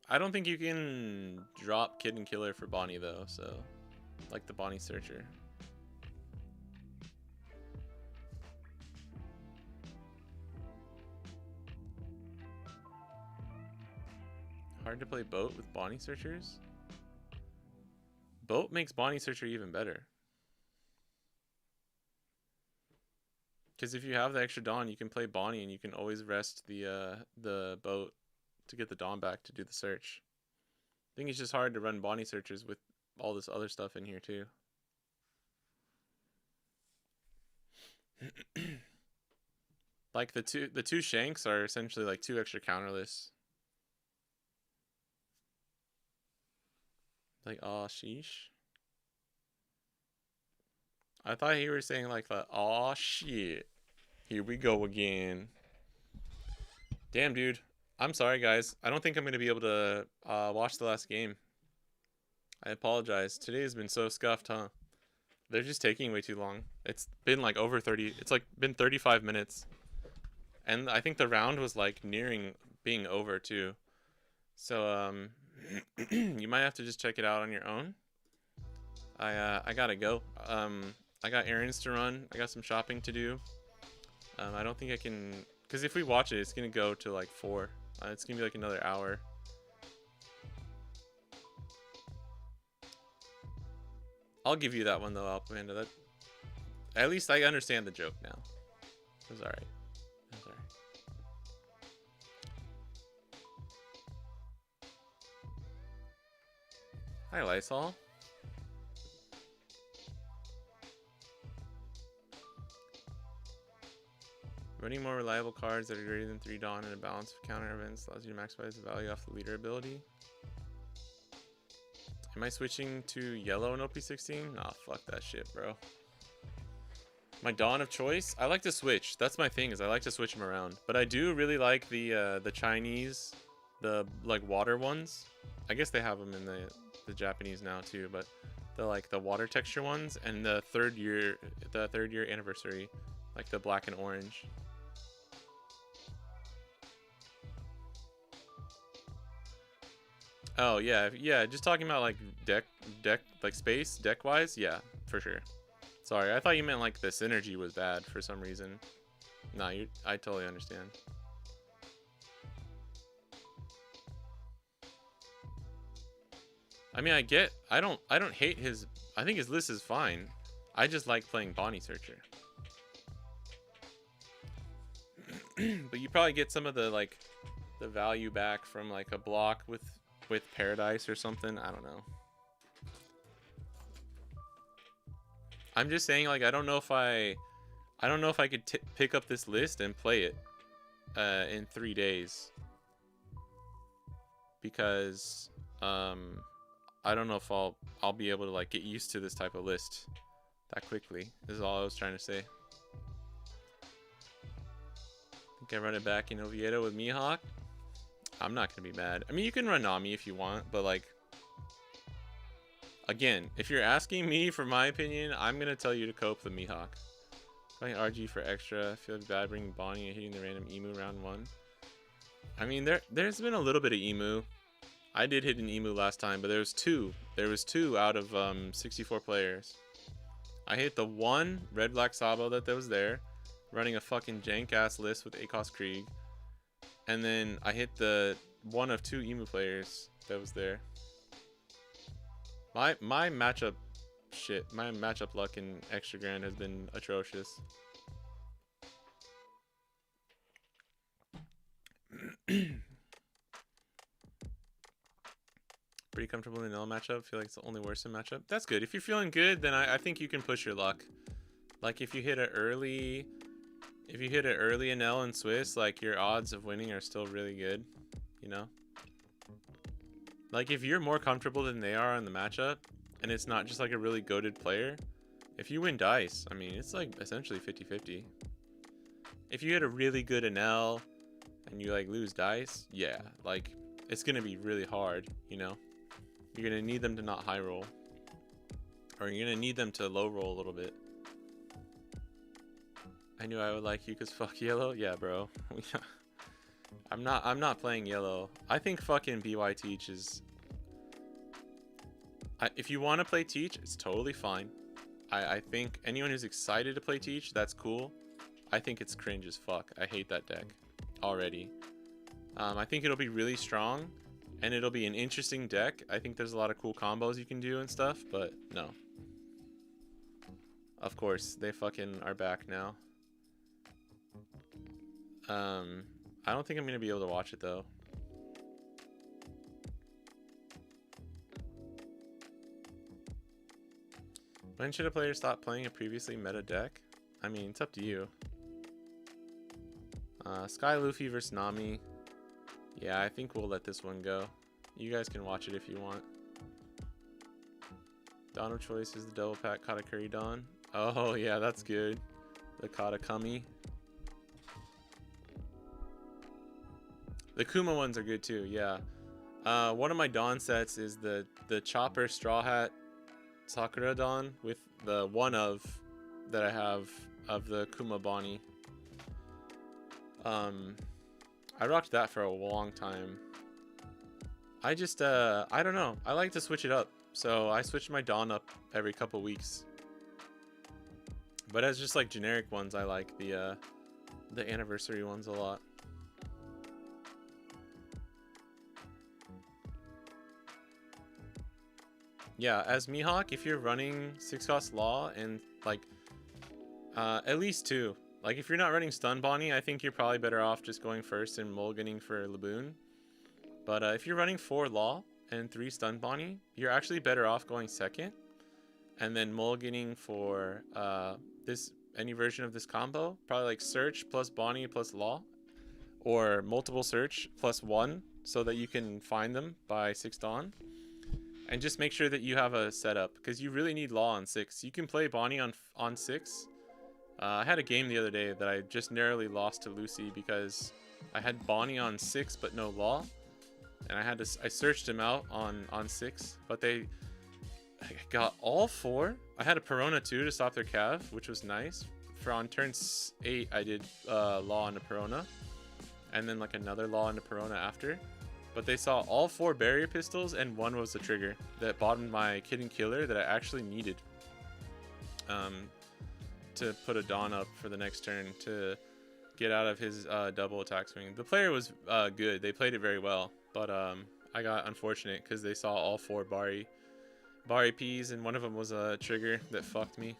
I don't think you can drop Kid and Killer for Bonnie though, so like the Bonnie Searcher. Hard to play Boat with Bonnie Searchers? Boat makes Bonnie Searcher even better. Because if you have the extra Dawn, you can play Bonnie and you can always rest the boat to get the Dawn back to do the search. I think it's just hard to run Bonnie searches with all this other stuff in here too. Like the two Shanks are essentially like 2 extra counterless. Like, oh sheesh. I thought you were saying like, aw shit, here we go again. Damn, dude. I'm sorry, guys. I don't think I'm going to be able to watch the last game. I apologize. Today has been so scuffed, huh? They're just taking way too long. It's been like over 30. It's like been 35 minutes. And I think the round was like nearing being over too. So you might have to just check it out on your own. I gotta go. I got errands to run. I got some shopping to do. I don't think I can, because if we watch it, it's gonna go to like 4. It's gonna be like another hour. I'll give you that one though, Alpamanda. That, at least I understand the joke now. It was alright. It was alright. Hi, Lysol. Running more reliable cards that are greater than 3 Dawn and a balance of counter events allows you to maximize the value off the leader ability. Am I switching to yellow in OP16? Nah, fuck that shit, bro. My Dawn of choice? I like to switch. That's my thing, is I like to switch them around. But I do really like the Chinese, the like water ones. I guess they have them in the Japanese now too, but the water texture ones and the third year anniversary, like the black and orange. Oh yeah, just talking about like deck like space deck wise, yeah, for sure. Sorry, I thought you meant like the synergy was bad for some reason. Nah, I totally understand. I mean, I don't hate his, I think his list is fine. I just like playing Bonnie Searcher. But you probably get some of the like the value back from like a block with Paradise or something. I don't know. I'm just saying, like, I don't know if I could pick up this list and play it in 3 days, because I don't know if I'll be able to like get used to this type of list that quickly. This is all I was trying to say. Think I run it back in Oviedo with Mihawk. I'm not gonna be mad. I mean, you can run Nami if you want, but like, again, if you're asking me for my opinion, I'm gonna tell you to cope the Mihawk. Playing RG for extra. I feel bad bringing Bonnie and hitting the random Emu round 1. I mean, there's been a little bit of Emu. I did hit an Emu last time, but there was 2. There was 2 out of 64 players. I hit the 1 red black Sabo that was there, running a fucking jank ass list with Akos Krieg. And then I hit the 1 of 2 Emu players that was there. My matchup luck in Extra Grand has been atrocious. Pretty comfortable in the L matchup. Feel like it's the only worse in matchup. That's good. If you're feeling good, then I think you can push your luck. Like if you hit it early in L and Swiss, like your odds of winning are still really good, you know? Like if you're more comfortable than they are on the matchup, and it's not just like a really goated player, if you win dice, I mean, it's like essentially 50-50. If you hit a really good L and you like lose dice, yeah, like it's gonna be really hard, you know? You're gonna need them to not high roll, or you're gonna need them to low roll a little bit. I knew I would like you because fuck yellow. Yeah, bro. I'm not playing yellow. I think fucking BY Teach is... if you want to play Teach, it's totally fine. I think anyone who's excited to play Teach, that's cool. I think it's cringe as fuck. I hate that deck already. I think it'll be really strong, and it'll be an interesting deck. I think there's a lot of cool combos you can do and stuff, but no. Of course, they fucking are back now. I don't think I'm gonna be able to watch it though. When should a player stop playing a previously meta deck? I mean, it's up to you. Sky Luffy versus Nami. Yeah, I think we'll let this one go. You guys can watch it if you want. Dawn of choice is the double pack Katakuri Dawn. Oh yeah, that's good. The Katakami. The Kuma ones are good too, yeah. One of my Dawn sets is the Chopper Straw Hat Sakura Dawn with the one of that I have of the Kuma Bonnie. I rocked that for a long time. I just I don't know. I like to switch it up, so I switch my Dawn up every couple weeks. But as just like generic ones, I like the anniversary ones a lot. Yeah, as Mihawk, if you're running 6-cost Law and like at least 2. Like if you're not running Stun Bonnie, I think you're probably better off just going first and mulliganing for Laboon. But if you're running 4 Law and 3 Stun Bonnie, you're actually better off going second and then mulliganing for this any version of this combo. Probably like search plus Bonnie plus Law, or multiple search plus 1, so that you can find them by 6 Dawn. And just make sure that you have a setup, because you really need Law on 6. You can play Bonnie on 6. I had a game the other day that I just narrowly lost to Lucy because I had Bonnie on 6 but no Law, and I searched him out on 6, but I got all 4. I had a Perona too to stop their cav, which was nice. For on turn 8, I did Law on the Perona, and then like another Law on the Perona after. But they saw all 4 barrier pistols, and 1 was the trigger that bottomed my Kid Killer that I actually needed to put a Dawn up for the next turn to get out of his double attack swing. The player was good. They played it very well, but I got unfortunate because they saw all 4 Bari Ps, and one of them was a trigger that fucked me.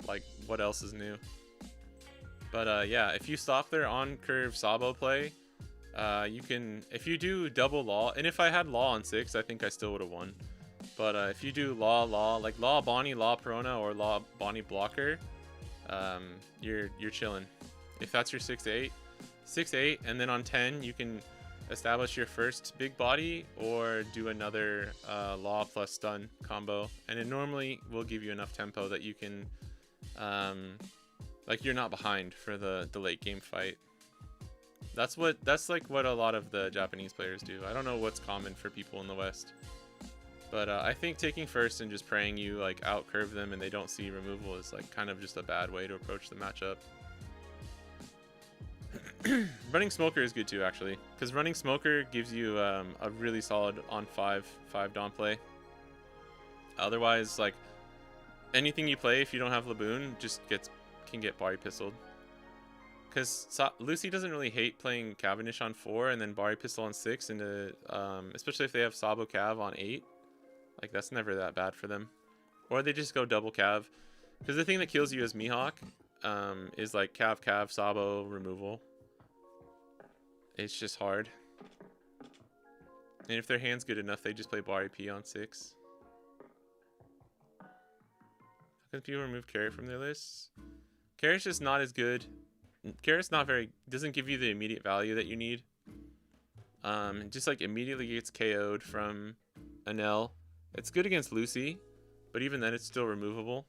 Like, what else is new? But yeah, if you stop their on curve Sabo play, you can, if you do double Law, and if I had Law on 6, I think I still would have won. But if you do Law, like Law Bonnie, Law Perona, or Law Bonnie Blocker, you're chilling. If that's your 6-8, and then on 10 you can establish your first big body or do another Law plus stun combo, and it normally will give you enough tempo that you can, like, you're not behind for the late game fight. That's like what a lot of the Japanese players do. I don't know what's common for people in the West. But I think taking first and just praying you like out curve them and they don't see removal is like kind of just a bad way to approach the matchup. Running Smoker is good too, actually, because running Smoker gives you a really solid on 5 Dawn play. Otherwise, like, anything you play, if you don't have Laboon, just can get Bari pistoled. Because Lucy doesn't really hate playing Cavendish on 4 and then Bari pistol on 6 into, especially if they have Sabo Cav on 8. Like, that's never that bad for them. Or they just go double Cav. Because the thing that kills you as Mihawk is like Cav, Sabo, removal. It's just hard. And if their hand's good enough, they just play Bari P on 6. How can people remove Carrot from their lists? Carrot's just not as good. Carrot's doesn't give you the immediate value that you need. Just like immediately gets KO'd from an L. It's good against Lucy, but even then it's still removable.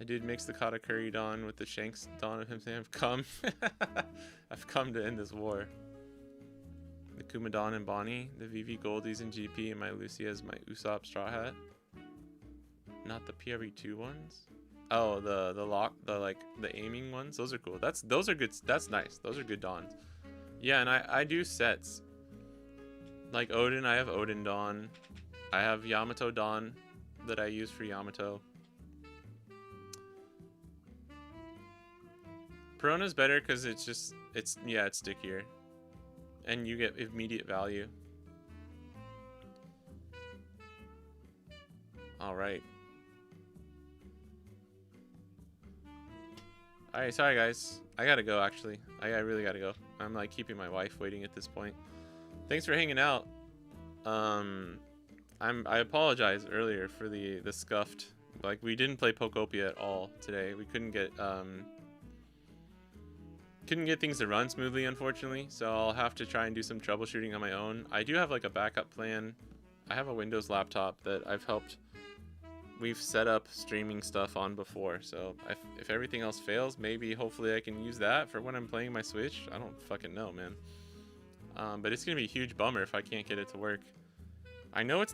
I did mix the Katakuri Dawn with the Shanks Dawn of him saying, I've come to end this war. The Kumadan and Bonnie, the VV Goldies and GP, and my Lucy as my Usopp Straw Hat. Not the PRE2 ones. Oh, the aiming ones. Those are cool. Those are good. That's nice. Those are good Dawns. Yeah, and I do sets. Like Odin, I have Odin Dawn. I have Yamato Dawn that I use for Yamato. Perona's better because it's stickier. And you get immediate value. Alright. Alright, sorry guys. I gotta go actually. I really gotta go. I'm like keeping my wife waiting at this point. Thanks for hanging out. I apologize earlier for the scuffed. Like, we didn't play Pokopia at all today. We couldn't get things to run smoothly, unfortunately, so I'll have to try and do some troubleshooting on my own. I do have like a backup plan. I have a Windows laptop that we've set up streaming stuff on before, so if everything else fails, maybe hopefully I can use that for when I'm playing my Switch. I don't fucking know, man. But it's gonna be a huge bummer if I can't get it to work. I know it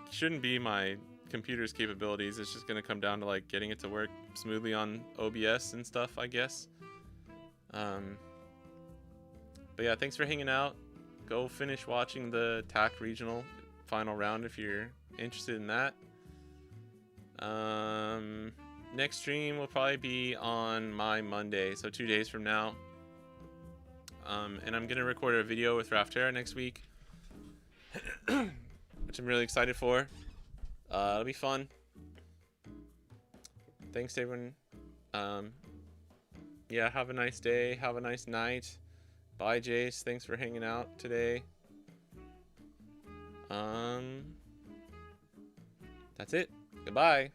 shouldn't be my computer's capabilities. It's just gonna come down to like getting it to work smoothly on OBS and stuff, I guess. But yeah, thanks for hanging out. Go finish watching the TAC regional final round if you're interested in that. Next stream will probably be on my Monday, so 2 days from now. And I'm gonna record a video with Raftera next week, which I'm really excited for. It'll be fun. Thanks everyone. Yeah, have a nice day, have a nice night. Bye Jace, thanks for hanging out today. That's it. Goodbye.